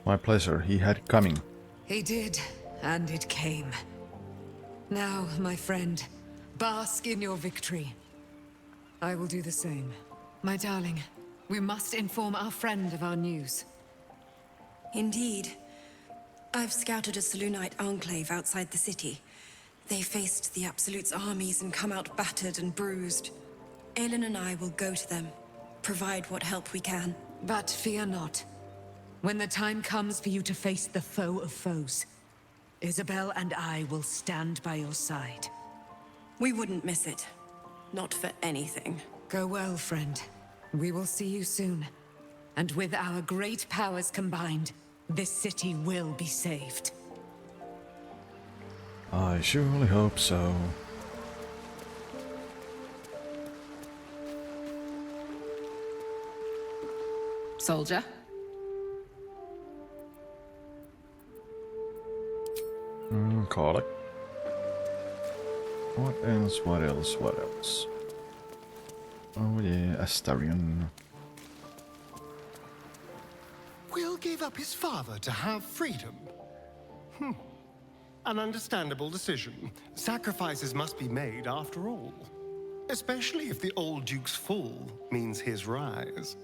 My pleasure. He had it coming. He did, and it came. Now, my friend, bask in your victory. I will do the same. My darling, we must inform our friend of our news. Indeed. I've scouted a Selûnite enclave outside the city. They faced the Absolute's armies and come out battered and bruised. Aelin and I will go to them, provide what help we can. But fear not. When the time comes for you to face the foe of foes, Isabel and I will stand by your side. We wouldn't miss it. Not for anything. Go well, friend. We will see you soon. And with our great powers combined, this city will be saved. I surely hope so. Soldier? Call it. What else? What else? What else? Oh yeah, Astarion. Will gave up his father to have freedom. An understandable decision. Sacrifices must be made after all. Especially if the old Duke's fall means his rise.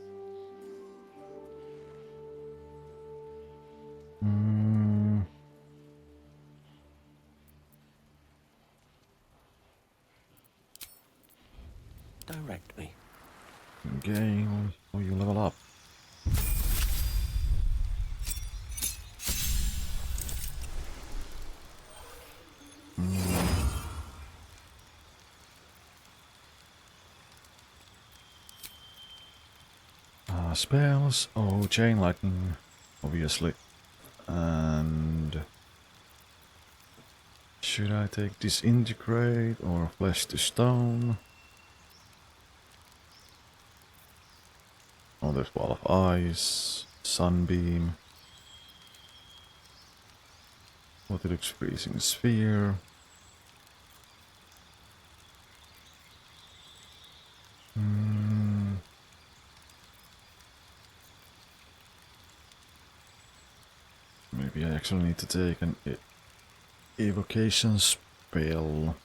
Direct me. Okay, or you level up. Spells. Oh, chain lightning, obviously. And should I take disintegrate or flesh to stone? Oh, there's wall of ice, sunbeam. Orthodox freezing sphere. Maybe I actually need to take an evocation spell.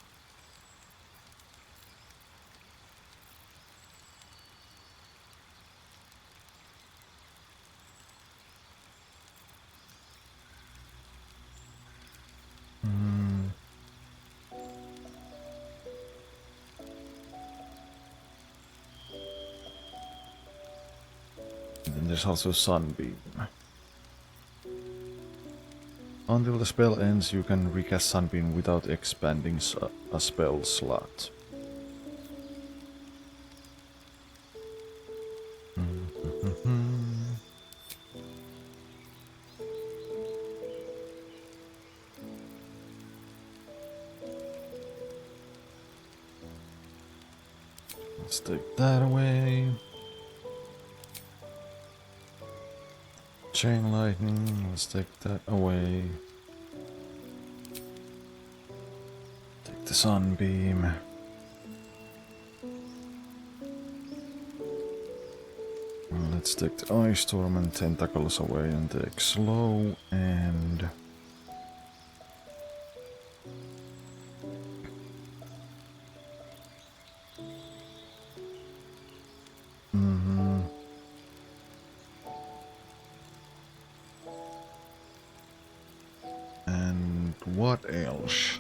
And then there's also Sunbeam. Until the spell ends, you can recast Sunbeam without expanding a spell slot. Let's take that away. Chain lightning, let's take that away. Take the sunbeam. Let's take the ice storm and tentacles away and take slow and and what else?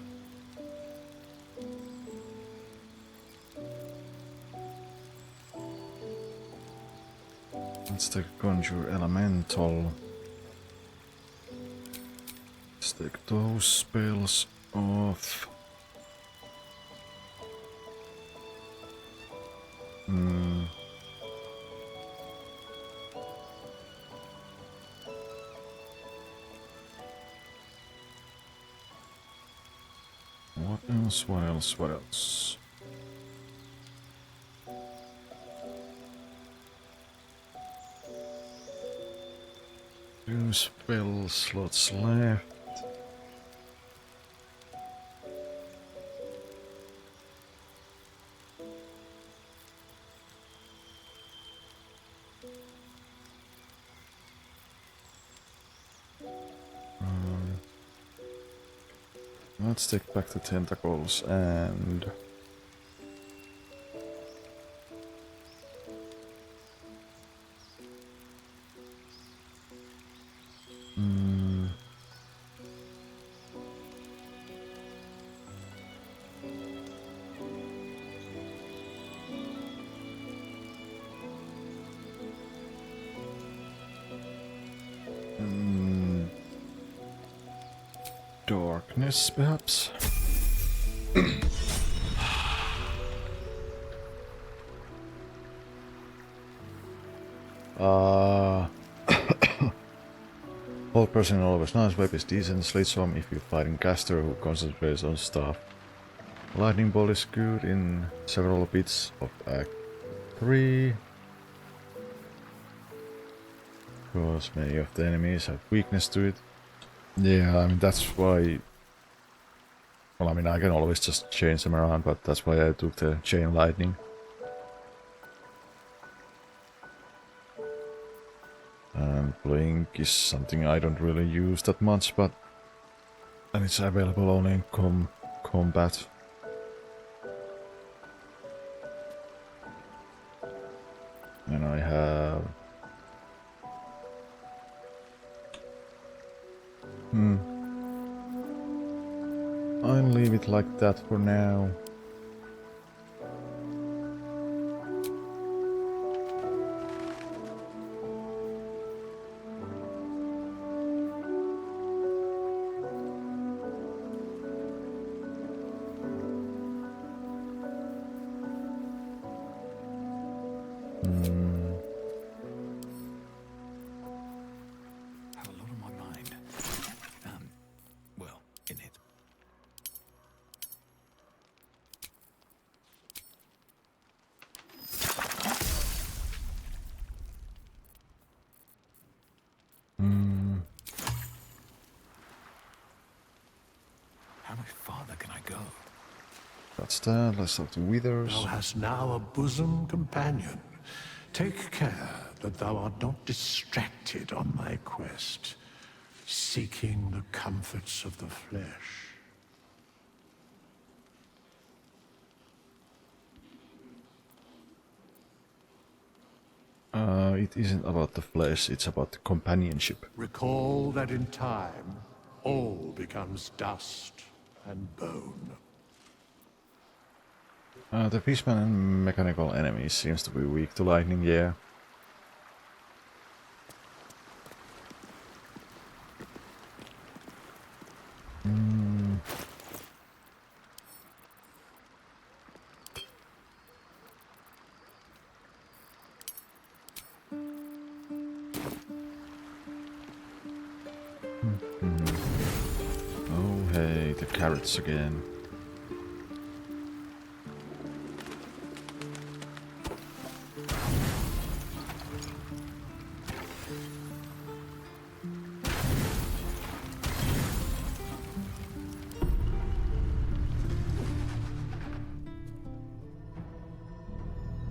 Let's take Conjure Elemental. Let's take those spells off. What else? What else? What else? Two spell slots left. Let's take back the tentacles and darkness, perhaps. Hold person always nice, web is decent, slate storm if you fighting caster who concentrates on stuff. Lightning bolt is good in several bits of Act 3. Because many of the enemies have weakness to it. Yeah, I mean that's why. Well, I mean I can always just change them around, but that's why I took the chain lightning. And blink is something I don't really use that much, but and it's available only in combat. And I have. I'll leave it like that for now. Have a lot on my mind. Well, in it. How much farther can I go? That's that. Let's talk to Withers. Thou hast now a bosom companion. Take care that thou art not distracted on thy quest, seeking the comforts of the flesh. It isn't about the flesh, it's about the companionship. Recall that in time, all becomes dust and bone. The Fishman and mechanical enemies seems to be weak to lightning, yeah. Oh hey, the carrots again.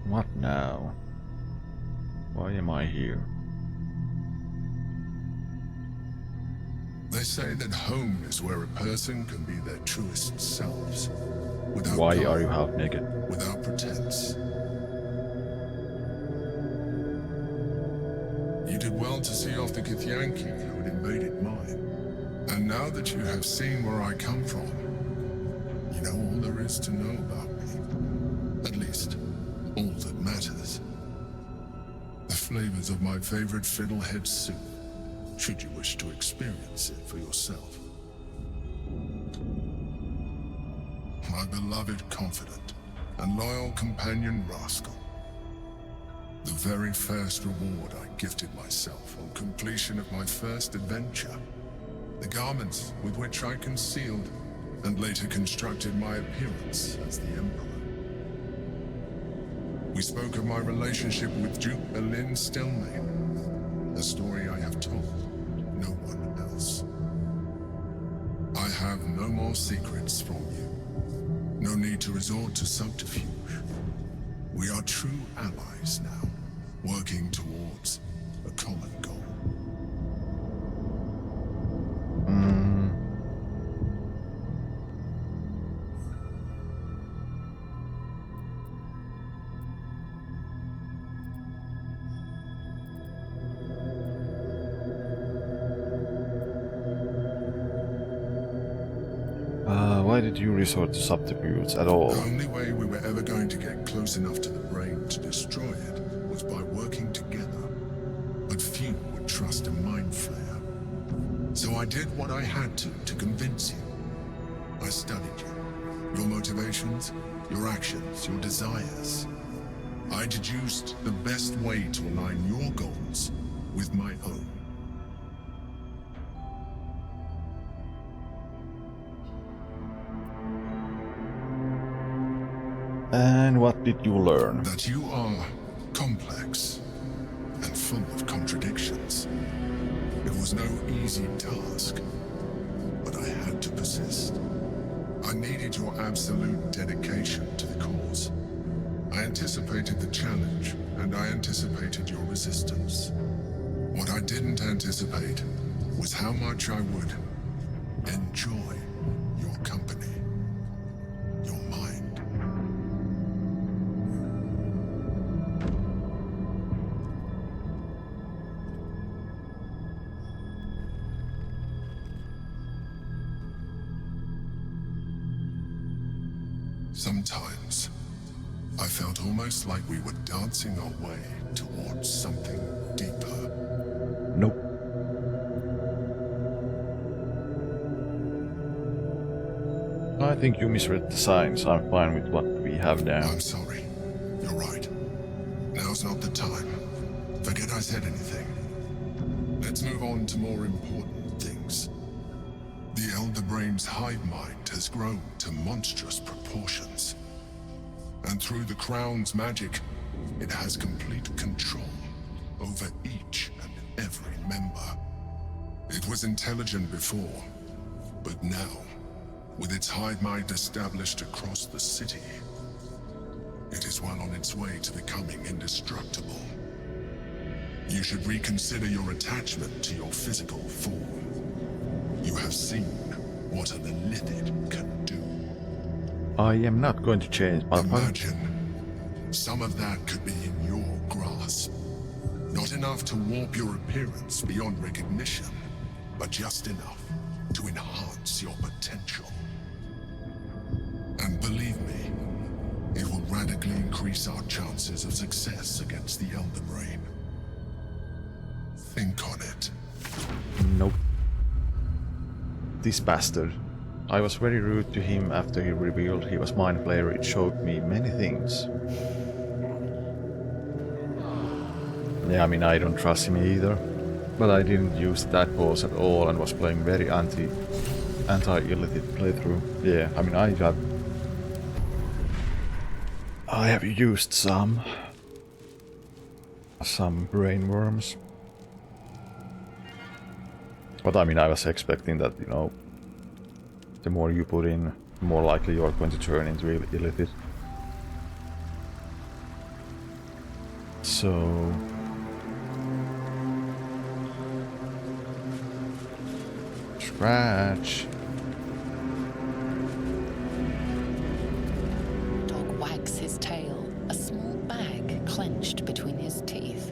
What now? Why am I here? They say that home is where a person can be their truest selves. Without Why guile, are you half naked? Without pretense. You did well to see off the Githyanki who had invaded mine. And now that you have seen where I come from, you know all there is to know about me. At least, all that matters. The flavors of my favorite fiddlehead soup, should you wish to experience it for yourself. My beloved confidant and loyal companion Rascal. The very first reward I gifted myself on completion of my first adventure. The garments with which I concealed and later constructed my appearance as the Emperor. We spoke of my relationship with Duke Elin Stillmain, a story I have told no one else. I have no more secrets from you. No need to resort to subterfuge. We are true allies now, working towards a common goal. Why did you resort to subterfuge at all? The only way we were ever going to get close enough to the brain to destroy it was by working together. But few would trust a mind flayer. So I did what I had to convince you. I studied you. Your motivations, your actions, your desires. I deduced the best way to align your goals with my own. And what did you learn? That you are complex and full of contradictions. It was no easy task, but I had to persist. I needed your absolute dedication to the cause. I anticipated the challenge, and I anticipated your resistance. What I didn't anticipate was how much I would enjoy your company, your mind. Sometimes, I felt almost like we were dancing our way towards something deeper. Nope. I think you misread the signs. I'm fine with what we have now. I'm sorry. You're right. Now's not the time. Forget I said anything. Let's move on to more important things. The Elder Brain's hive mind has grown to monstrous proportions. And through the Crown's magic, it has complete control over each and every member. It was intelligent before, but now, with its hive mind established across the city, it is well on its way to becoming indestructible. You should reconsider your attachment to your physical form. You have seen what an illithid can do. I am not going to change my Imagine some of that could be in your grasp. Not enough to warp your appearance beyond recognition, but just enough to enhance your potential. And believe me, it will radically increase our chances of success against the Elder Brain. Think on it. Nope. This bastard. I was very rude to him after he revealed he was Mind Flayer. It showed me many things. Yeah, I mean, I don't trust him either. But I didn't use that boss at all and was playing very anti-illicit playthrough. Yeah, I mean, I have used some brain worms. But I mean, I was expecting that, you know, the more you put in, the more likely you're going to turn into illicit. So... Scratch. Dog wags his tail, a small bag clenched between his teeth.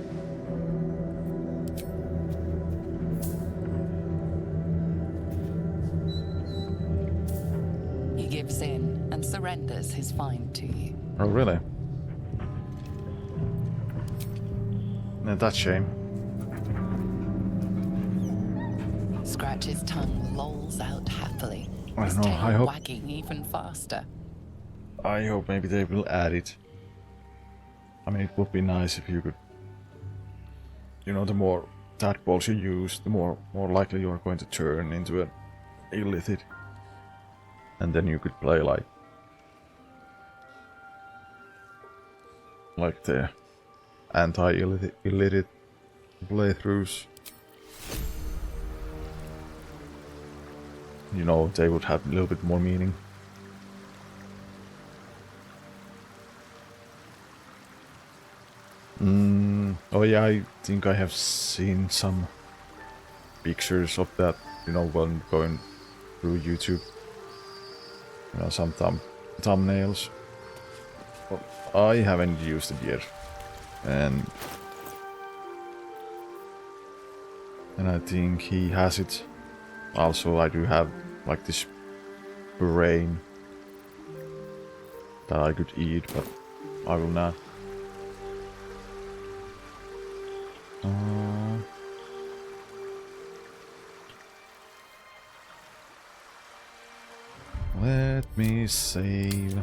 He gives in and surrenders his find to you. Oh, really? That's a shame. Scratch's tongue lolls out happily, I his know, tail I hope... wagging even faster. I hope maybe they will add it. I mean, it would be nice if you could... You know, the more tadpoles you use, the more likely you are going to turn into an illicit. And then you could play like the anti-illicit playthroughs. You know, they would have a little bit more meaning. Oh yeah, I think I have seen some pictures of that, you know, when going through YouTube. You know, some thumbnails. But I haven't used it yet. And I think he has it. Also, I do have like this brain that I could eat, but I will not. Let me save.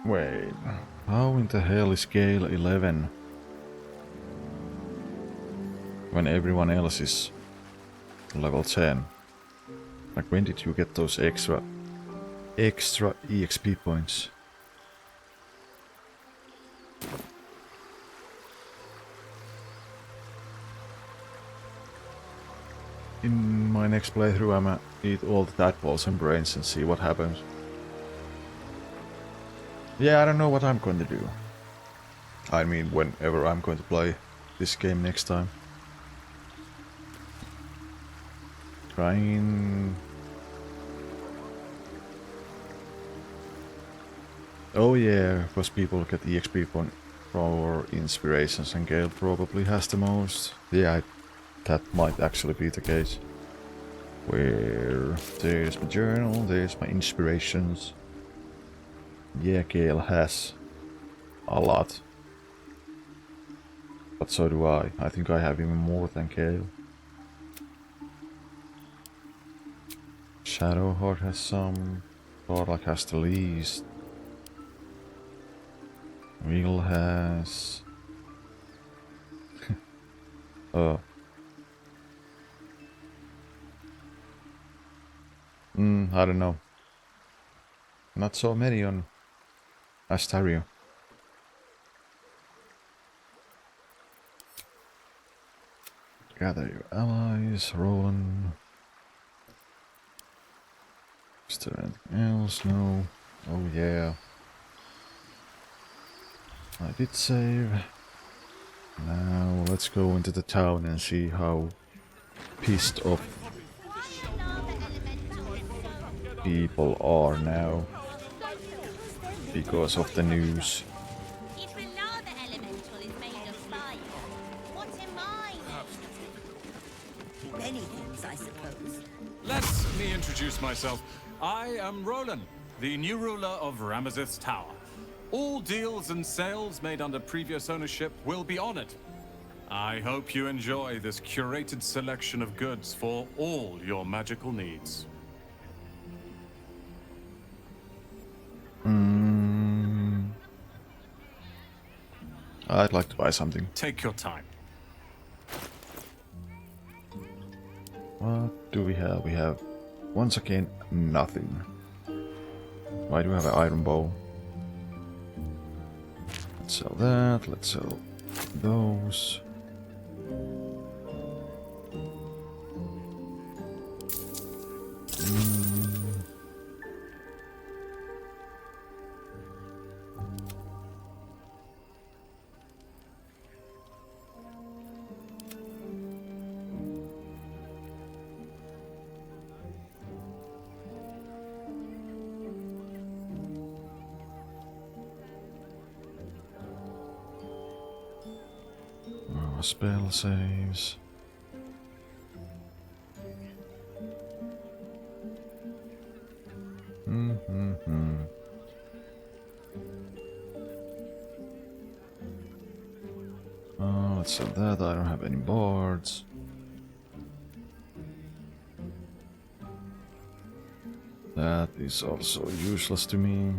Wait, how in the hell is Gale 11? When everyone else is level 10? Like, when did you get those extra EXP points? In my next playthrough, I'ma eat all the tadpoles and brains and see what happens. Yeah, I don't know what I'm going to do. I mean, whenever I'm going to play this game next time. Trying... Oh yeah, because people get EXP point for inspirations and Gale probably has the most. Yeah, that might actually be the case. Where there's my journal, there's my inspirations. Yeah, Gale has a lot. But so do I. I think I have even more than Gale. Shadowheart has some. Thorlak has the least. Will has... I don't know. Not so many on Astario. Gather your allies, Roland. Is there anything else? No. Oh yeah. I did save. Now let's go into the town and see how pissed off people are now because of the news. Many things, I suppose. Let me introduce myself. I am Roland, the new ruler of Ramazith's Tower. All deals and sales made under previous ownership will be honored. I hope you enjoy this curated selection of goods for all your magical needs. I'd like to buy something. Take your time. What do we have? We have, once again, nothing. Why do we have an iron bow? Let's sell that, let's sell those. Spell saves. Oh, let's sell that. I don't have any boards. That is also useless to me.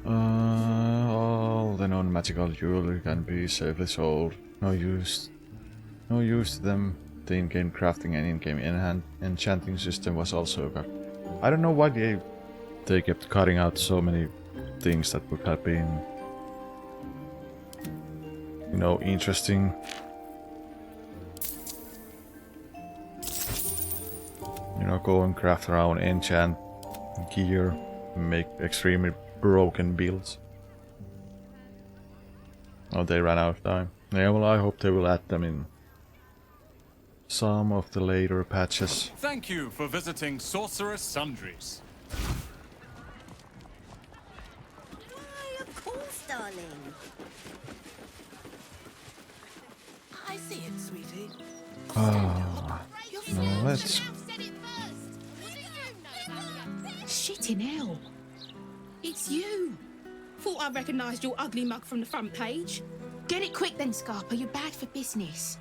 All the non-magical jewelry can be safely sold. No use to them. The in-game crafting and in-game enchanting system was also cut. I don't know why they kept cutting out so many things that would have been, you know, interesting. You know, go and craft around enchant gear, make extremely broken builds. Oh, they ran out of time. Yeah, well, I hope they will add them in some of the later patches. Thank you for visiting Sorcerer's Sundries. Of course, darling. I see it, sweetie. Ah, no, let's. Shitting hell. It's you. Thought I recognised your ugly mug from the front page. Get it quick then, Scarpa. You're bad for business.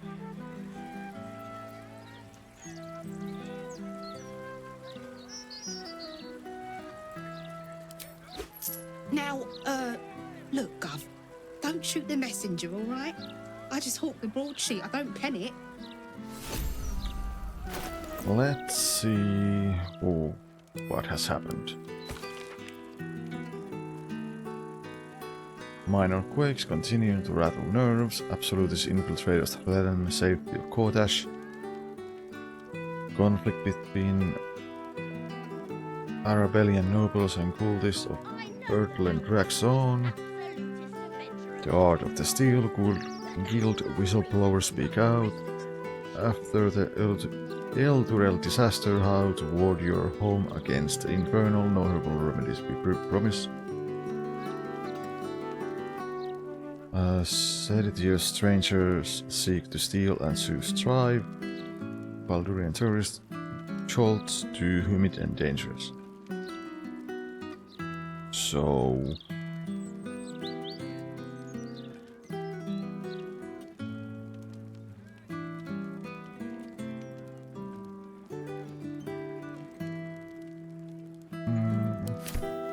Now, look, Gov. Don't shoot the messenger, all right? I just hawk the broadsheet. I don't pen it. Let's see. Oh, what has happened? Minor quakes continue to rattle nerves. Absolutist infiltrators threaten safety of Kotash. Conflict between Arabellian nobles and cultists of Turtle and Draxon. The Art of the Steel Guild whistleblowers speak out. After the Eldurel disaster, how to ward your home against the infernal, notable remedies we promise. Seditious strangers seek to steal and Sooo strive. Baldurian tourists, jolts too humid and dangerous. So...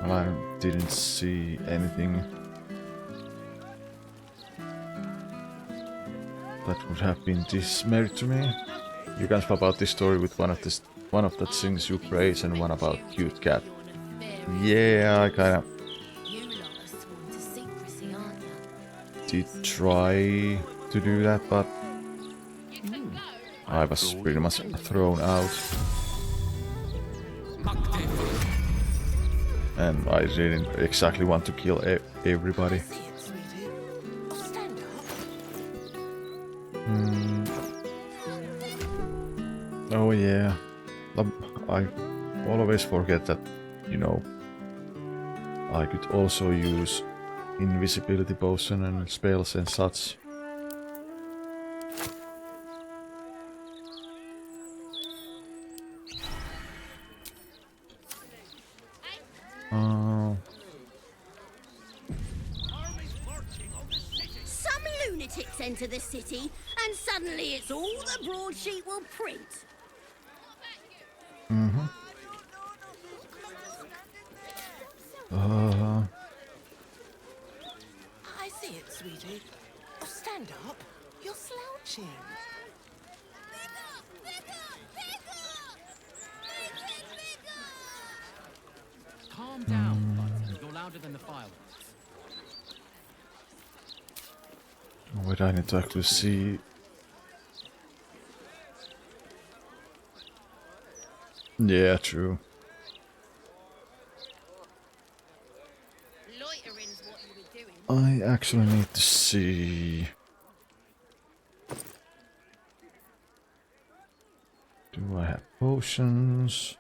well, I didn't see anything that would have been this merit to me. You can swap out this story with one of the things you praise and one about cute cat. Yeah, I kinda did try to do that, but I was pretty much thrown out. And I didn't exactly want to kill everybody. Oh yeah, I always forget that, you know, I could also use invisibility potion and spells and such. Some lunatics enter the city, and suddenly it's all the broadsheet will print. Mm-hmm. I see it, sweetie. Oh, stand up. You're slouching. Calm down, bud. You're louder than the fireworks. Wait, I need to actually see. Yeah, true. I actually need to see. Do I have potions?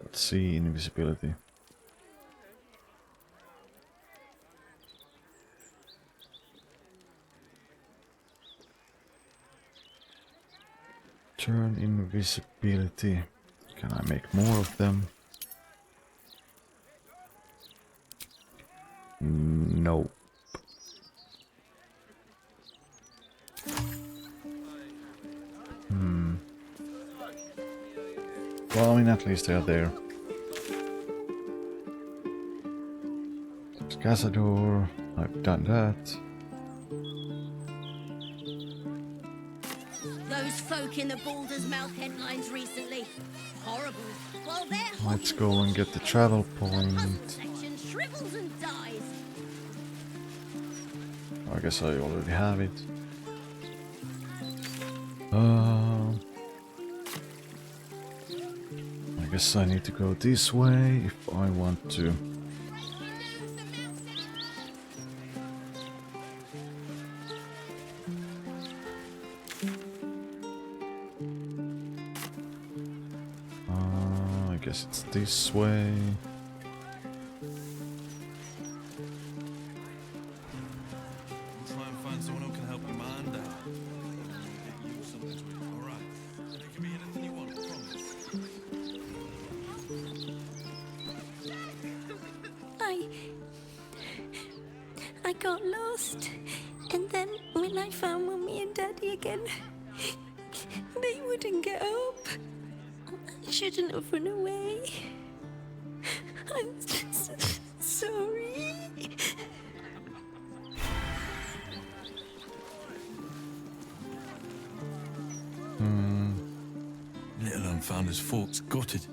Let's see, invisibility. Turn invisibility. Can I make more of them? No. Well, I mean, at least they are there. Cazador, I've done that. Those folk in the Baldur's Mouth headlines recently. Horrible. Well, their Let's go and get the travel point. section shrivels and dies. I guess I already have it. I guess I need to go this way if I want to. I guess it's this way. Try and find someone who can help your mind out. Alright. It can be anything you want, I promise. I got lost. And then when I found Mummy and Daddy again, they wouldn't get up. I shouldn't have run away. I'm just sorry. Little unfounders folks gutted.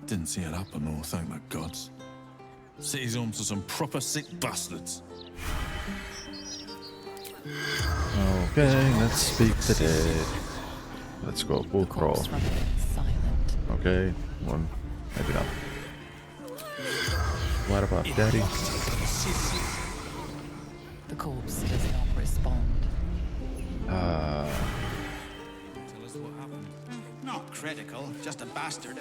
Didn't see it happen, or thank the gods. City's home to some proper sick bastards. Okay, let's speak the dead. Let's go full crawl. Okay, one, maybe not. What about Daddy? The corpse does not respond. Tell us what happened. Not critical, just a bastard.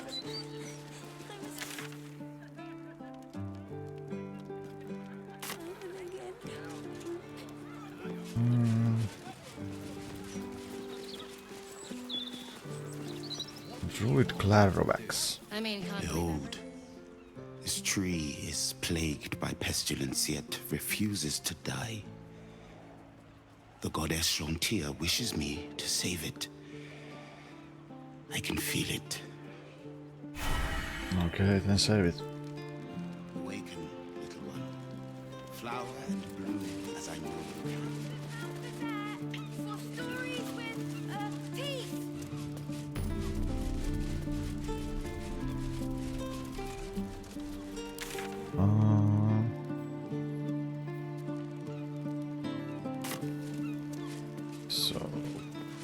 Druid Clarovax. Behold, this tree is plagued by pestilence, yet refuses to die. The goddess Shontia wishes me to save it. I can feel it. Okay, then save it. Awaken, little one. Flower and bloom as I know you can.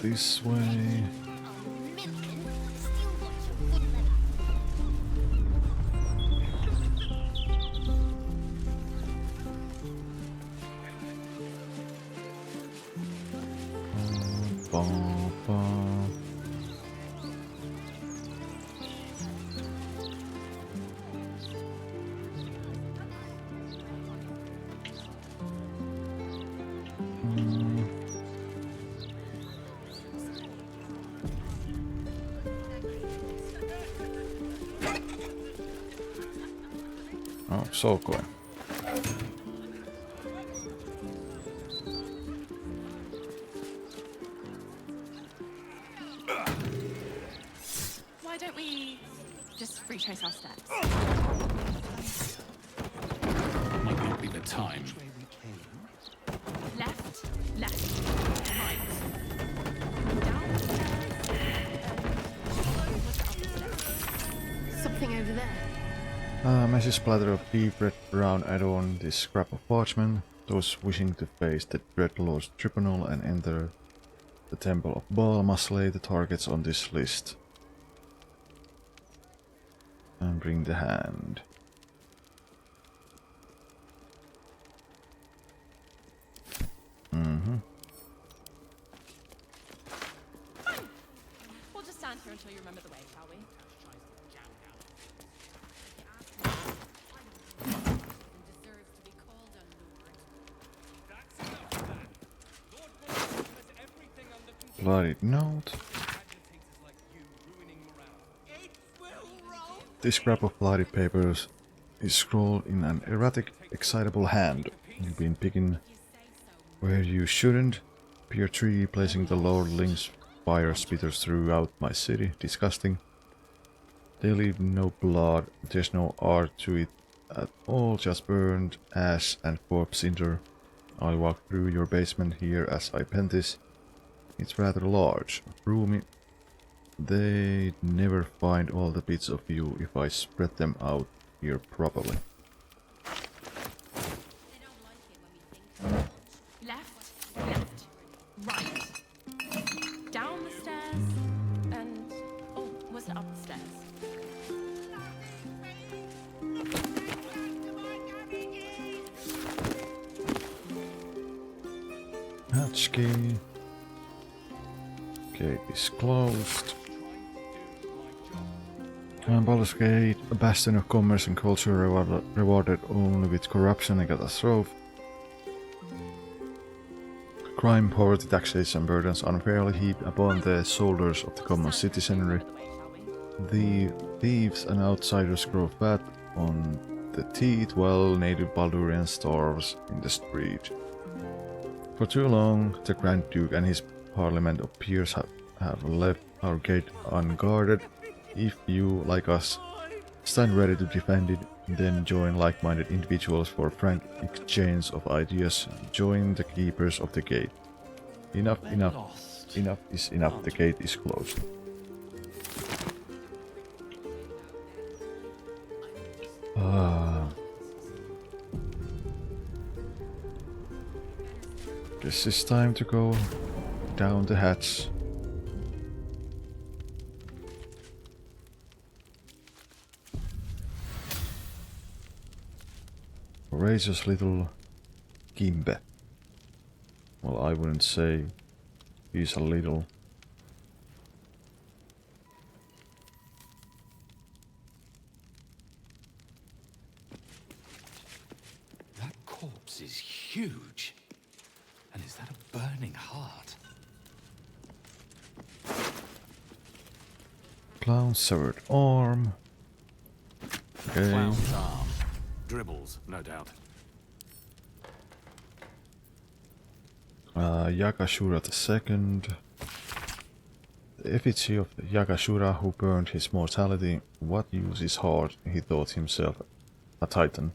this way. Oh, so cool. Why don't we just retrace our steps? Might not be the time. Left, left, right. Down the stairs. Something over there. Massive splatter of deep red brown adorn this scrap of parchment. Those wishing to face the Dreadlord's tribunal and enter the Temple of Baal must slay the targets on this list. And bring the hand. We'll just stand here until you remember the way, shall we? Bloodied note. This scrap of bloody papers is scrawled in an erratic, excitable hand. You've been picking where you shouldn't. Pier 3 placing the lordling's fire spitters throughout my city. Disgusting. They leave no blood. There's no art to it at all. Just burned ash and corpse cinder. I walk through your basement here as I pen this. It's rather large, roomy. They'd never find all the bits of you if I spread them out here properly. Left, left, right. Down the stairs and... oh, was it up the stairs? Hatch key. Gate is closed. Baldur's Gate, a bastion of commerce and culture rewarded only with corruption and catastrophe. Crime, poverty, taxation, burdens unfairly heaped upon the shoulders of the common citizenry. The thieves and outsiders grow fat on the teeth while native Baldurian starves in the street. For too long, the Grand Duke and his parliament of peers have left our gate unguarded. If you, like us, stand ready to defend it, then join like-minded individuals for frank exchange of ideas. Join the keepers of the gate. Enough, enough. Enough is enough. The gate is closed. Guess it's time to go down the hatch. Courageous little Kimbe. Well, I wouldn't say he's a little. That corpse is huge. And is that a burning heart? Clown's severed arm. Okay. Clown's arm. Dribbles, no doubt. Yakashura II. The effigy of Yakashura who burned his mortality. What use is heart? He thought himself a titan,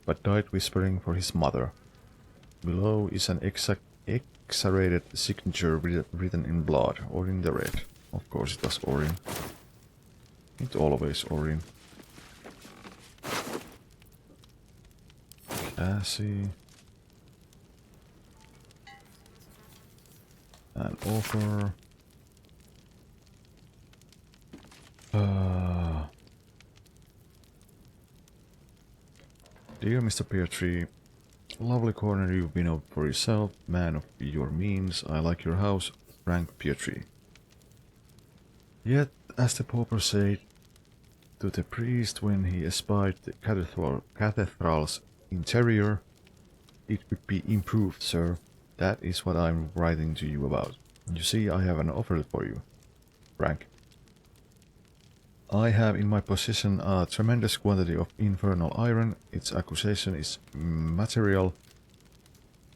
but died whispering for his mother. Below is an X-rated signature written in blood, or in the red. Of course it was Orin. It always Orin. Cassie. An offer. Dear Mr. Pear Tree, lovely corner you've been out for yourself, man of your means. I like your house, Frank Pear Tree. Yet, as the pauper said to the priest when he espied the cathedral's interior, it could be improved, sir. That is what I'm writing to you about. You see, I have an offer for you, Frank. I have in my possession a tremendous quantity of infernal iron. Its acquisition is material.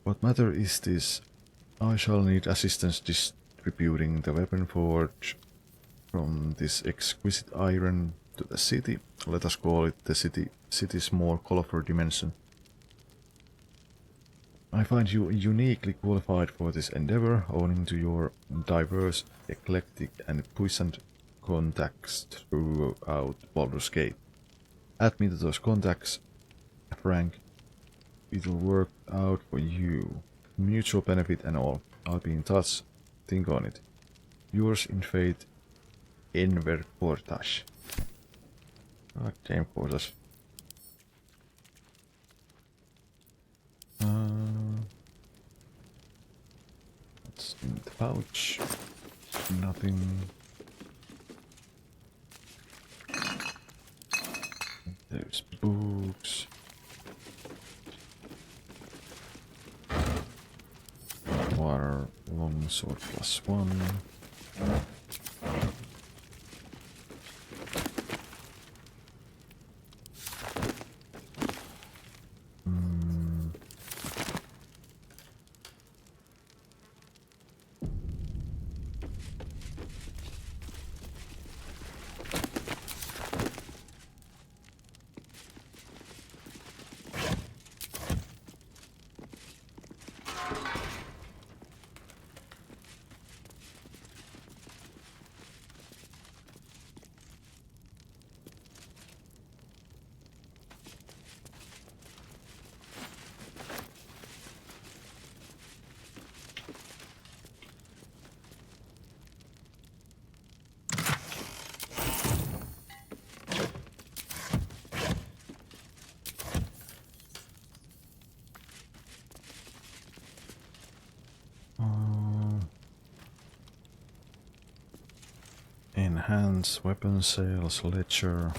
What matter is this? I shall need assistance distributing the weapon forge from this exquisite iron to the city. Let us call it the city's more colorful dimension. I find you uniquely qualified for this endeavor, owing to your diverse, eclectic and puissant contacts throughout Baldur's Gate. Add me to those contacts, Frank. It'll work out for you. Mutual benefit and all. I'll be in touch. Think on it. Yours in fate, Enver Portage. God damn Portage. What's in the pouch? Nothing. There's books. Water, longsword +1. Enhance weapon sales ledger.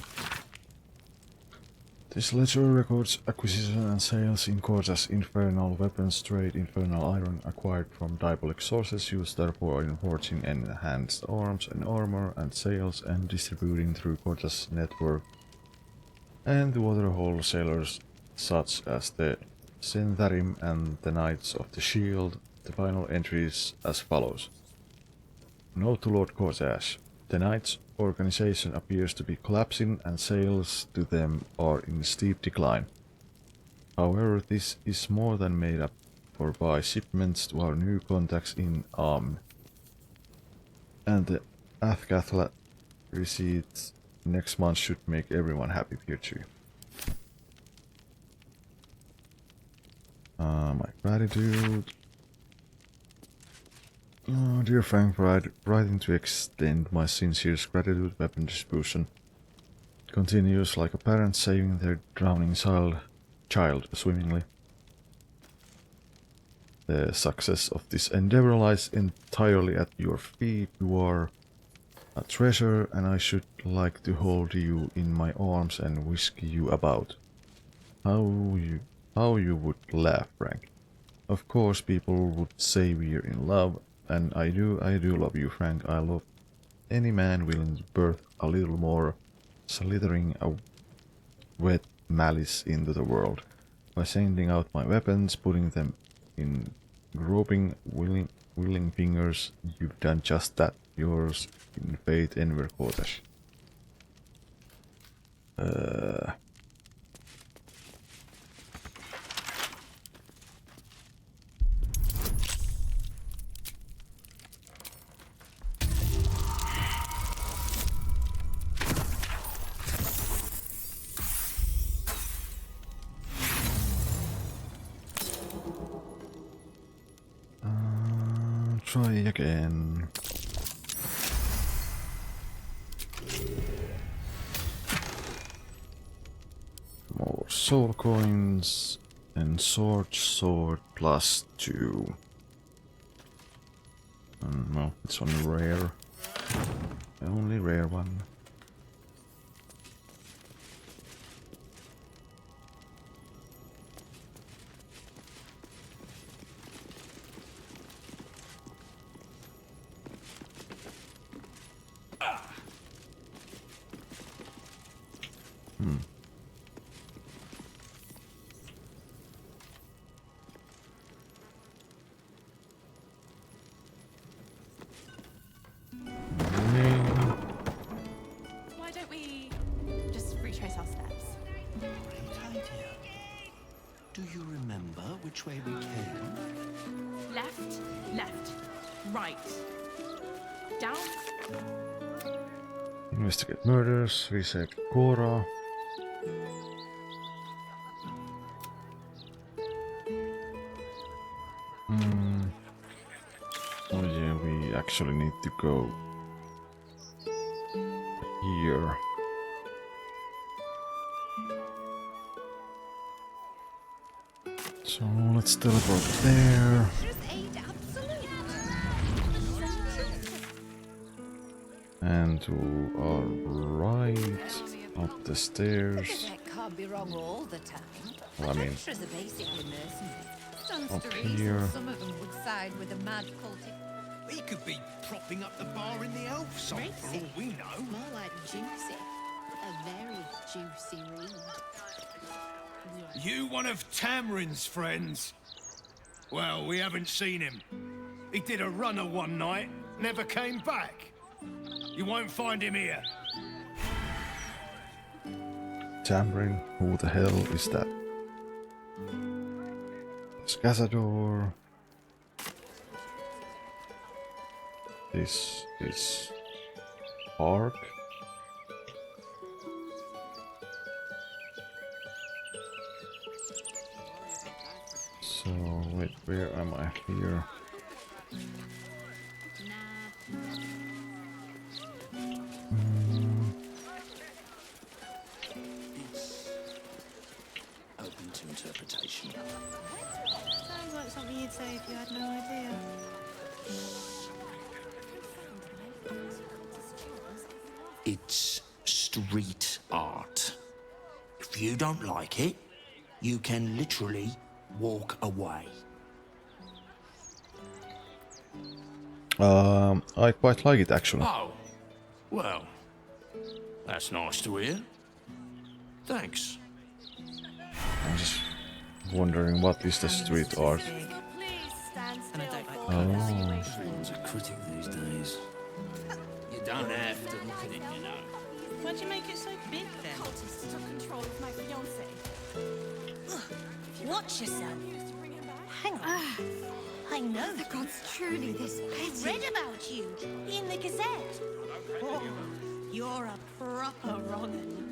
This ledger records acquisition and sales in Corta's infernal weapons trade, infernal iron acquired from diabolic sources used therefore in forging enhanced arms and armor, and sales and distributing through Corta's network and to other wholesalers such as the Sentharim and the Knights of the Shield. The final entries as follows. Note to Lord Cortash. The Knights' organization appears to be collapsing and sales to them are in steep decline. However, this is more than made up for by shipments to our new contacts in Amn. And the Athkatla receipts next month should make everyone happy, Pichu. My gratitude. Oh, dear Frank, writing to extend my sincere gratitude. Weapon distribution continues like a parent saving their drowning child swimmingly. The success of this endeavor lies entirely at your feet. You are a treasure, and I should like to hold you in my arms and whisk you about. How you would laugh, Frank. Of course, people would say we're in love. And I do love you, Frank. I love any man willing to birth a little more slithering a wet malice into the world. By sending out my weapons, putting them in groping, willing fingers, you've done just that. Yours in fate, Enver Kotash. Try again. soul coins and sword +2. No, it's only rare. Only rare one. Why don't we just retrace our steps? Great idea. Do you remember which way we came? Left, left, right. Down. Investigate murders, reset Cora. Oh yeah, we actually need to go here. So let's teleport there. And to our right, up the stairs. Can't be wrong all the time. Well, I mean, Adventurers are basically mercenaries. Stands up to reason here. some of them would side with a mad cultic. He could be propping up the bar in the elf song for all we know. More like juicy. A very juicy read. You one of Tamrin's friends? Well, we haven't seen him. He did a runner one night, never came back. You won't find him here. Tamrin, who the hell is that? Scazador. This is Ark. So wait, where am I here? Open to interpretation. Sounds like something you'd say if you had no idea. It's street art. If you don't like it, you can literally walk away. I quite like it actually. Oh, well, that's nice to hear. Thanks. I'm just wondering what is the street art. Oh. Everyone's a critic these days. You don't have to look at it, you know. Why'd you make it so big then? Cultists took control of my fiancé. Watch yourself. Hang on. I know. The gods truly this petty. Read about you in the Gazette. Oh, you're a proper wrong'un.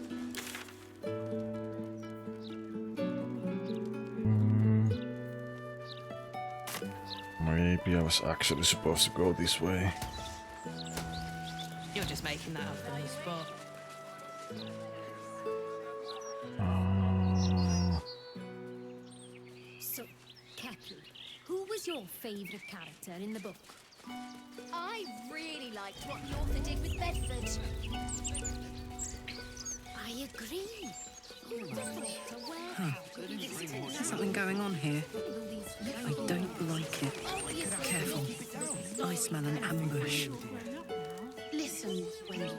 Maybe I was actually supposed to go this way. You're just making that up on the spot. So, Kaki, who was your favourite character in the book? I really liked what the author did with Bedford. I agree. There's something going on here. I don't like it. Careful. I smell an ambush. Listen, Wendy.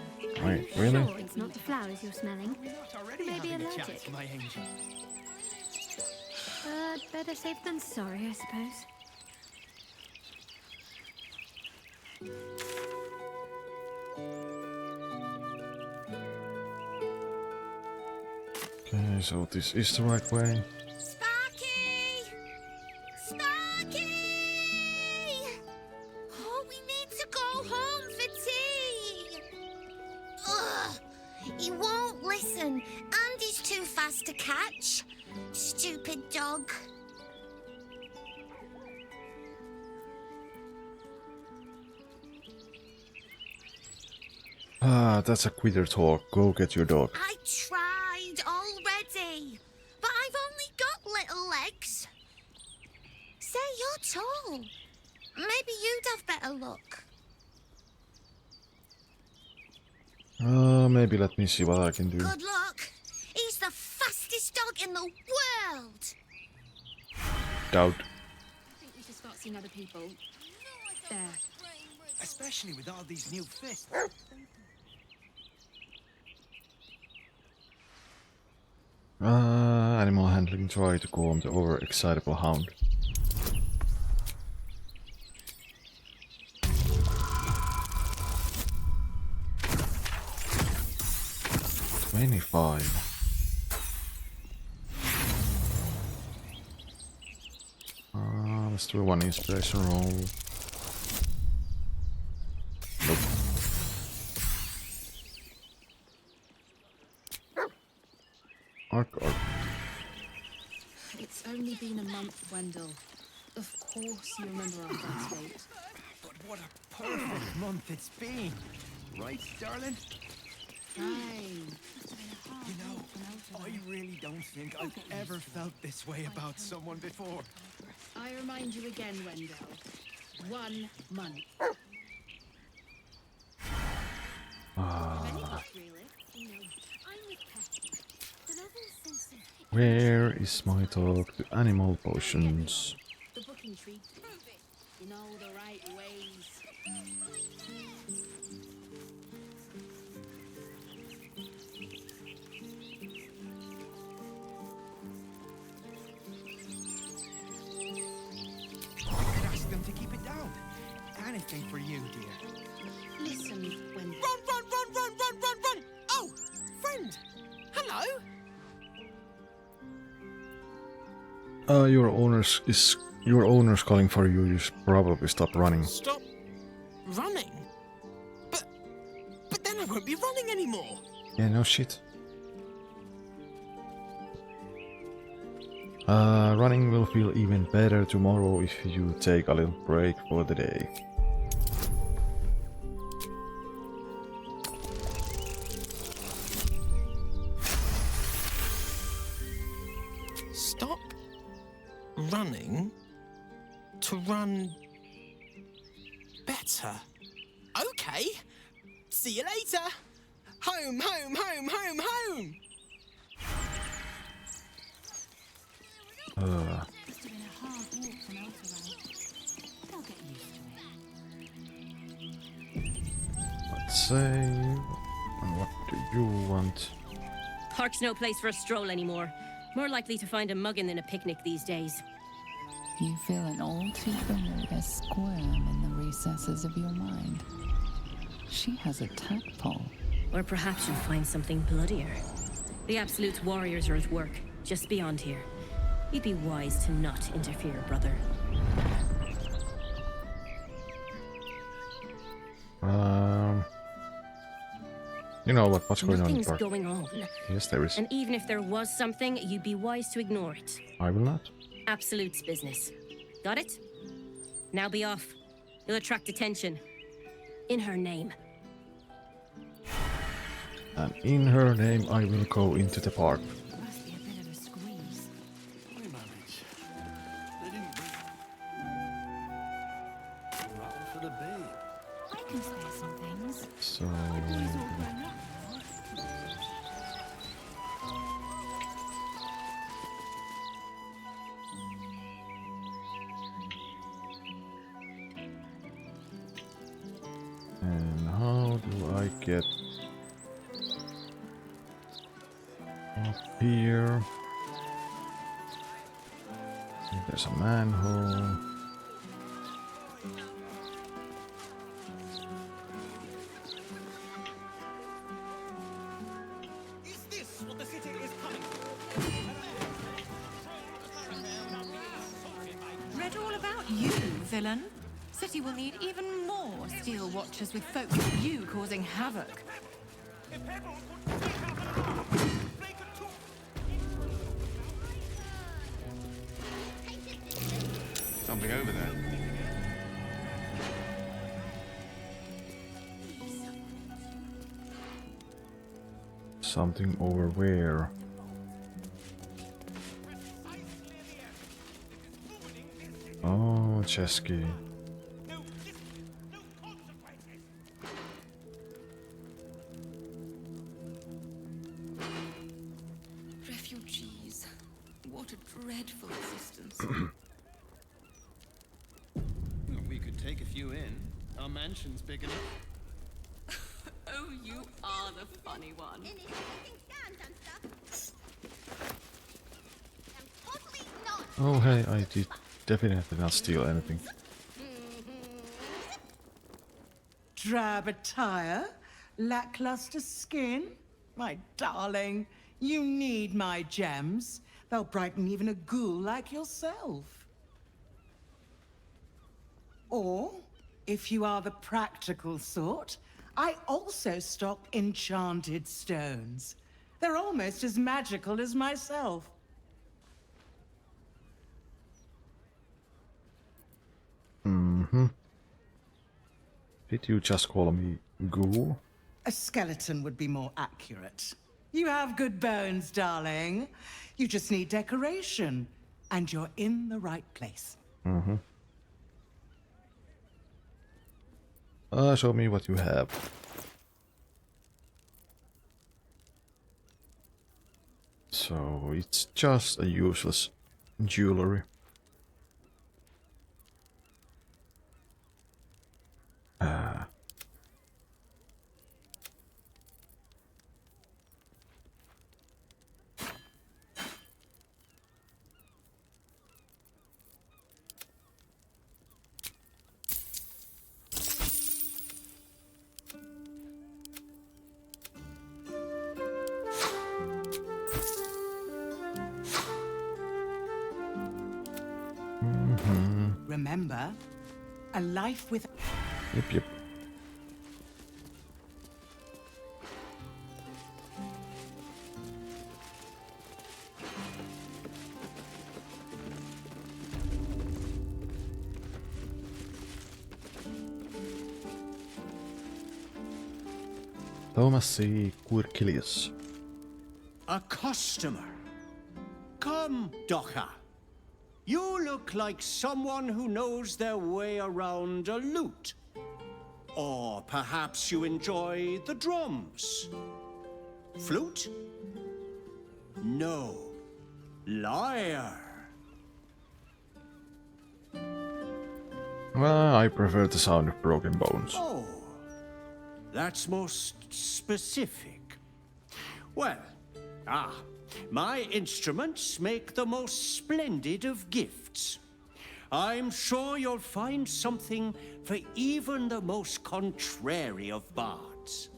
Wait, really? Sure, it's not the flowers you're smelling. Maybe allergic. Better safe than sorry, I suppose. Okay, so this is the right way. Sparky! Sparky! Oh, we need to go home for tea. Ugh, he won't listen, and he's too fast to catch. Stupid dog. Ah, that's a quitter talk. Go get your dog. I tried already, but You're tall. Maybe you'd have better luck. Maybe let me see what I can do. Good luck. He's the fastest dog in the world. Doubt. I think we should start seeing other people. There. Especially with all these new fists. Animal handling, try to calm the overexcitable hound. Let's do one inspiration roll. Nope. Arc. It's only been a month, Wendell. Of course you remember our first date. But what a perfect month it's been. Right, darling? Fine. You know, I really don't think I've ever felt this way about someone before. I remind you again, Wendell. 1 month. Where is my talk to animal potions? The book intrigued me. You know the right ways. Ask them to keep it down. Anything for you, dear. Listen, Wendell. Run! Oh, friend. Hello. Your owner's calling for you. You should probably stop running. Stop running? But then I won't be running anymore. Yeah, no shit. Running will feel even better tomorrow if you take a little break for the day. Stop running to run better. Okay. See you later. Home. Must have been a hard walk from Elfland. They'll get used to it. Let's save. And what do you want? Park's no place for a stroll anymore. More likely to find a muggin than a picnic these days. You feel an all too familiar squirm in the recesses of your mind. She has a tadpole. Or perhaps you'll find something bloodier. The Absolute's warriors are at work, just beyond here. You'd be wise to not interfere, brother. You know what's going on in the Nothing's park? going on. Yes, there is. And even if there was something, you'd be wise to ignore it. I will not. Absolute's business. Got it? Now be off. You'll attract attention. In her name. And in her name, I will go into the park. Must be a bit of a squeeze. I manage. They didn't bring... Rattle for the babe. I can spare some things. So... The boys all grown up. And how do I get up here? There's a manhole. Is this what the city is coming Read all about you, villain. City will need even more steel watchers with folk like you causing havoc. Something over there. Something over where? Oh. Oh, chess key. Refugees. What a dreadful existence. We could take a few in. Our mansion's big enough. Oh, you are the funny one. Oh hey, I did definitely not steal anything. Drab attire, lackluster skin. My darling, you need my gems. They'll brighten even a ghoul like yourself. Or, if you are the practical sort, I also stock enchanted stones. They're almost as magical as myself. Mm-hmm. Did you just call me ghoul? A skeleton would be more accurate. You have good bones, darling. You just need decoration, and you're in the right place. Mm-hmm. Show me what you have. So it's just a useless jewelry. Remember, a life with... Yep. Thomas C. Quirkilius. A customer. Come, Docha. You look like someone who knows their way around a lute. Or perhaps you enjoy the drums. Flute? No. Lyre. Well, I prefer the sound of broken bones. Oh, that's most specific. Well, my instruments make the most splendid of gifts. I'm sure you'll find something for even the most contrary of bards.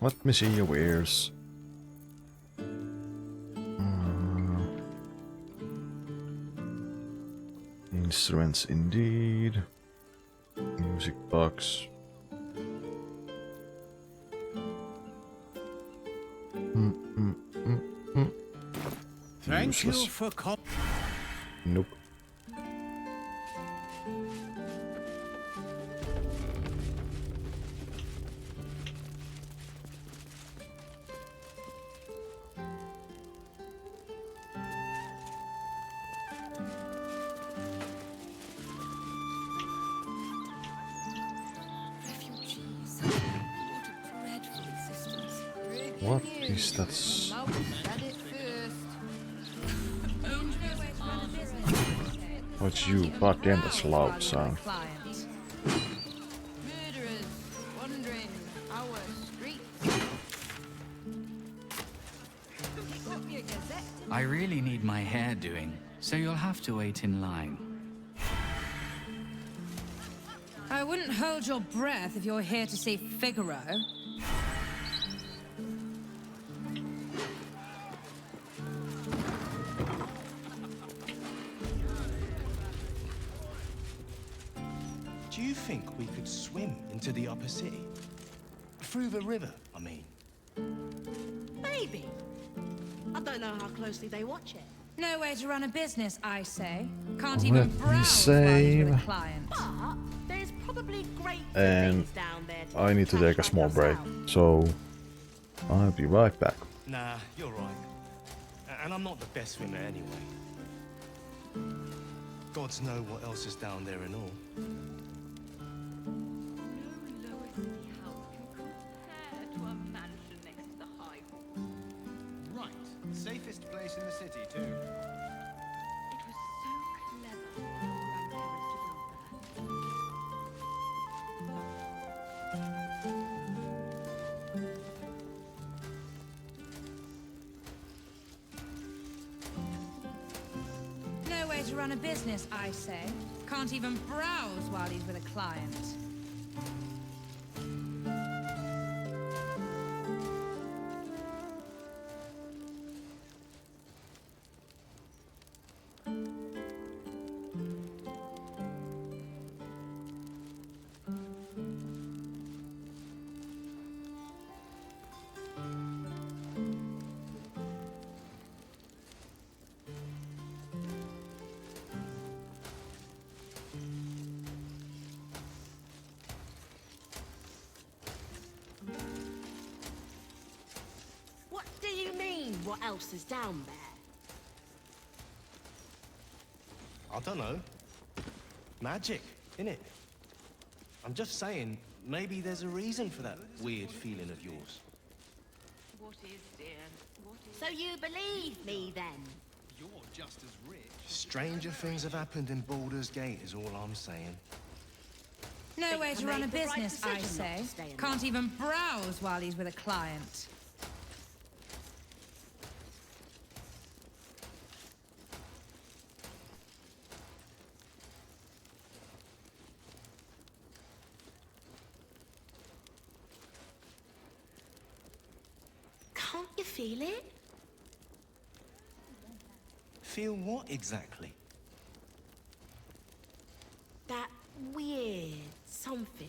Let me see your wares. Instruments indeed. Music box. Thank Useless. you for Nope. Refugees. What a dreadful existence. What is that? What's you? God damn, that's loud sound. Murderers wandering our streets. I really need my hair doing, so you'll have to wait in line. I wouldn't hold your breath if you're here to see Figaro. Do you think we could swim into the upper city? Through the river, I mean. Maybe. I don't know how closely they watch it. No way to run a business, I say. Can't Let even me browse save. with a client. But there's probably great And things down there to I need to take a small break, so I'll be right back. Nah, you're right. And I'm not the best swimmer anyway. gods know what else is down there and all. Right. Safest place in the city, too. It was so clever of your grandparents to build No way to run a business, I say. Can't even browse while he's with a client. What do you mean, what else is down there? I don't know. Magic, innit? I'm just saying, maybe there's a reason for that weird feeling of yours. What is, dear? What is... So you believe me, then? You're just as rich. Stranger things have happened in Baldur's Gate is all I'm saying. No way to run a made the right business, I decision not say. to stay in Can't even browse while he's with a client. Can't you feel it? Feel what exactly? That weird something.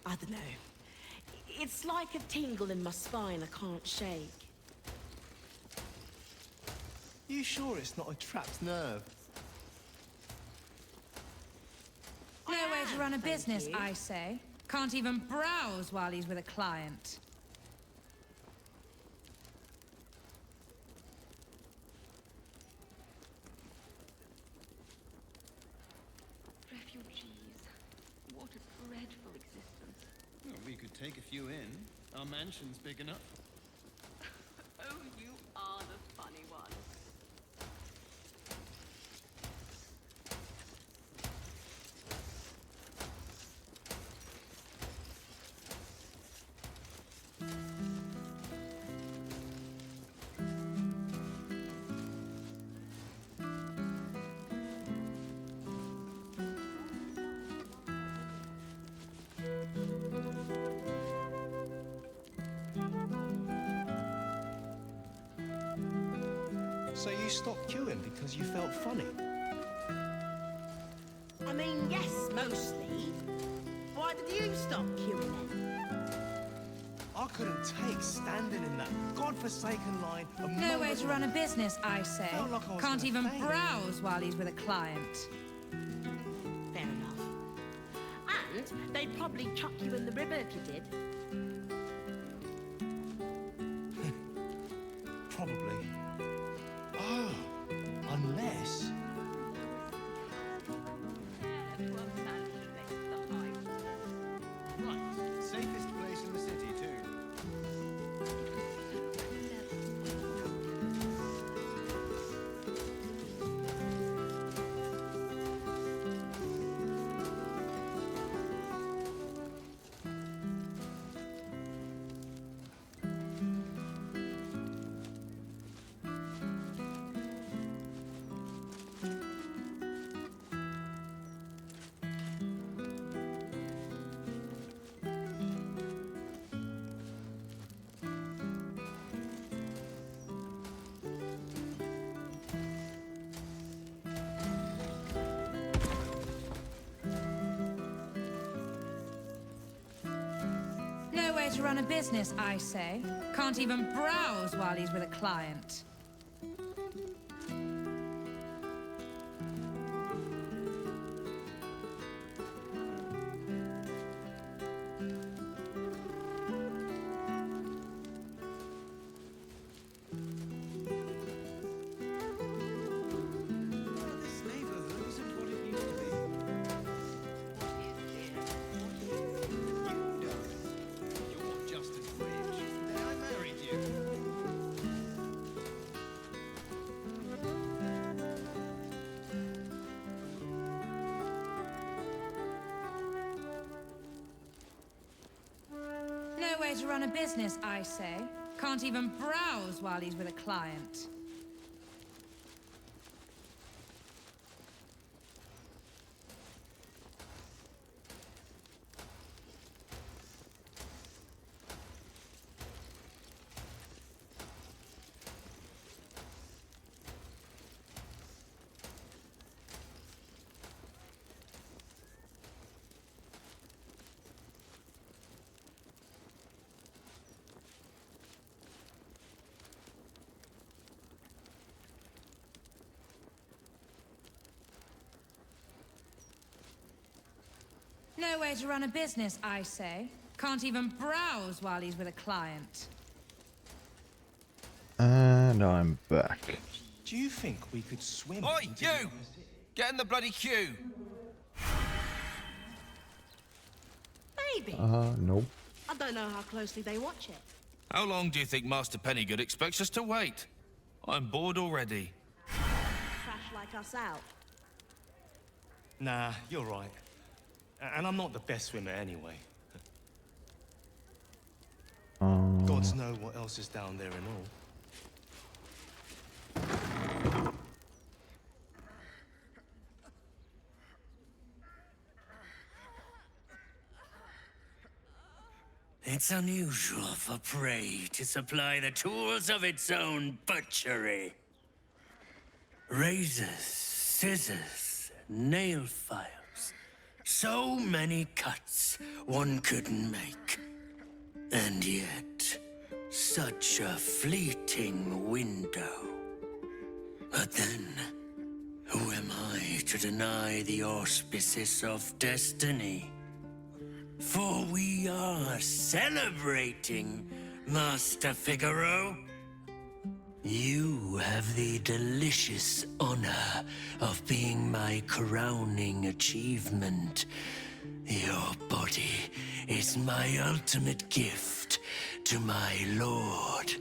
I don't know. It's like a tingle in my spine I can't shake. You sure it's not a trapped nerve? No way to run a thank business, you. I say. Can't even browse while he's with a client. Refugees. What a dreadful existence. Well, we could take a few in. Our mansion's big enough. Oh, you are the funny one. So you stopped queuing because you felt funny? I mean, yes, mostly. Why did you stop queuing then? I couldn't take standing in that godforsaken line a No way moment to run a longer. business, I say. Felt like I was Can't gonna even faint. browse while he's with a client. Fair enough. And they'd probably chuck you in the river if you did. Probably. Oh, unless... Right. Safest place in the city, too. No way to run a business, I say. Can't even browse while he's with a client. This neighborhood way to run a business, I say. Can't even browse while he's with a client. No way to run a business, I say. Can't even browse while he's with a client. And I'm back. Do you think we could swim? Oi, you! Get in the bloody queue! Maybe. Nope. I don't know how closely they watch it. How long do you think Master Pennygood expects us to wait? I'm bored already. Trash like us out. Nah, you're right. And I'm not the best swimmer anyway. Gods know what else is down there and all. It's unusual for prey to supply the tools of its own butchery. Razors, scissors, nail files. So many cuts one couldn't make. And yet, such a fleeting window. But then, who am I to deny the auspices of destiny? For we are celebrating, Master Figaro. You have the delicious honor of being my crowning achievement. Your body is my ultimate gift to my lord,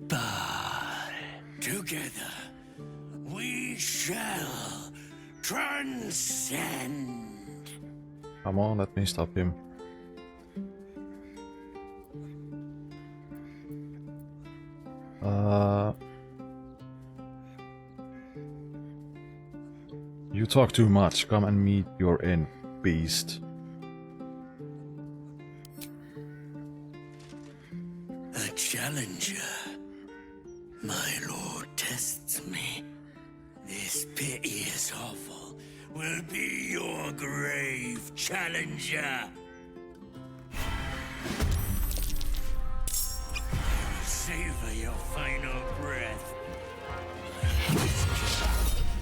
Baal. Together, we shall transcend. Come on, let me stop him. You talk too much. Come and meet your end, beast. A challenger. My lord tests me. This piteous hovel will be your grave, challenger. Savor your final breath.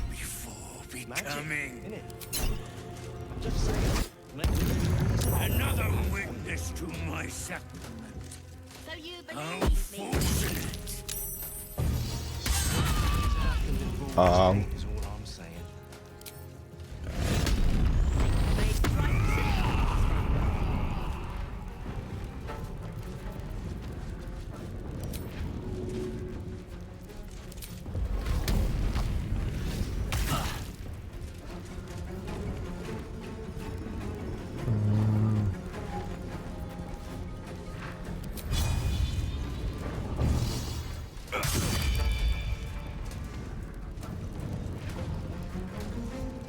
Before becoming another witness to my sacrament. So you How believe me? fortunate. Is all I'm saying.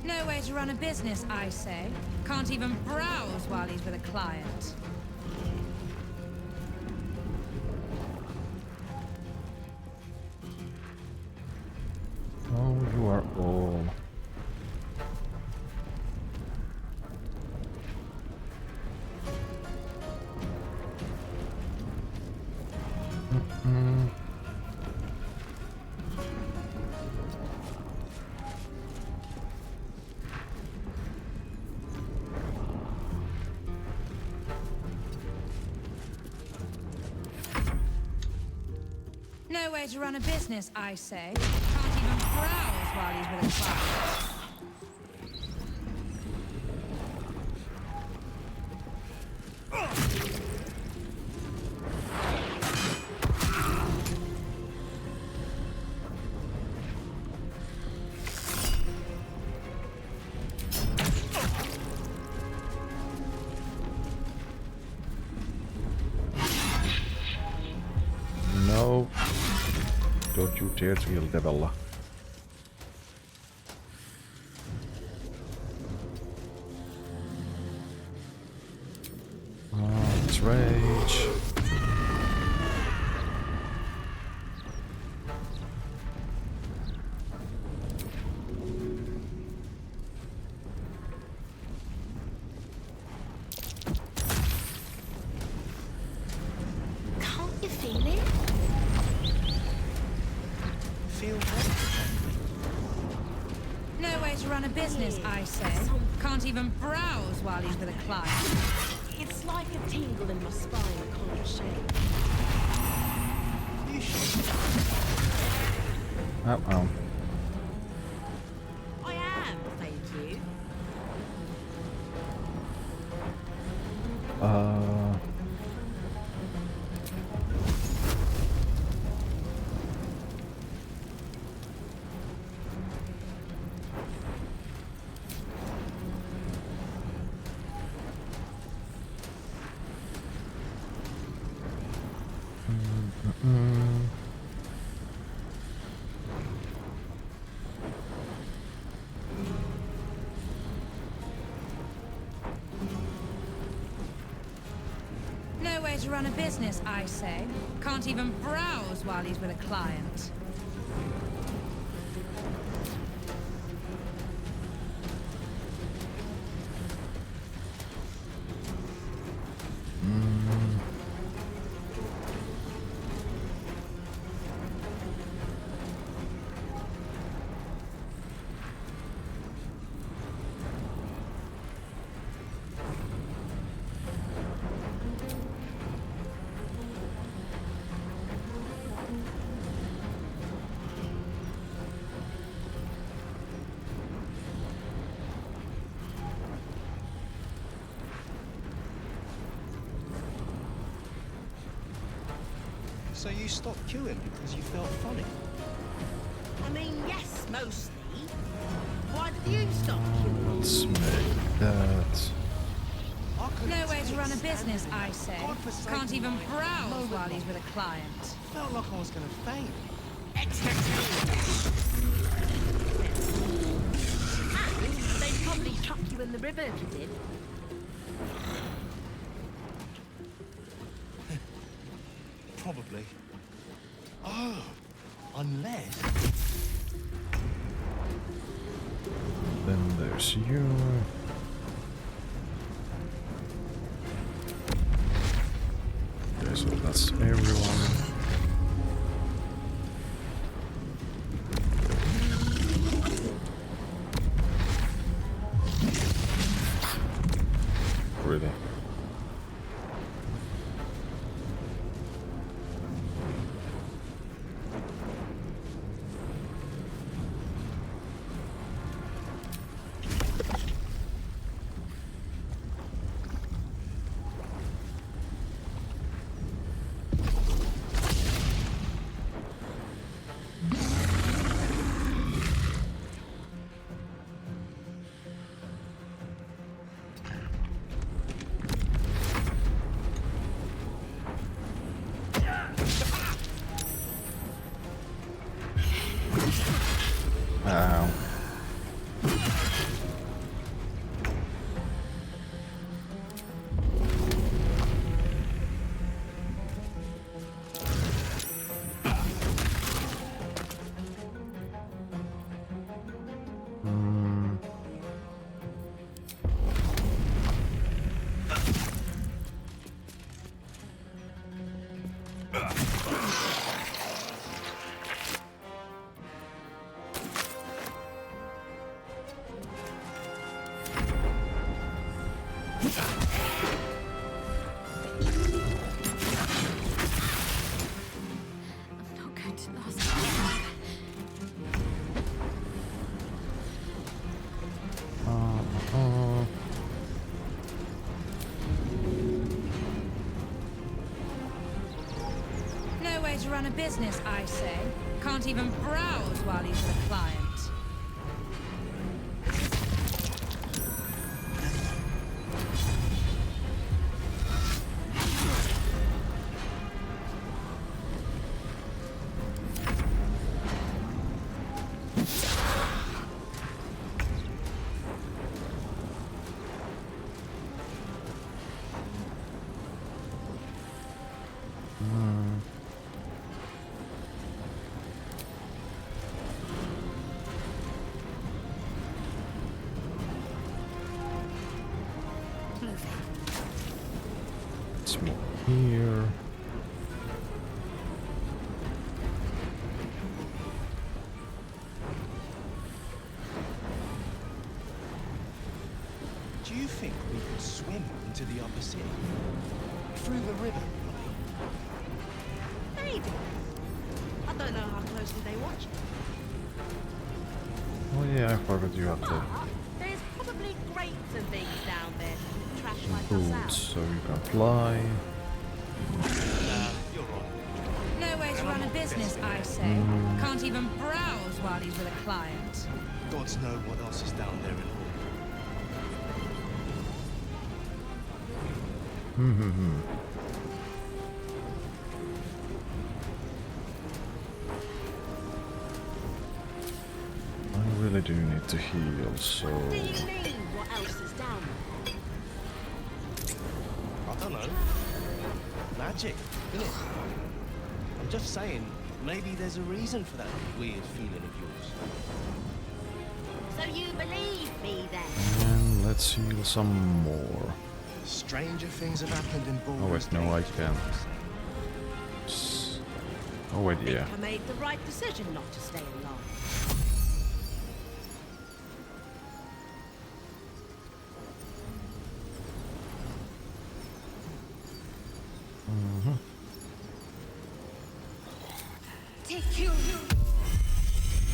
No way to run a business, I say. Can't even browse while he's with a client. Oh, you are all. No way to run a business, I say. Can't even browse while he's with a client. Dare to kill Devella. Oh, let's rage. Can't you feel it? Feel what? No way to run a business, I say. Can't even browse while he's with a client. It's like a tingle in my spine I can't shake. Oh. I am, thank you. No way to run a business, I say. Can't even browse while he's with a client. So you stopped queuing because you felt funny? I mean, yes, mostly. Why did you stop queuing? Let's make that. No way to run a business, I say. Can't even browse while he's with a client. Felt like I was going to faint. And they'd probably chuck you in the river if you did. Probably. Oh, unless... Then there's you. Okay, so that's everyone. Really? Ow. No way to run a business, I say. Can't even browse while he's with a client. here. Do you think we could swim into the upper city? Through the river, Maybe. I don't know how closely they watch it. Oh yeah, I forgot you have the There's probably crates and things down there to trash like us boots, out. so you can fly. No way to run a business, I say. Can't even browse while he's with a client. Gods know what else is down there in I really do need to heal, so... What do you mean, what else is down there? I don't know. Magic, innit? I'm just saying, maybe there's a reason for that weird feeling of yours. So you believe me then? And let's heal some more. Stranger things have happened in Baldur. Oh wait, no, I can't. Oh wait, yeah. I made the right decision not to stay alive.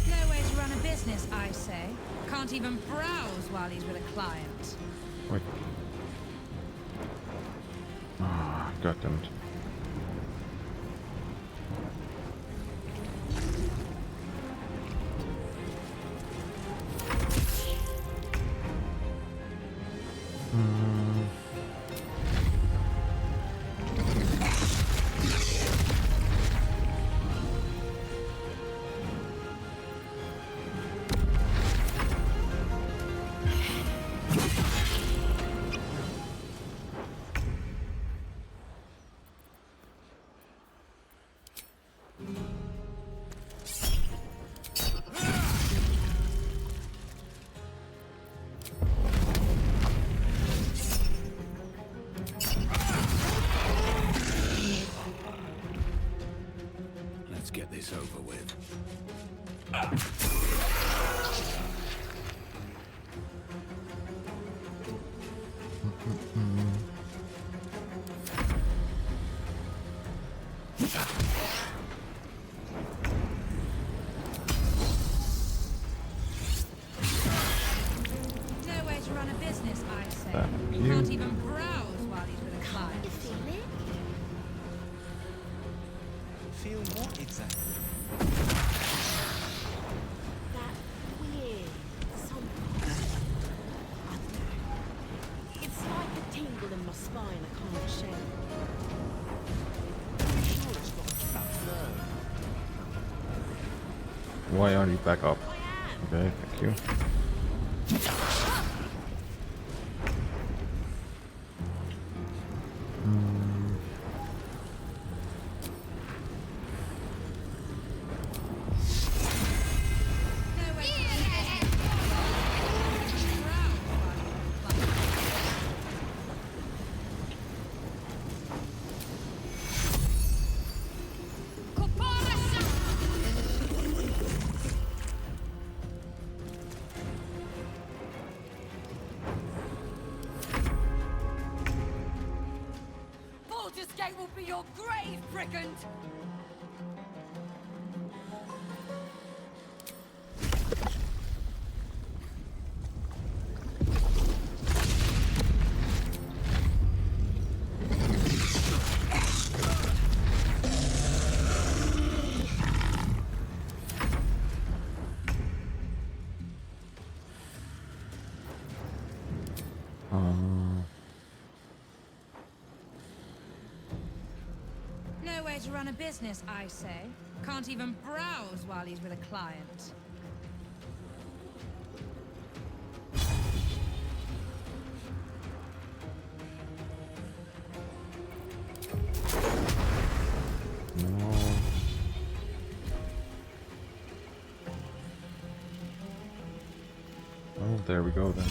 No way to run a business, I say. Can't even browse while he's with a client. Wait. Ah, goddammit. Let's get this over with. No way to run a business, I say. Thank you. Can't even browse while he's with a client. You feel it? Feel what exactly? That weird something. I don't know. It's like a tingle in my spine I can't shake. I'm sure it's not a trapped nerve. Why aren't you back up? Okay, thank you. Baldur's Gate will be your grave, brigand! No way to run a business, I say. Can't even browse while he's with a client. No. Oh, there we go then.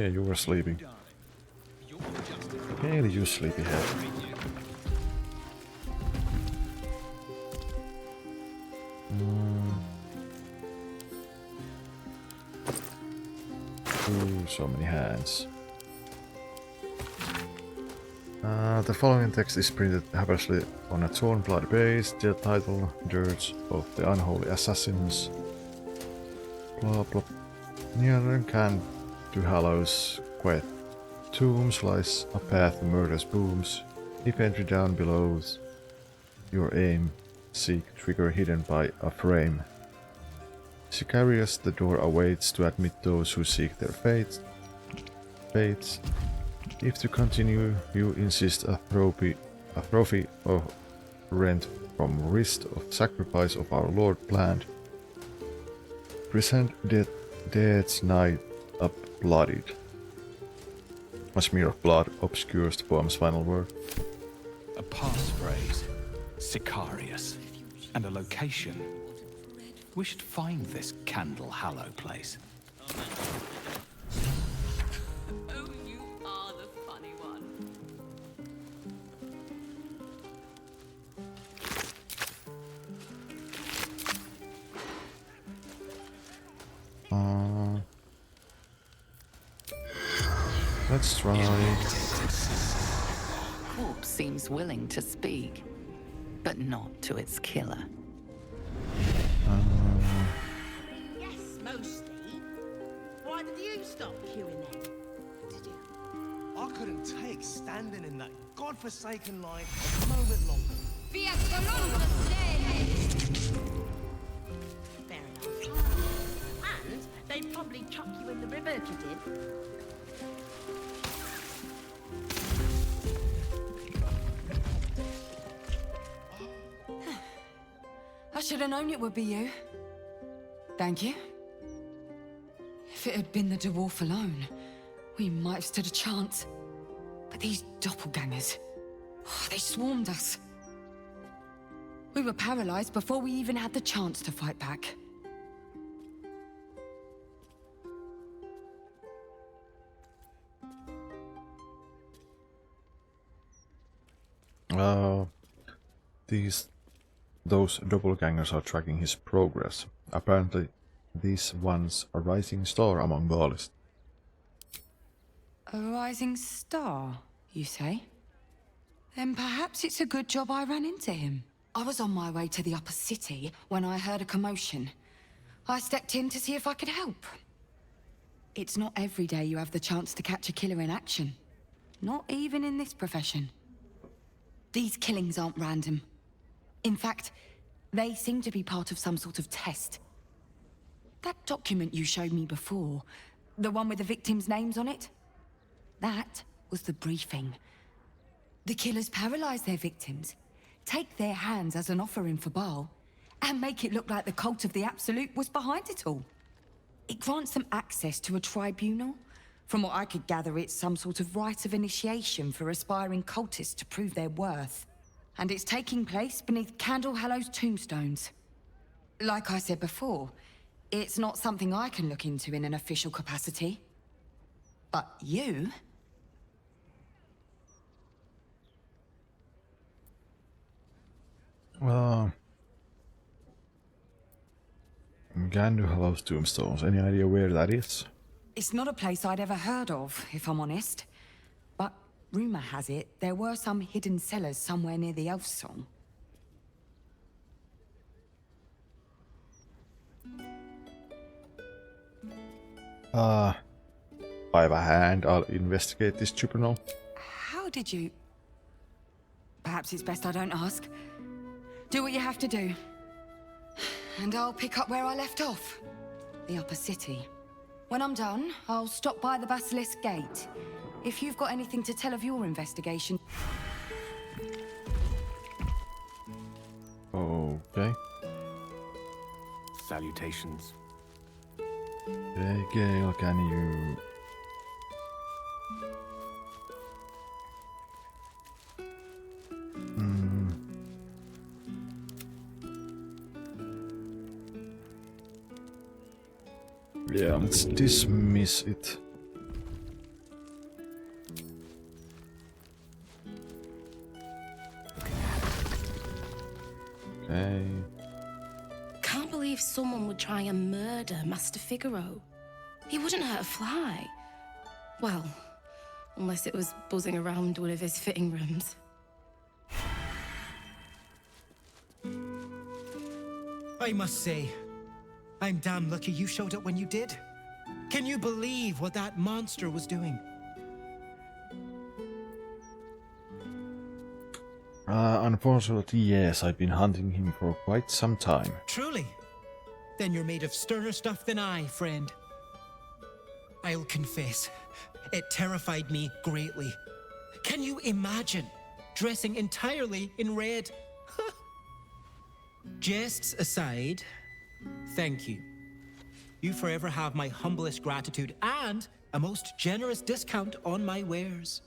Yeah, you were sleeping. Hey, you sleepyhead. Ooh, so many hands. The following text is printed habitually on a torn bloody base. The title, Dirge of the Unholy Assassins. Blah blah. Near the can to Hallows, quiet tombs lies a path of murderous booms. If entry down below your aim, seek trigger hidden by a frame. Sicarius, the door awaits to admit those who seek their fates. If to continue, you insist a trophy of rent from wrist of sacrifice of our Lord planned. Present death's night up bloodied. A smear of blood obscures the poem's final word. A passphrase, Sicarius, and a location. We should find this Candle Hallow place. Oh, you are the funny one. Let's try. Corpse seems willing to speak, but not to its killer. Yes, mostly. Why did you stop queuing then? Did you? I couldn't take standing in that godforsaken line a moment longer. Fair enough. And they'd probably chuck you in the river if you did. I should have known it would be you. Thank you. If it had been the dwarf alone, we might have stood a chance. But these doppelgangers, they swarmed us. We were paralyzed before we even had the chance to fight back. Those doppelgangers are tracking his progress. Apparently, these ones a rising star among ballists. A rising star, you say? Then perhaps it's a good job I ran into him. I was on my way to the upper city when I heard a commotion. I stepped in to see if I could help. It's not every day you have the chance to catch a killer in action. Not even in this profession. These killings aren't random. In fact, they seem to be part of some sort of test. That document you showed me before, the one with the victims' names on it, that was the briefing. The killers paralyze their victims, take their hands as an offering for Baal, and make it look like the cult of the Absolute was behind it all. It grants them access to a tribunal. From what I could gather, it's some sort of rite of initiation for aspiring cultists to prove their worth. And it's taking place beneath Candle Hallow's tombstones. Like I said before, it's not something I can look into in an official capacity. But you? Candle Hallow's tombstones. Any idea where that is? It's not a place I'd ever heard of, if I'm honest. But rumor has it there were some hidden cellars somewhere near the Elf Song. I have a hand. I'll investigate this tribunal. How did you... Perhaps it's best I don't ask. Do what you have to do. And I'll pick up where I left off. The upper city. When I'm done, I'll stop by the Basilisk Gate. If you've got anything to tell of your investigation... Okay. Salutations. Hey, Gale, can you... Yeah, let's dismiss it. Okay. Can't believe someone would try and murder Master Figaro. He wouldn't hurt a fly. Well, unless it was buzzing around one of his fitting rooms. I must say, I'm damn lucky you showed up when you did. Can you believe what that monster was doing? Unfortunately, yes, I've been hunting him for quite some time. Truly? Then you're made of sterner stuff than I, friend. I'll confess, it terrified me greatly. Can you imagine dressing entirely in red? Jests aside, thank you. You forever have my humblest gratitude and a most generous discount on my wares.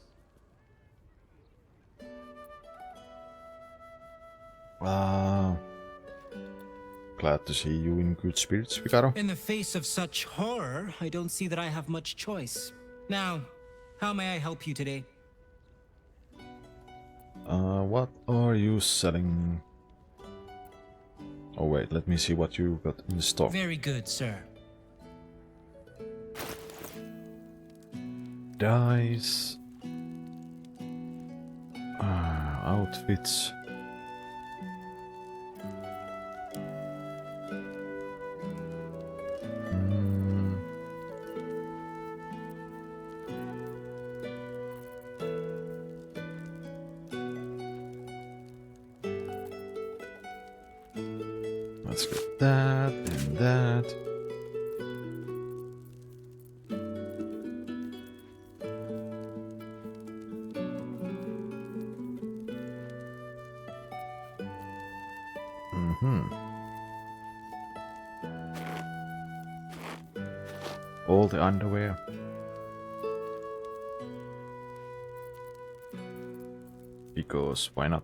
Glad to see you in good spirits, Figaro. In the face of such horror, I don't see that I have much choice. Now, how may I help you today? What are you selling? Oh wait, let me see what you got in the stock. Very good, sir. Dice. Outfits. Let's get that and that. All the underwear. Because why not?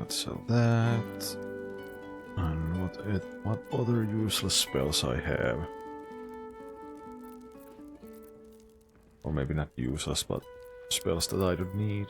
So that, and what other useless spells I have, or maybe not useless, but spells that I don't need.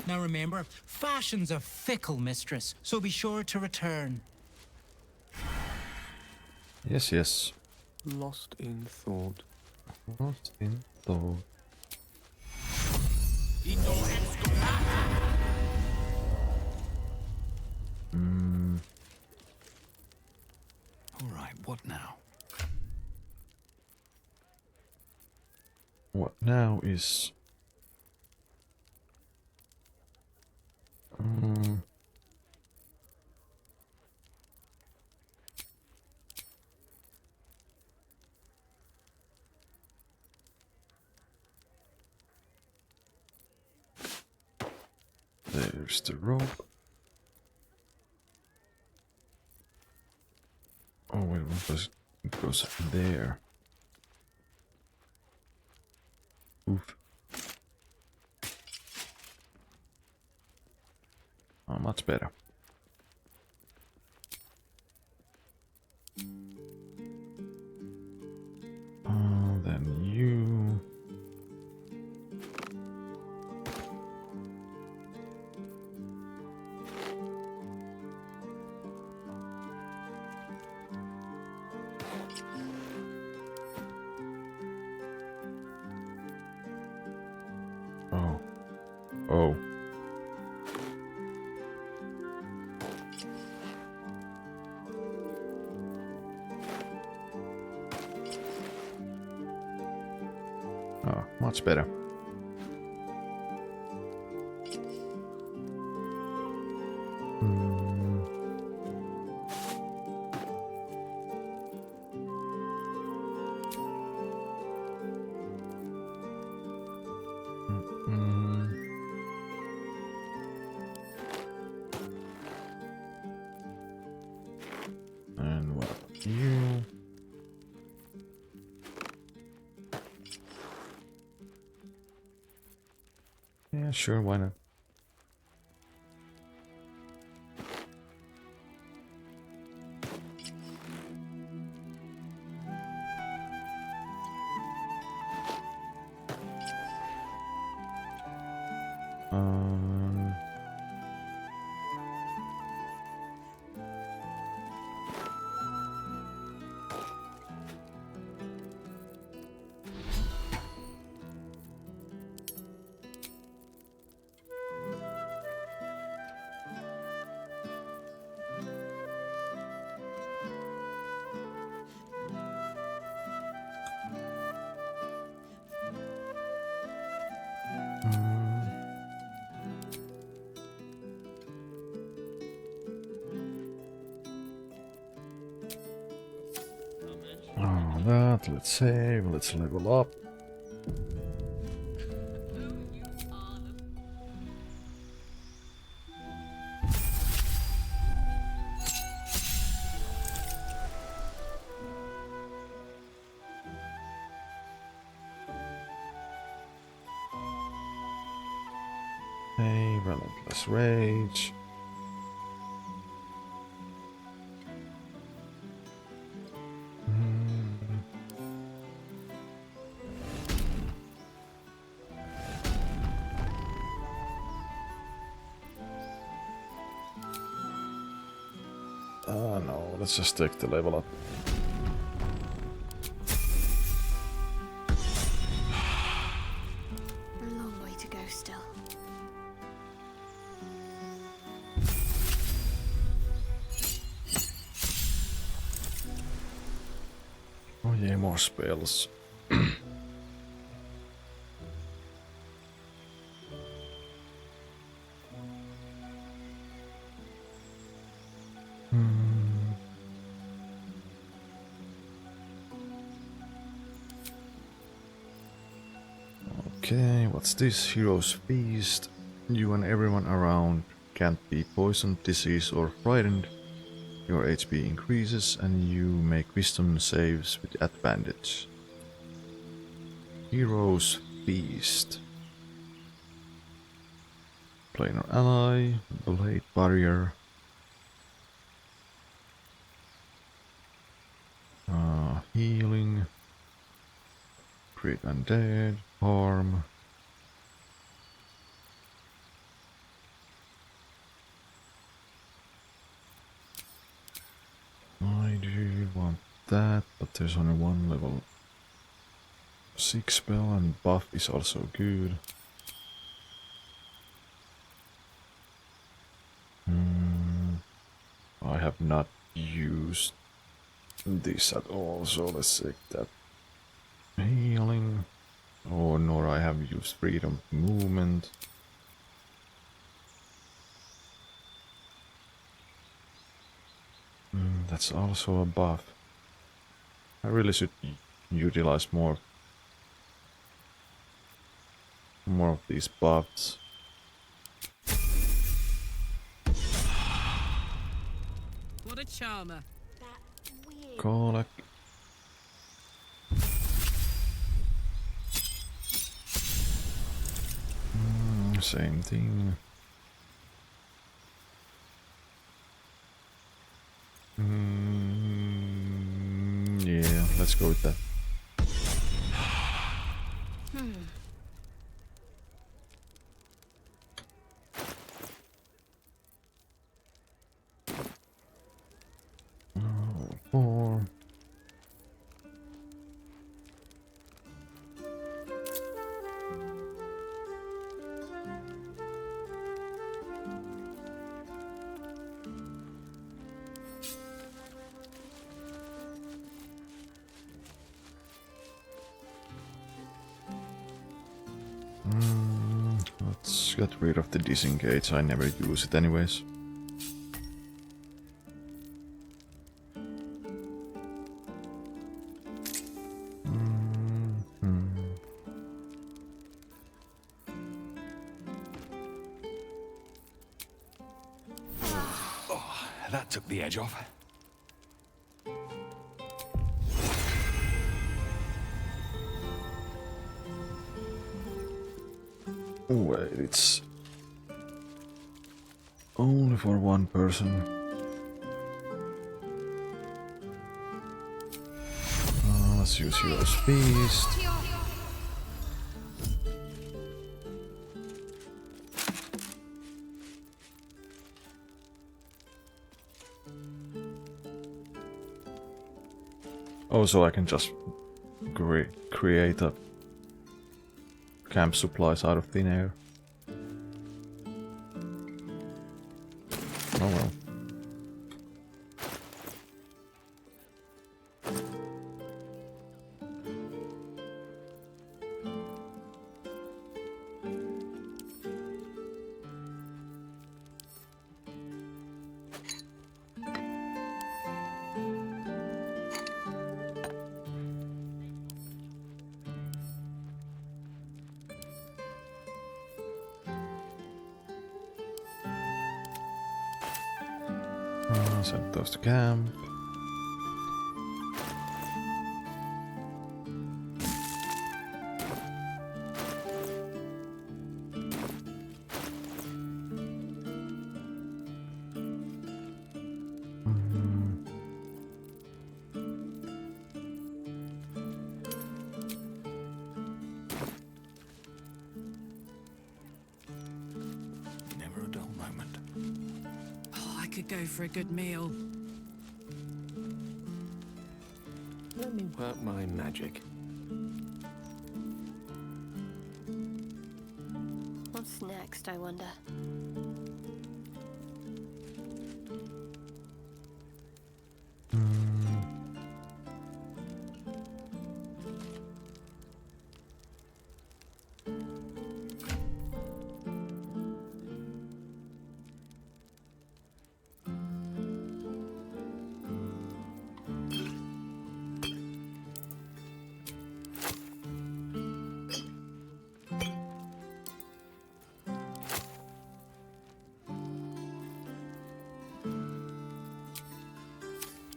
Now remember, fashion's a fickle mistress, so be sure to return. Yes, yes. Lost in thought. Lost in thought. Alright, what now? What now is... There's the rope. Oh wait, it goes there. Oof. Oh, much better. Oh. Oh, much better. And what about you? Yeah, sure, why not? Oh, that, let's save, let's level up. Hey, relentless rage. Oh no, let's just stick to level up. A long way to go still. Oh yeah, more spells. Okay, what's this? Hero's Feast. You and everyone around can't be poisoned, diseased, or frightened. Your HP increases and you make wisdom saves with advantage. Hero's Feast. Planar ally, blade barrier. Healing. Crit undead. Harm. I do want that, but there's only one level 6 spell and buff is also good. I have not used this at all, so let's take that. Healing. Oh, nor I have used freedom movement. That's also a buff. I really should utilize more of these buffs. What a charmer. Kolak. Same thing. Yeah, let's go with that. Four. Let's get rid of the disengage, I never use it anyways. Oh, that took the edge off. Wait, it's only for one person. Let's use Hero's Feast. Oh, so I can just create a camp supplies out of thin air. Oh well. Send those to camp. Never a dull moment. Oh, I could go for a good meal. Let me work my magic. What's next, I wonder?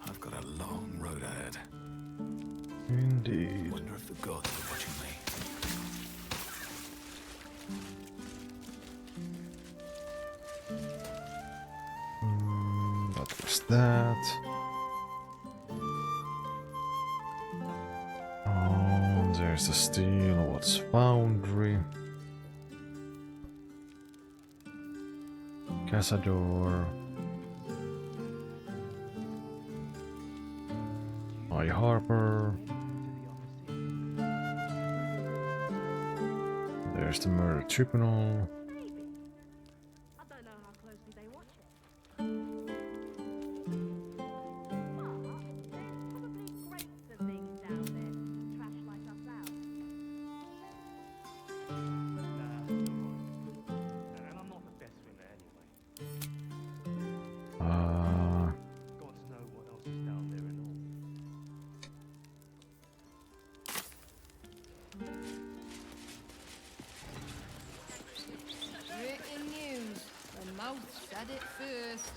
I've got a long road ahead. Indeed. Wonder if the gods are watching me. That was that. Oh, there's the steel. What's foundry? Cazador. High Harbor. There's the murder tribunal. Breaking news. The mouth said it first.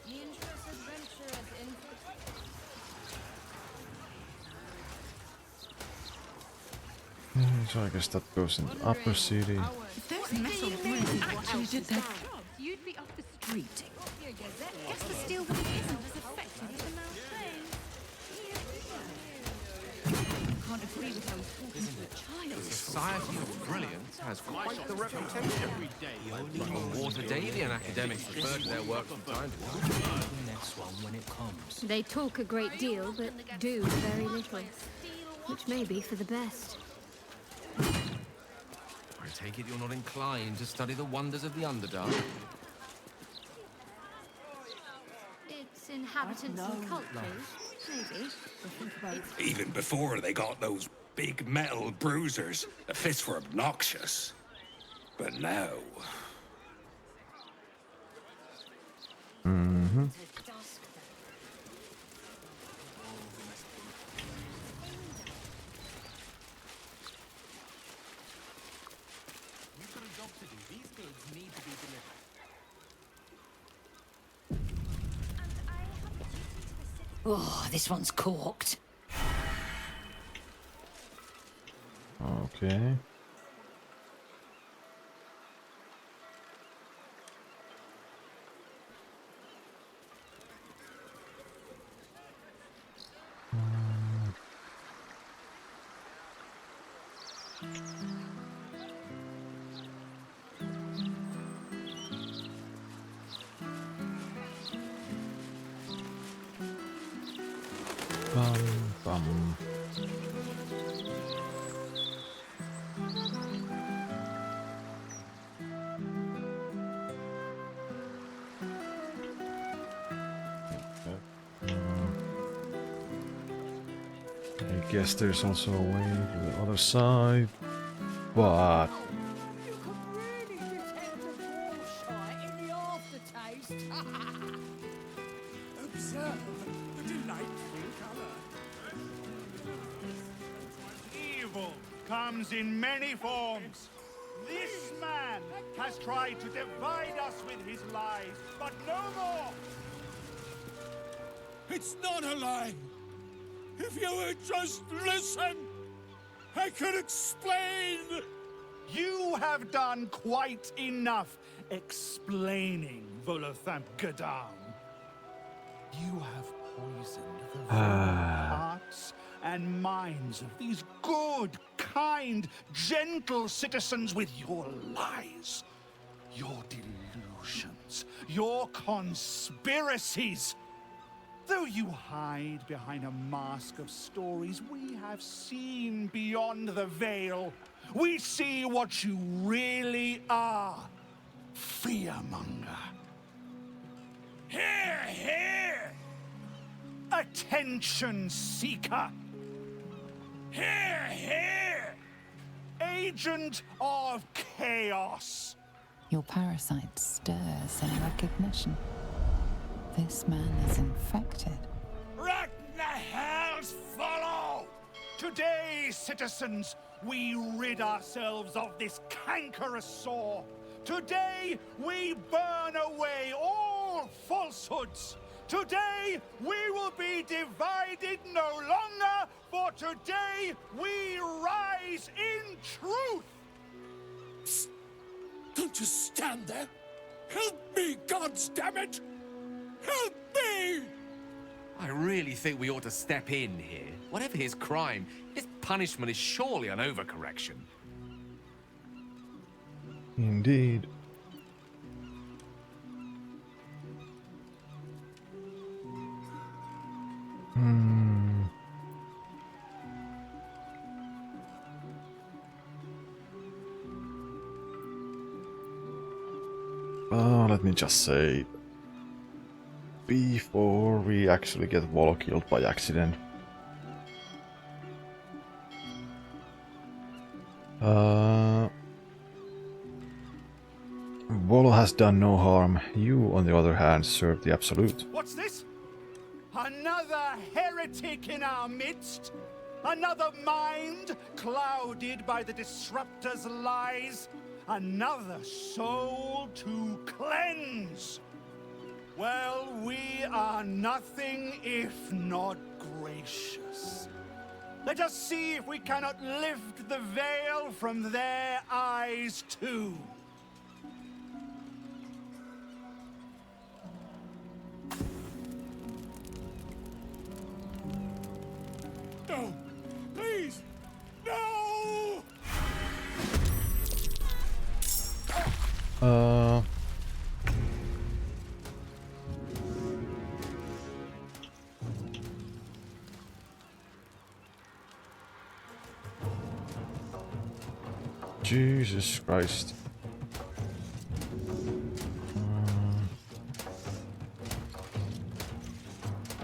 Dangerous adventurers in. So I guess that goes in the upper city. If those metal bruises actually did their job, you'd be off the street. Guess the steel wood isn't as effective as the mouse claims. Can't agree with how he's talking to a child. The Society of Brilliance has quite the reputation. Even Waterdalian academics refer to their work from time to time. The next one when it comes. They talk a great deal, but do very little. Which may be for the best. I take it you're not inclined to study the wonders of the Underdark. Its inhabitants and cultures, maybe. Even before they got those big metal bruisers, the fists were obnoxious. But now... Mm-hmm. We've got a job to do. These goods need to be delivered. Oh, this one's corked. Okay. Bum. I guess there's also a way to the other side, but You can really detect the bullshit in the aftertaste. Observe the delightful color. Evil comes in many forms. This man has tried to divide us with his lies, but no more! It's not a lie. If you would just listen, I could explain. You have done quite enough explaining, Volothamp Gadam. You have poisoned the very hearts and minds of these good, kind, gentle citizens with your lies, your delusions, your conspiracies. Though you hide behind a mask of stories, we have seen beyond the veil. We see what you really are. Fearmonger. Here, here! Attention seeker. Here, here! Agent of chaos. Your parasite stirs in recognition. This man is infected. Ragnahells follow! Today, citizens, we rid ourselves of this cankerous sore. Today, we burn away all falsehoods. Today, we will be divided no longer, for today, we rise in truth! Psst. Don't just stand there. Help me, goddammit! Help me! I really think we ought to step in here. Whatever his crime, his punishment is surely an overcorrection. indeed. Let me just say, before we actually get Volo killed by accident, Volo has done no harm. You, on the other hand, serve the Absolute. What's this? Another heretic in our midst? Another mind clouded by the Disruptor's lies? Another soul to cleanse? Well, we are nothing if not gracious. Let us see if we cannot lift the veil from their eyes too. No! Please! No! Jesus Christ.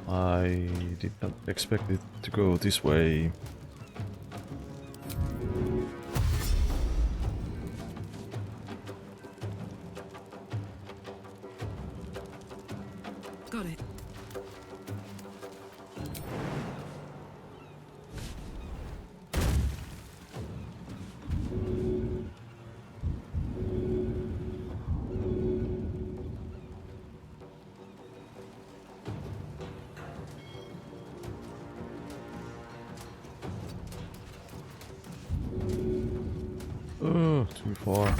I did not expect it to go this way. Got it. Oh, too far.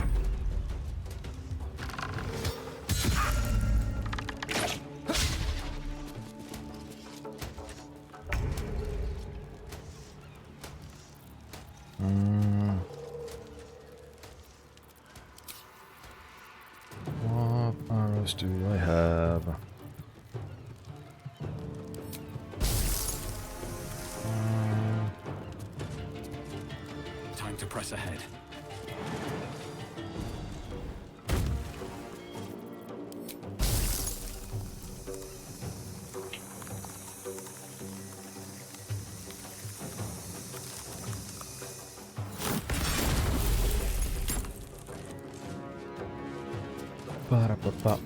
What arrows do I have? Time to press ahead. Ba-da-ba-ba.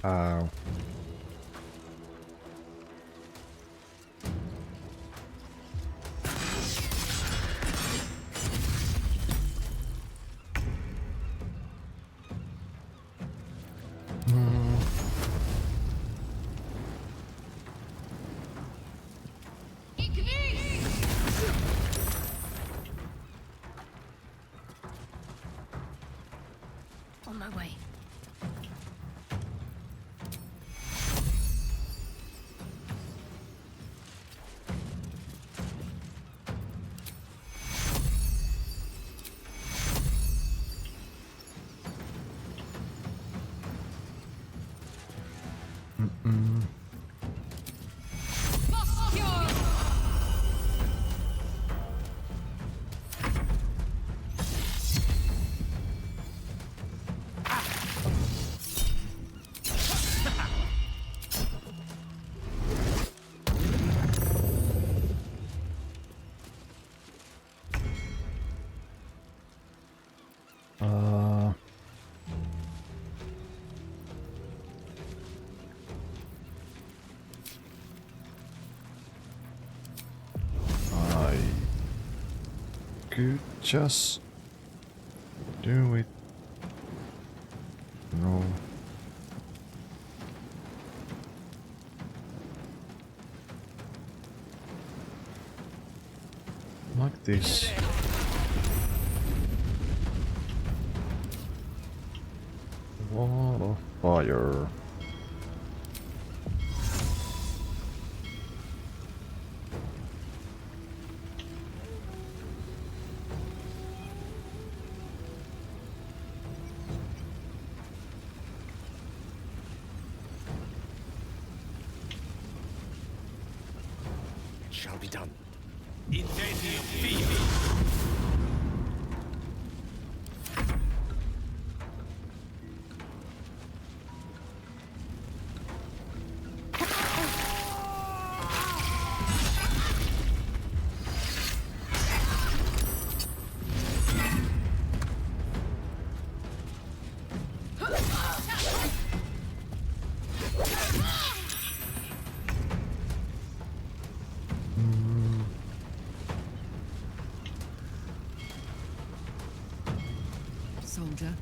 Ow. On my way. I could just do it. No. Like this. Wall of fire. Shall be done. Soldier.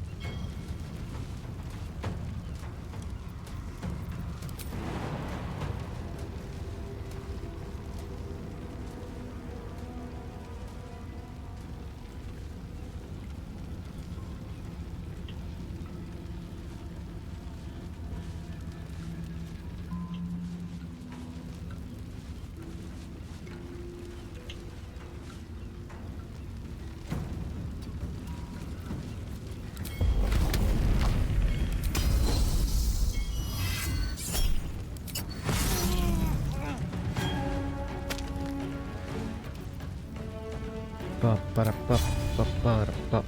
Ba-ba-da-ba-ba-ba-da-ba.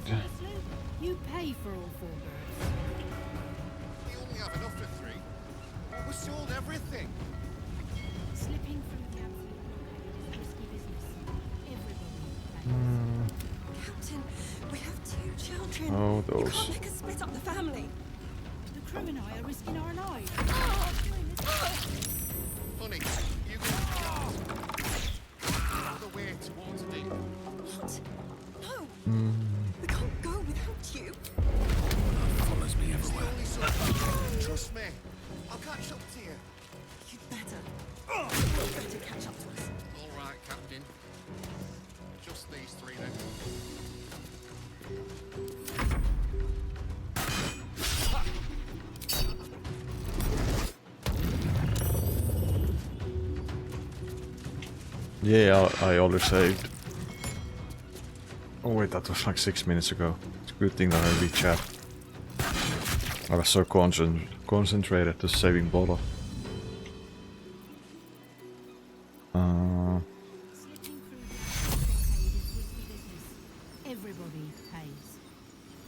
trade. You pay for all 4 birds. We only have enough for 3. We sold everything. Slipping through the absolute blockade is risky business. Everybody pays. Captain, we have 2 children. Oh, You those. can't make us split up the family. The crew and I are risking our lives. Honey, you go the way towards the deep. What? No. We can't go without you. Follows me everywhere. Trust me, I'll catch up to you. You'd better. You'd better catch up to us. All right, Captain. Just these 3 then. Yeah, I already saved. Oh wait, that was like 6 minutes ago. It's a good thing that I read chat. I was so concentrated to saving Baldur. Everybody pays.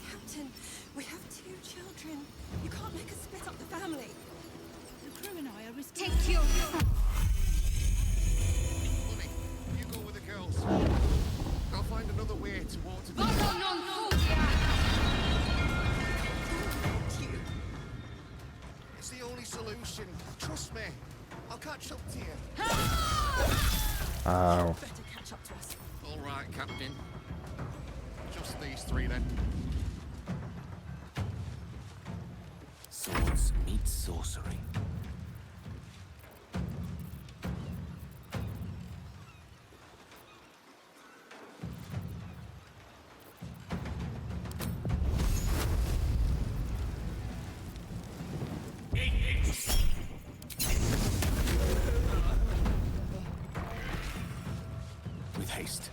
Captain, we have 2 children. You can't make us split up the family. The crew and I are risking. Take your. Honey, you go with the girls. I'll find another way towards the It's the only solution. Trust me. I'll catch up to you. Ow. Better catch up to us. All right, Captain. Just these 3 then. Swords meet sorcery. With haste.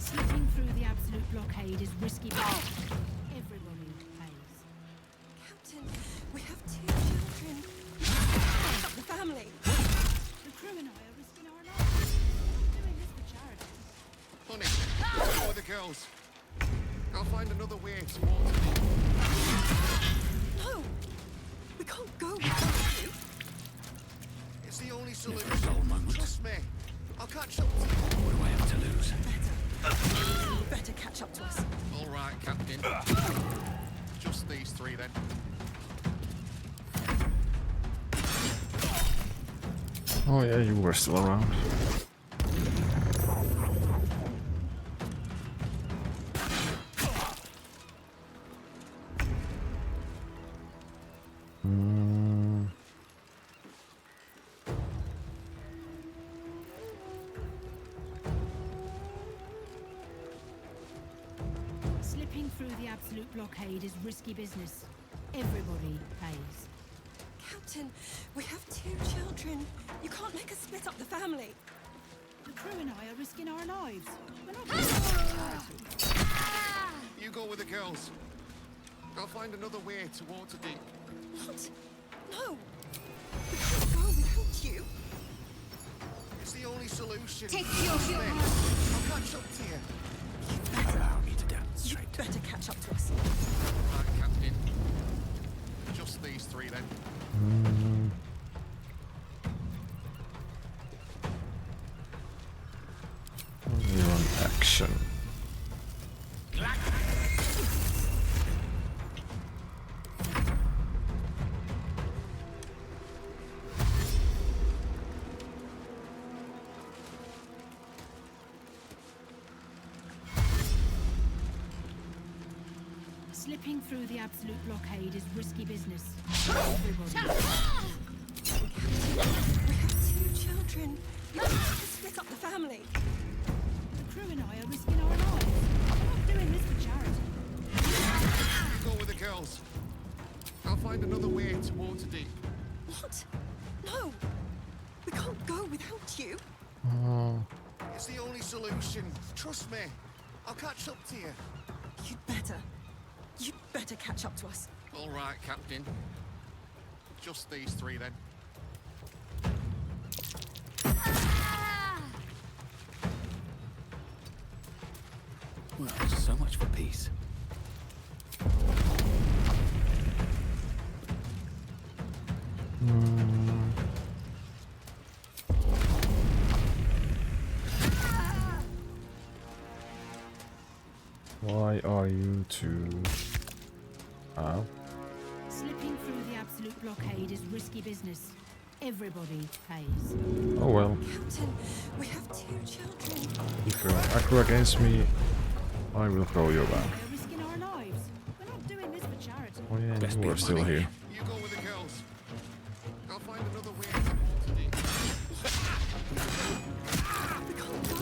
Slipping through the absolute blockade is risky business. Everybody pays. Captain, we have 2 children. You can't split up the family. The crew and I are risking our lives. We're not doing this for charity. Honey, go with the girls. I'll find another way towards the No. We can't go without you. It's the only solution. Never a dull moment. Trust me. I'll catch up to you. What do I have to lose? Better. Better catch up to us. All right, Captain. Just these 3 then. Oh yeah, you were still around. Slipping through the absolute blockade is risky business. Everybody pays. Captain, we have 2 children. You can't make us split up the family. The crew and I are risking our lives. We're not doing this for charity. You go with the girls. I'll find another way towards the deep. What? No. We can't go without you. It's the only solution. Take Trust your. me. I'll catch up to you. Allow me to demonstrate. You'd better catch up to us. All right, Captain. Just these 3 then. You're on action. Slipping through the absolute blockade is risky business. Everybody. We have 2 children. You can't make us split up the family. The crew and I are risking our lives. We're not doing this for charity. You go with the girls. I'll find another way towards the deep. What? No. We can't go without you. It's the only solution. Trust me. I'll catch up to you. You'd better. You'd better catch up to us. All right, Captain. Just these 3 then. Well, so much for peace. Why are you two? Oh. Slipping through the absolute blockade is risky business. Everybody pays. Oh well. Captain, we have 2 children. If you're aggro against me, I will throw you back. We're risking our lives. We're not doing this for charity. Oh yeah, Best you be are still money. here. You go with the girls. I'll find another way to water deep. We can't go.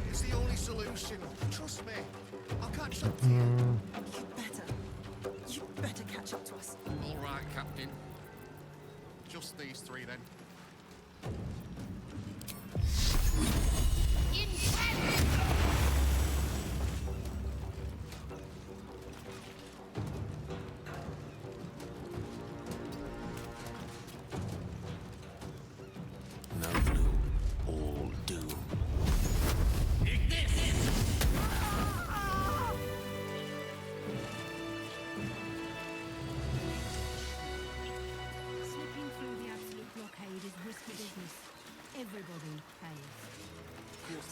It's the only solution. Trust me. I'll catch up to you. You better. You better catch up to us. All right, Captain. Just these 3 then. No blue, all doom. Slipping through the absolute blockade is risky business. Everybody pays.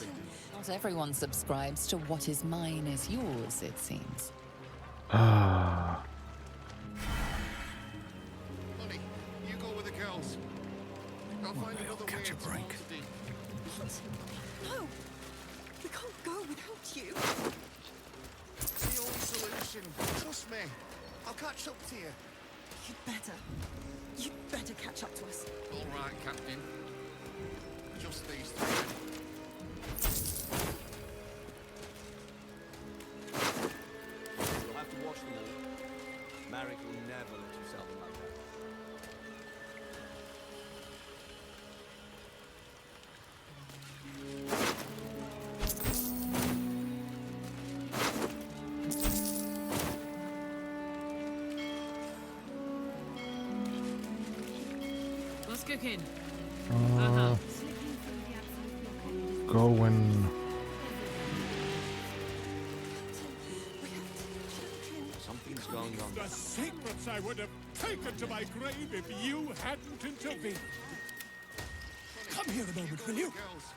Not everyone subscribes to what is mine is yours, it seems. Ah. Honey, you go with the girls. I'll find another way to water deep. What? No. We can't go without you. It's the only solution. Trust me. I'll catch up to you. You better. You better catch up to us. All right, Captain. Just these 3 then. You'll have to watch them all. Marek will never let you sell them like that. What's cooking? Go when. Something's going on. The secrets I would have taken to my grave if you hadn't intervened. Come here a moment, will you? Girls.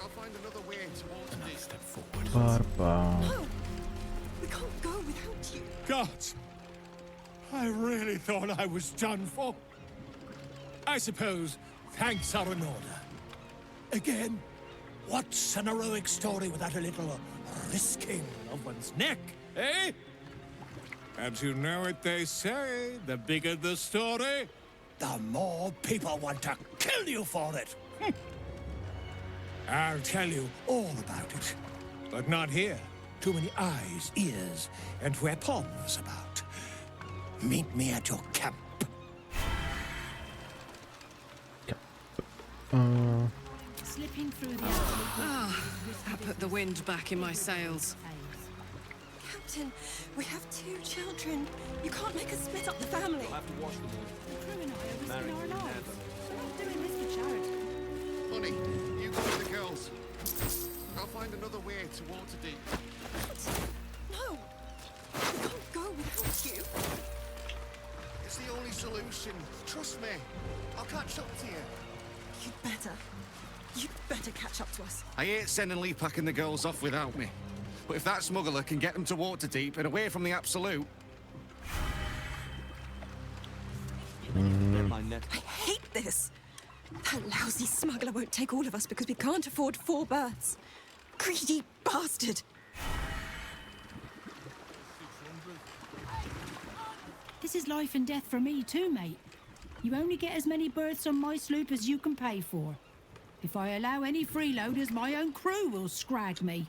I'll find another way to water deep. Step forward. Barba. No. We can't go without you. Gods. I really thought I was done for. I suppose thanks are in order. Again, what's an heroic story without a little risking of one's neck, eh? And you know what they say, the bigger the story, the more people want to kill you for it. I'll tell you all about it, but not here. Too many eyes, ears, and weapons about. Meet me at your camp. Slipping through the absolute I put the wind back in my sails. Captain, we have 2 children. You can't make us split up the family. You'll have to watch them all. The crew and I are Marek risking will our lives. never. We're not doing this for charity. Honey, you go with the girls. I'll find another way to water deep. No. We can't go without you. It's the only solution. Trust me. I'll catch up to you. You better. You better catch up to us. I hate sending Lee packing the girls off without me. But if that smuggler can get them to water deep and away from the absolute... I hate this. That lousy smuggler won't take all of us because we can't afford 4 berths. Greedy bastard. This is life and death for me too, mate. You only get as many berths on my sloop as you can pay for. If I allow any freeloaders, my own crew will scrag me.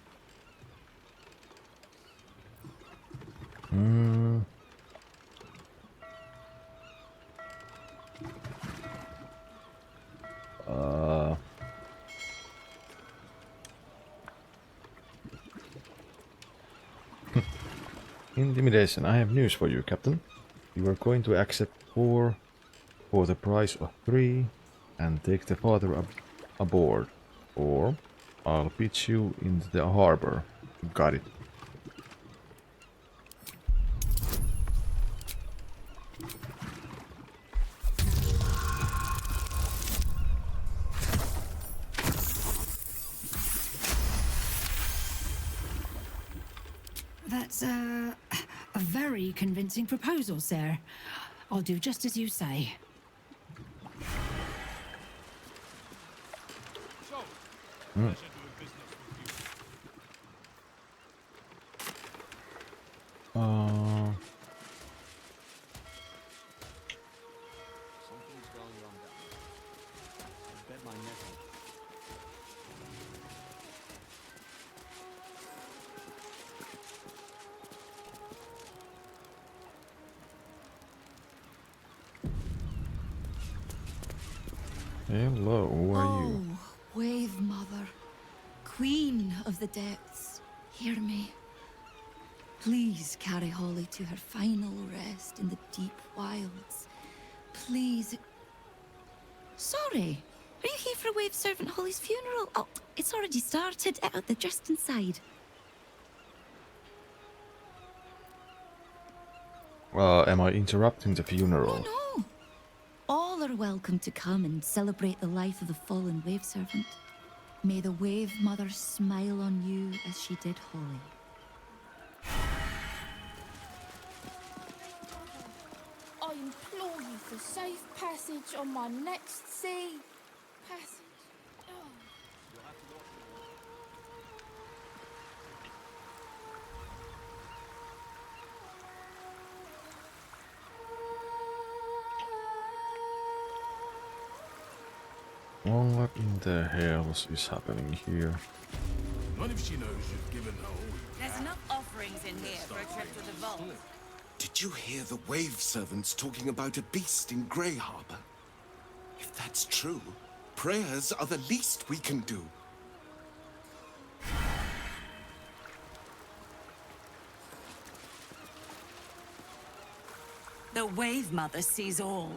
Intimidation. I have news for you, Captain. You are going to accept 4 for the price of 3 and take the father aboard. Or I'll pitch you into the harbor. Got it. That's a very convincing proposal, sir. I'll do just as you say. Hmm. Something's going wrong down there. I bet my nephew. Hello, who are you? Oh, Wave Mother, Queen of the Depths, hear me. Please carry Holly to her final rest in the deep wilds. Please. Sorry, are you here for Wave Servant Holly's funeral? Oh, it's already started. They're just inside. Am I interrupting the funeral? No. All are welcome to come and celebrate the life of the fallen Wave Servant. May the Wave Mother smile on you as she did Holly. I implore you for safe passage on my next sea. Passage. Oh. What in the hell is happening here? Not if she knows you've given her all. There's enough offerings in here for a trip to the vault. Did you hear the Wave Servants talking about a beast in Grey Harbor? If that's true, prayers are the least we can do. The Wave Mother sees all.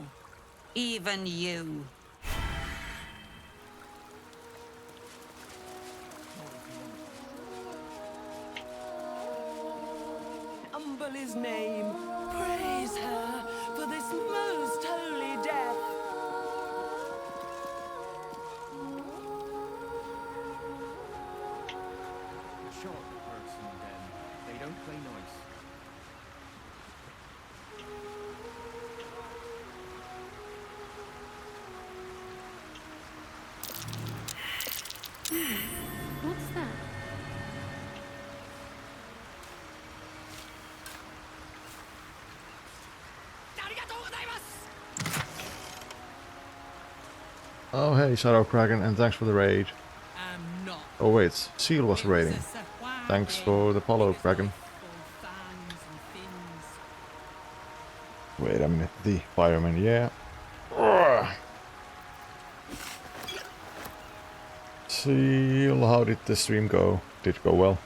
Even you. Humble his name. Praise her for this most holy death. A short person, then. They don't play nice. What's that? Oh hey, Shadow Kraken, and thanks for the raid. Oh wait, Seal was raiding. Thanks for the follow, Kraken. Wait a minute, the fireman, yeah. Seal, how did the stream go? Did it go well?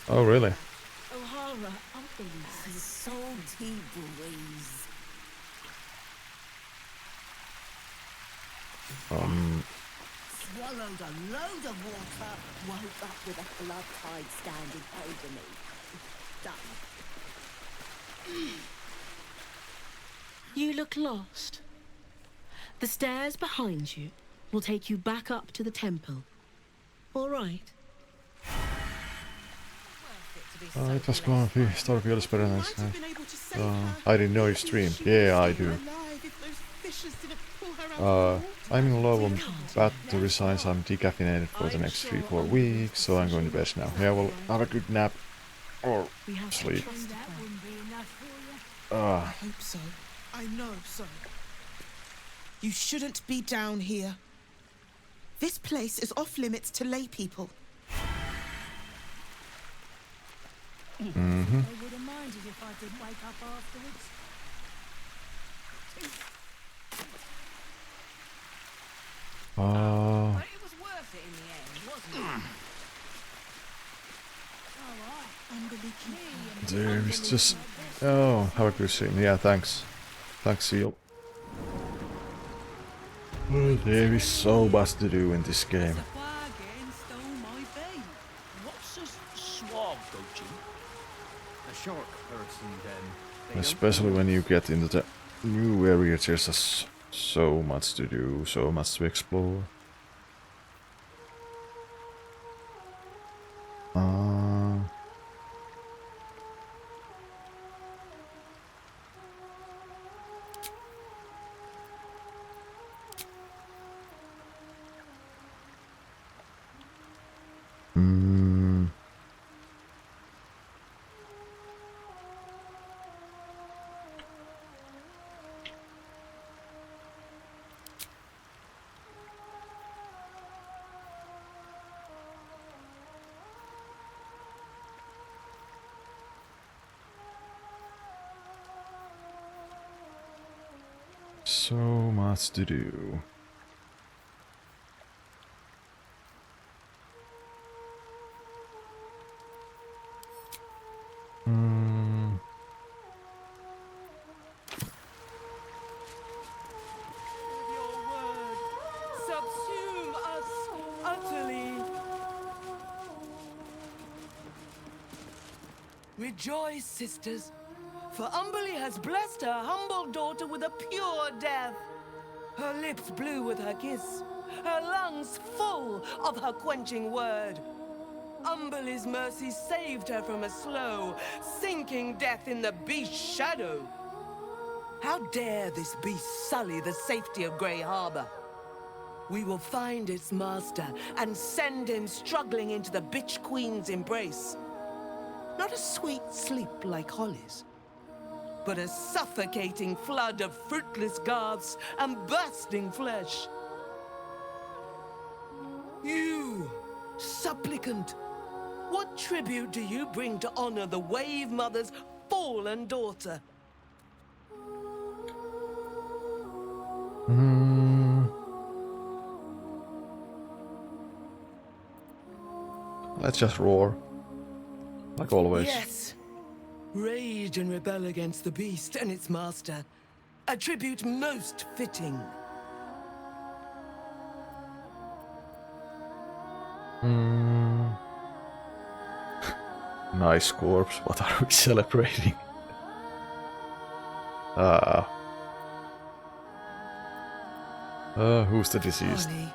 Oh really? O'Hara, uncle, salty breeze. Swallowed a load of water, woke up with a blood tide standing over me. Done. You look lost. The stairs behind you will take you back up to the temple. All right? It was going to be start a better than this guy. I didn't know you streamed. Yeah, I do. I'm in low on battery signs. I'm decaffeinated for the next 3-4 weeks, so I'm going to bed now. Yeah, well, have a good nap. Or sleep. I hope so. I know so. You shouldn't be down here. This place is off limits to lay people. Mm-hmm. I would have minded if I didn't wake up afterwards. But it was worth it in the end, wasn't it? There is just... Oh, have a good stream. Yeah, thanks. Black Seal. Oh, there is so much to do in this game. What's a swab, Gochi? A shark person, then. Especially when you get into the new areas, there's just so much to do, so much to explore. So much to do. Subsume us utterly. Rejoice, sisters, for Umberly has blessed her humble daughter with a pure death. Her lips blue with her kiss, her lungs full of her quenching word. Umberly's mercy saved her from a slow, sinking death in the beast's shadow. How dare this beast sully the safety of Grey Harbor? We will find its master and send him struggling into the bitch queen's embrace. Not a sweet sleep like Holly's, but a suffocating flood of fruitless garbs and bursting flesh. You, supplicant, what tribute do you bring to honor the Wave Mother's fallen daughter? Let's just roar. Like always. Yes. Rage and rebel against the beast and its master. A tribute most fitting. Nice corpse, what are we celebrating? Who's the deceased? Holly,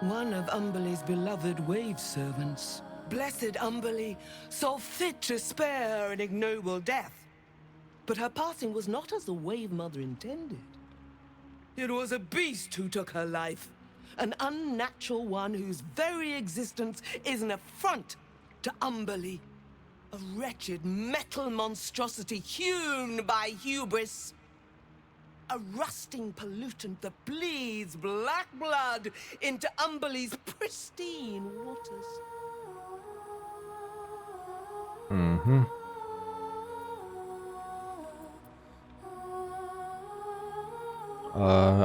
one of Umberly's beloved wave servants. Blessed Umberly saw fit to spare her an ignoble death. But her passing was not as the Wave Mother intended. It was a beast who took her life. An unnatural one whose very existence is an affront to Umberly. A wretched metal monstrosity hewn by hubris. A rusting pollutant that bleeds black blood into Umberly's pristine waters.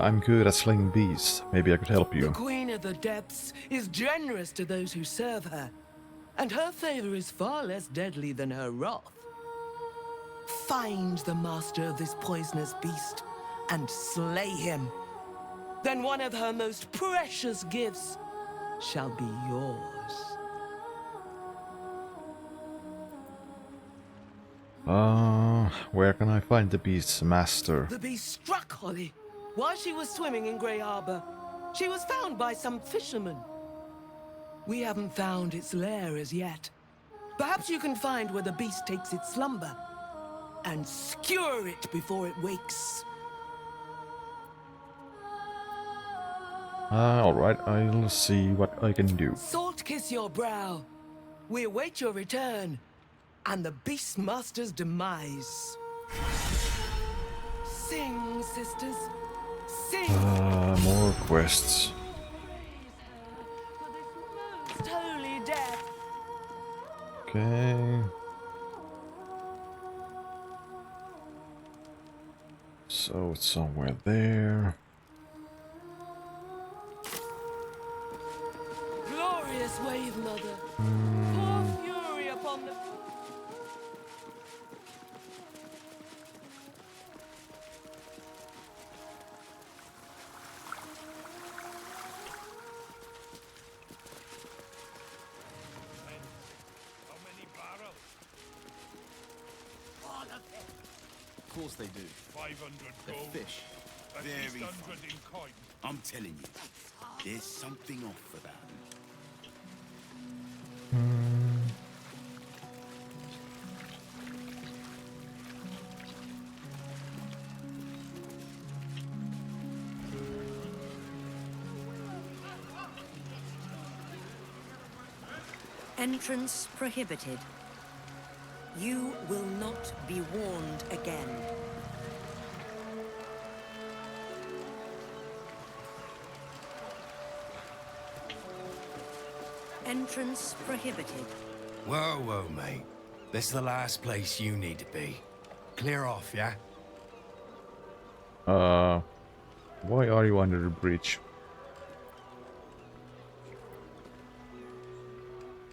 I'm good at slaying beasts. Maybe I could help you. The Queen of the Depths is generous to those who serve her, and her favor is far less deadly than her wrath. Find the master of this poisonous beast and slay him. Then one of her most precious gifts shall be yours. Where can I find the beast's master? The beast struck Holly while she was swimming in Grey Harbor. She was found by some fishermen. We haven't found its lair as yet. Perhaps you can find where the beast takes its slumber and skewer it before it wakes. Alright, I'll see what I can do. Salt kiss your brow. We await your return and the beast master's demise. Sing, sisters. Sing. More quests. Most holy death. Okay. So it's somewhere there. Glorious Wave Mother. Pour fury upon the... course they do. 500 They're gold. fish. At Very least 100 in coin. I'm telling you, there's something off for that. Entrance prohibited. You will not be warned again. Entrance prohibited. Whoa, whoa, mate. This is the last place you need to be. Clear off, yeah? Why are you under the bridge?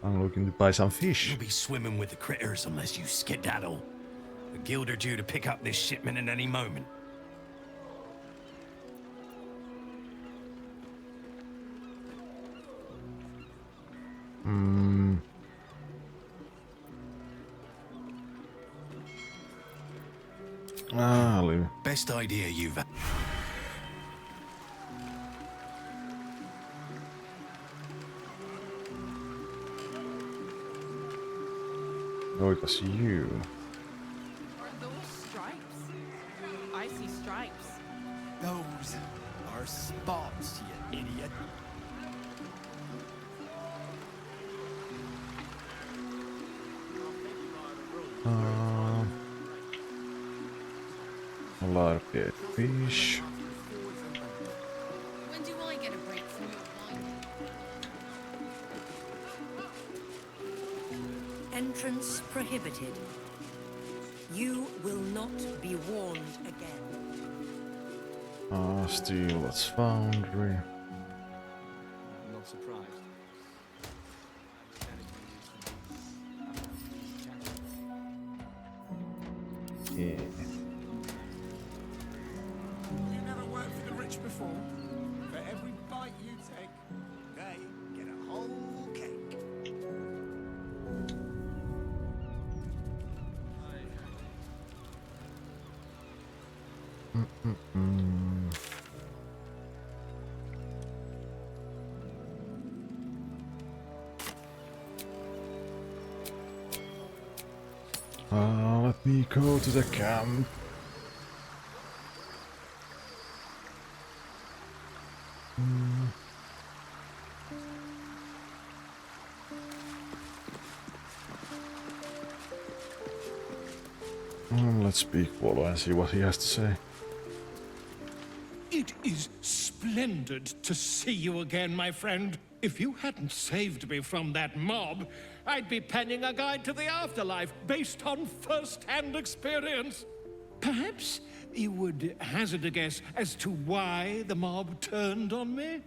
I'm looking to buy some fish. You'll be swimming with the critters unless you skedaddle. The guild are due to pick up this shipment at any moment. I'll leave. Best idea you've had. Oh, it was you. Are those stripes? I see stripes. Those are spots, you idiot. A lot of dead fish. When do I get a break from your wine? Entrance prohibited. You will not be warned again. Steel, that's foundry. I'm not surprised. Yeah. You never worked for the rich before. For every bite you take, they get a whole cake. Let me go to the camp. Let's speak Volo and see what he has to say. It is splendid to see you again, my friend. If you hadn't saved me from that mob, I'd be penning a guide to the afterlife based on first-hand experience. Perhaps you would hazard a guess as to why the mob turned on me?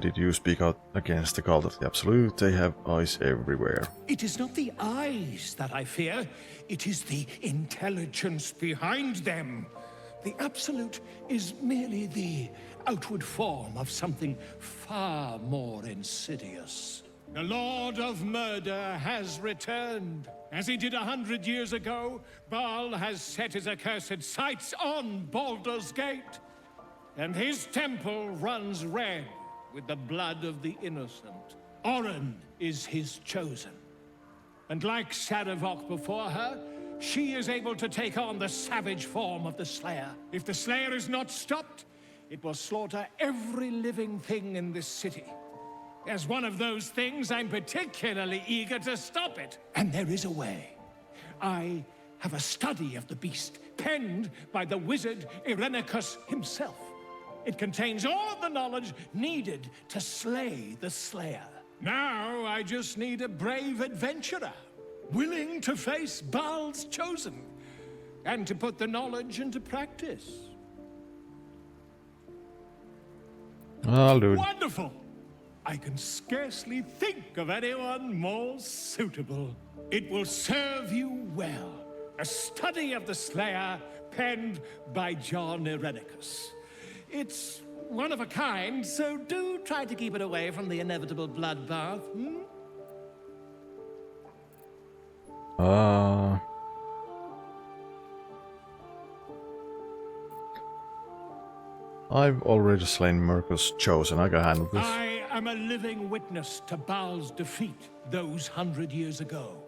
Did you speak out against the cult of the Absolute? They have eyes everywhere. It is not the eyes that I fear, it is the intelligence behind them. The Absolute is merely the outward form of something far more insidious. The Lord of Murder has returned. As he did 100 years ago, Baal has set his accursed sights on Baldur's Gate. And his temple runs red with the blood of the innocent. Oren is his chosen. And like Sarevok before her, she is able to take on the savage form of the Slayer. If the Slayer is not stopped, it will slaughter every living thing in this city. As one of those things, I'm particularly eager to stop it. And there is a way. I have a study of the beast, penned by the wizard Irenicus himself. It contains all the knowledge needed to slay the Slayer. Now I just need a brave adventurer, willing to face Baal's chosen, and to put the knowledge into practice. I'll do it. Wonderful! I can scarcely think of anyone more suitable. It will serve you well. A study of the Slayer penned by John Irenicus. It's one of a kind, so do try to keep it away from the inevitable bloodbath, hmm? I've already slain Mercus Chosen, I can handle this. I am a living witness to Baal's defeat those 100 years ago.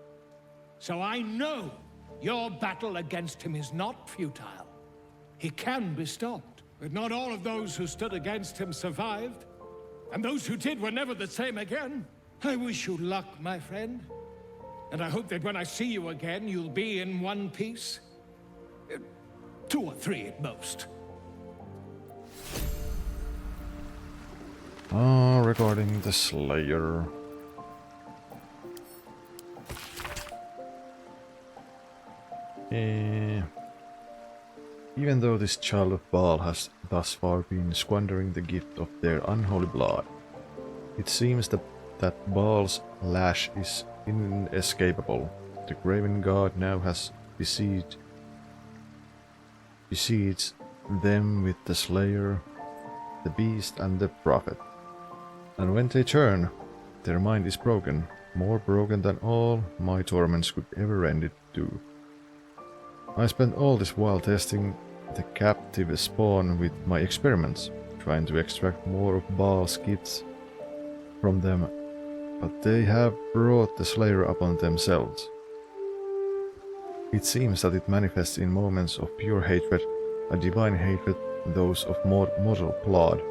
So I know your battle against him is not futile. He can be stopped, but not all of those who stood against him survived. And those who did were never the same again. I wish you luck, my friend. And I hope that when I see you again, you'll be in one piece. 2 or 3 at most. Regarding the Slayer. Even though this child of Baal has thus far been squandering the gift of their unholy blood, it seems that Baal's lash is inescapable. The graven god now has besieged them with the Slayer, the Beast and the Prophet. And when they turn, their mind is broken, more broken than all my torments could ever end it to. I spent all this while testing the captive spawn with my experiments, trying to extract more of Baal's gifts from them, but they have brought the Slayer upon themselves. It seems that it manifests in moments of pure hatred, a divine hatred those of mortal blood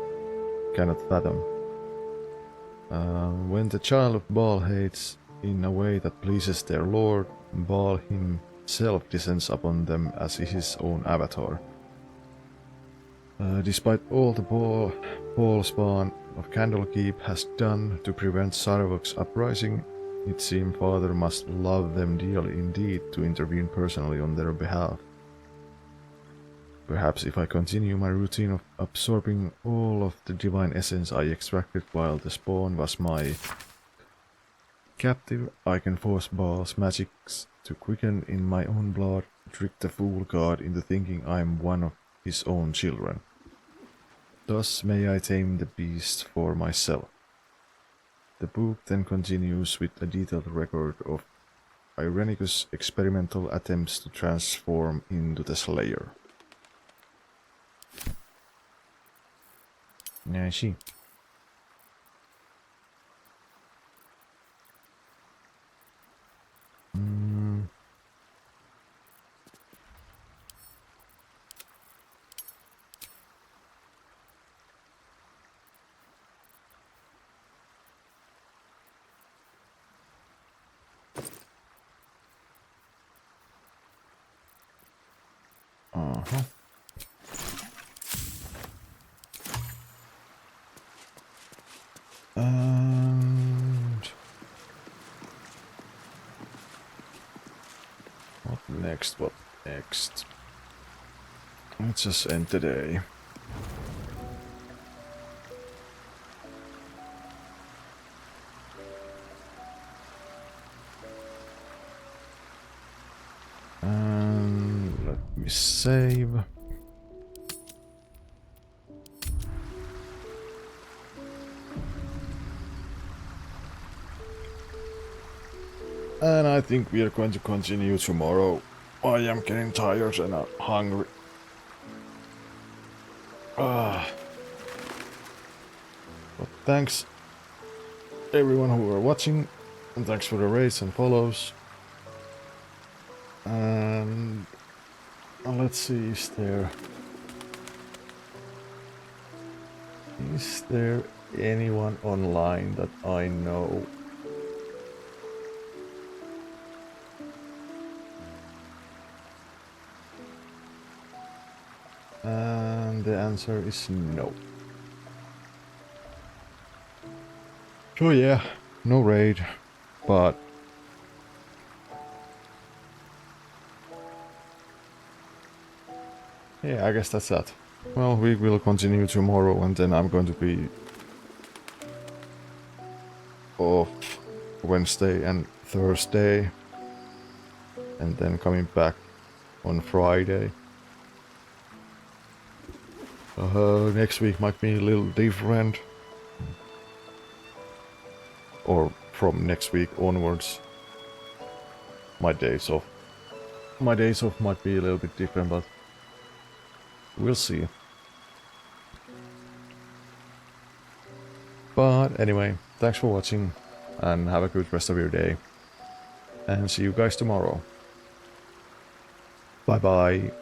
cannot fathom. When the child of Baal hates in a way that pleases their lord, Baal himself descends upon them as his own avatar. Despite all the Baal spawn of Candlekeep has done to prevent Sarevok's uprising, it seems Father must love them dearly indeed to intervene personally on their behalf. Perhaps if I continue my routine of absorbing all of the divine essence I extracted while the spawn was my captive, I can force Baal's magics to quicken in my own blood, trick the fool god into thinking I am one of his own children. Thus may I tame the beast for myself. The book then continues with a detailed record of Irenicus' experimental attempts to transform into the Slayer. I see. And what next? What next? Let's just end the day. And let me save. And I think we are going to continue tomorrow. I am getting tired and hungry. But thanks everyone who are watching, and thanks for the rates and follows. And let's see, is there anyone online that I know? And the answer is no. So yeah, no raid, but yeah, I guess that's that. Well, we will continue tomorrow, and then I'm going to be off Wednesday and Thursday. and then coming back on Friday. Next week might be a little different. Or from next week onwards. My days off might be a little bit different, but we'll see. But anyway, thanks for watching and have a good rest of your day. And see you guys tomorrow. Bye bye.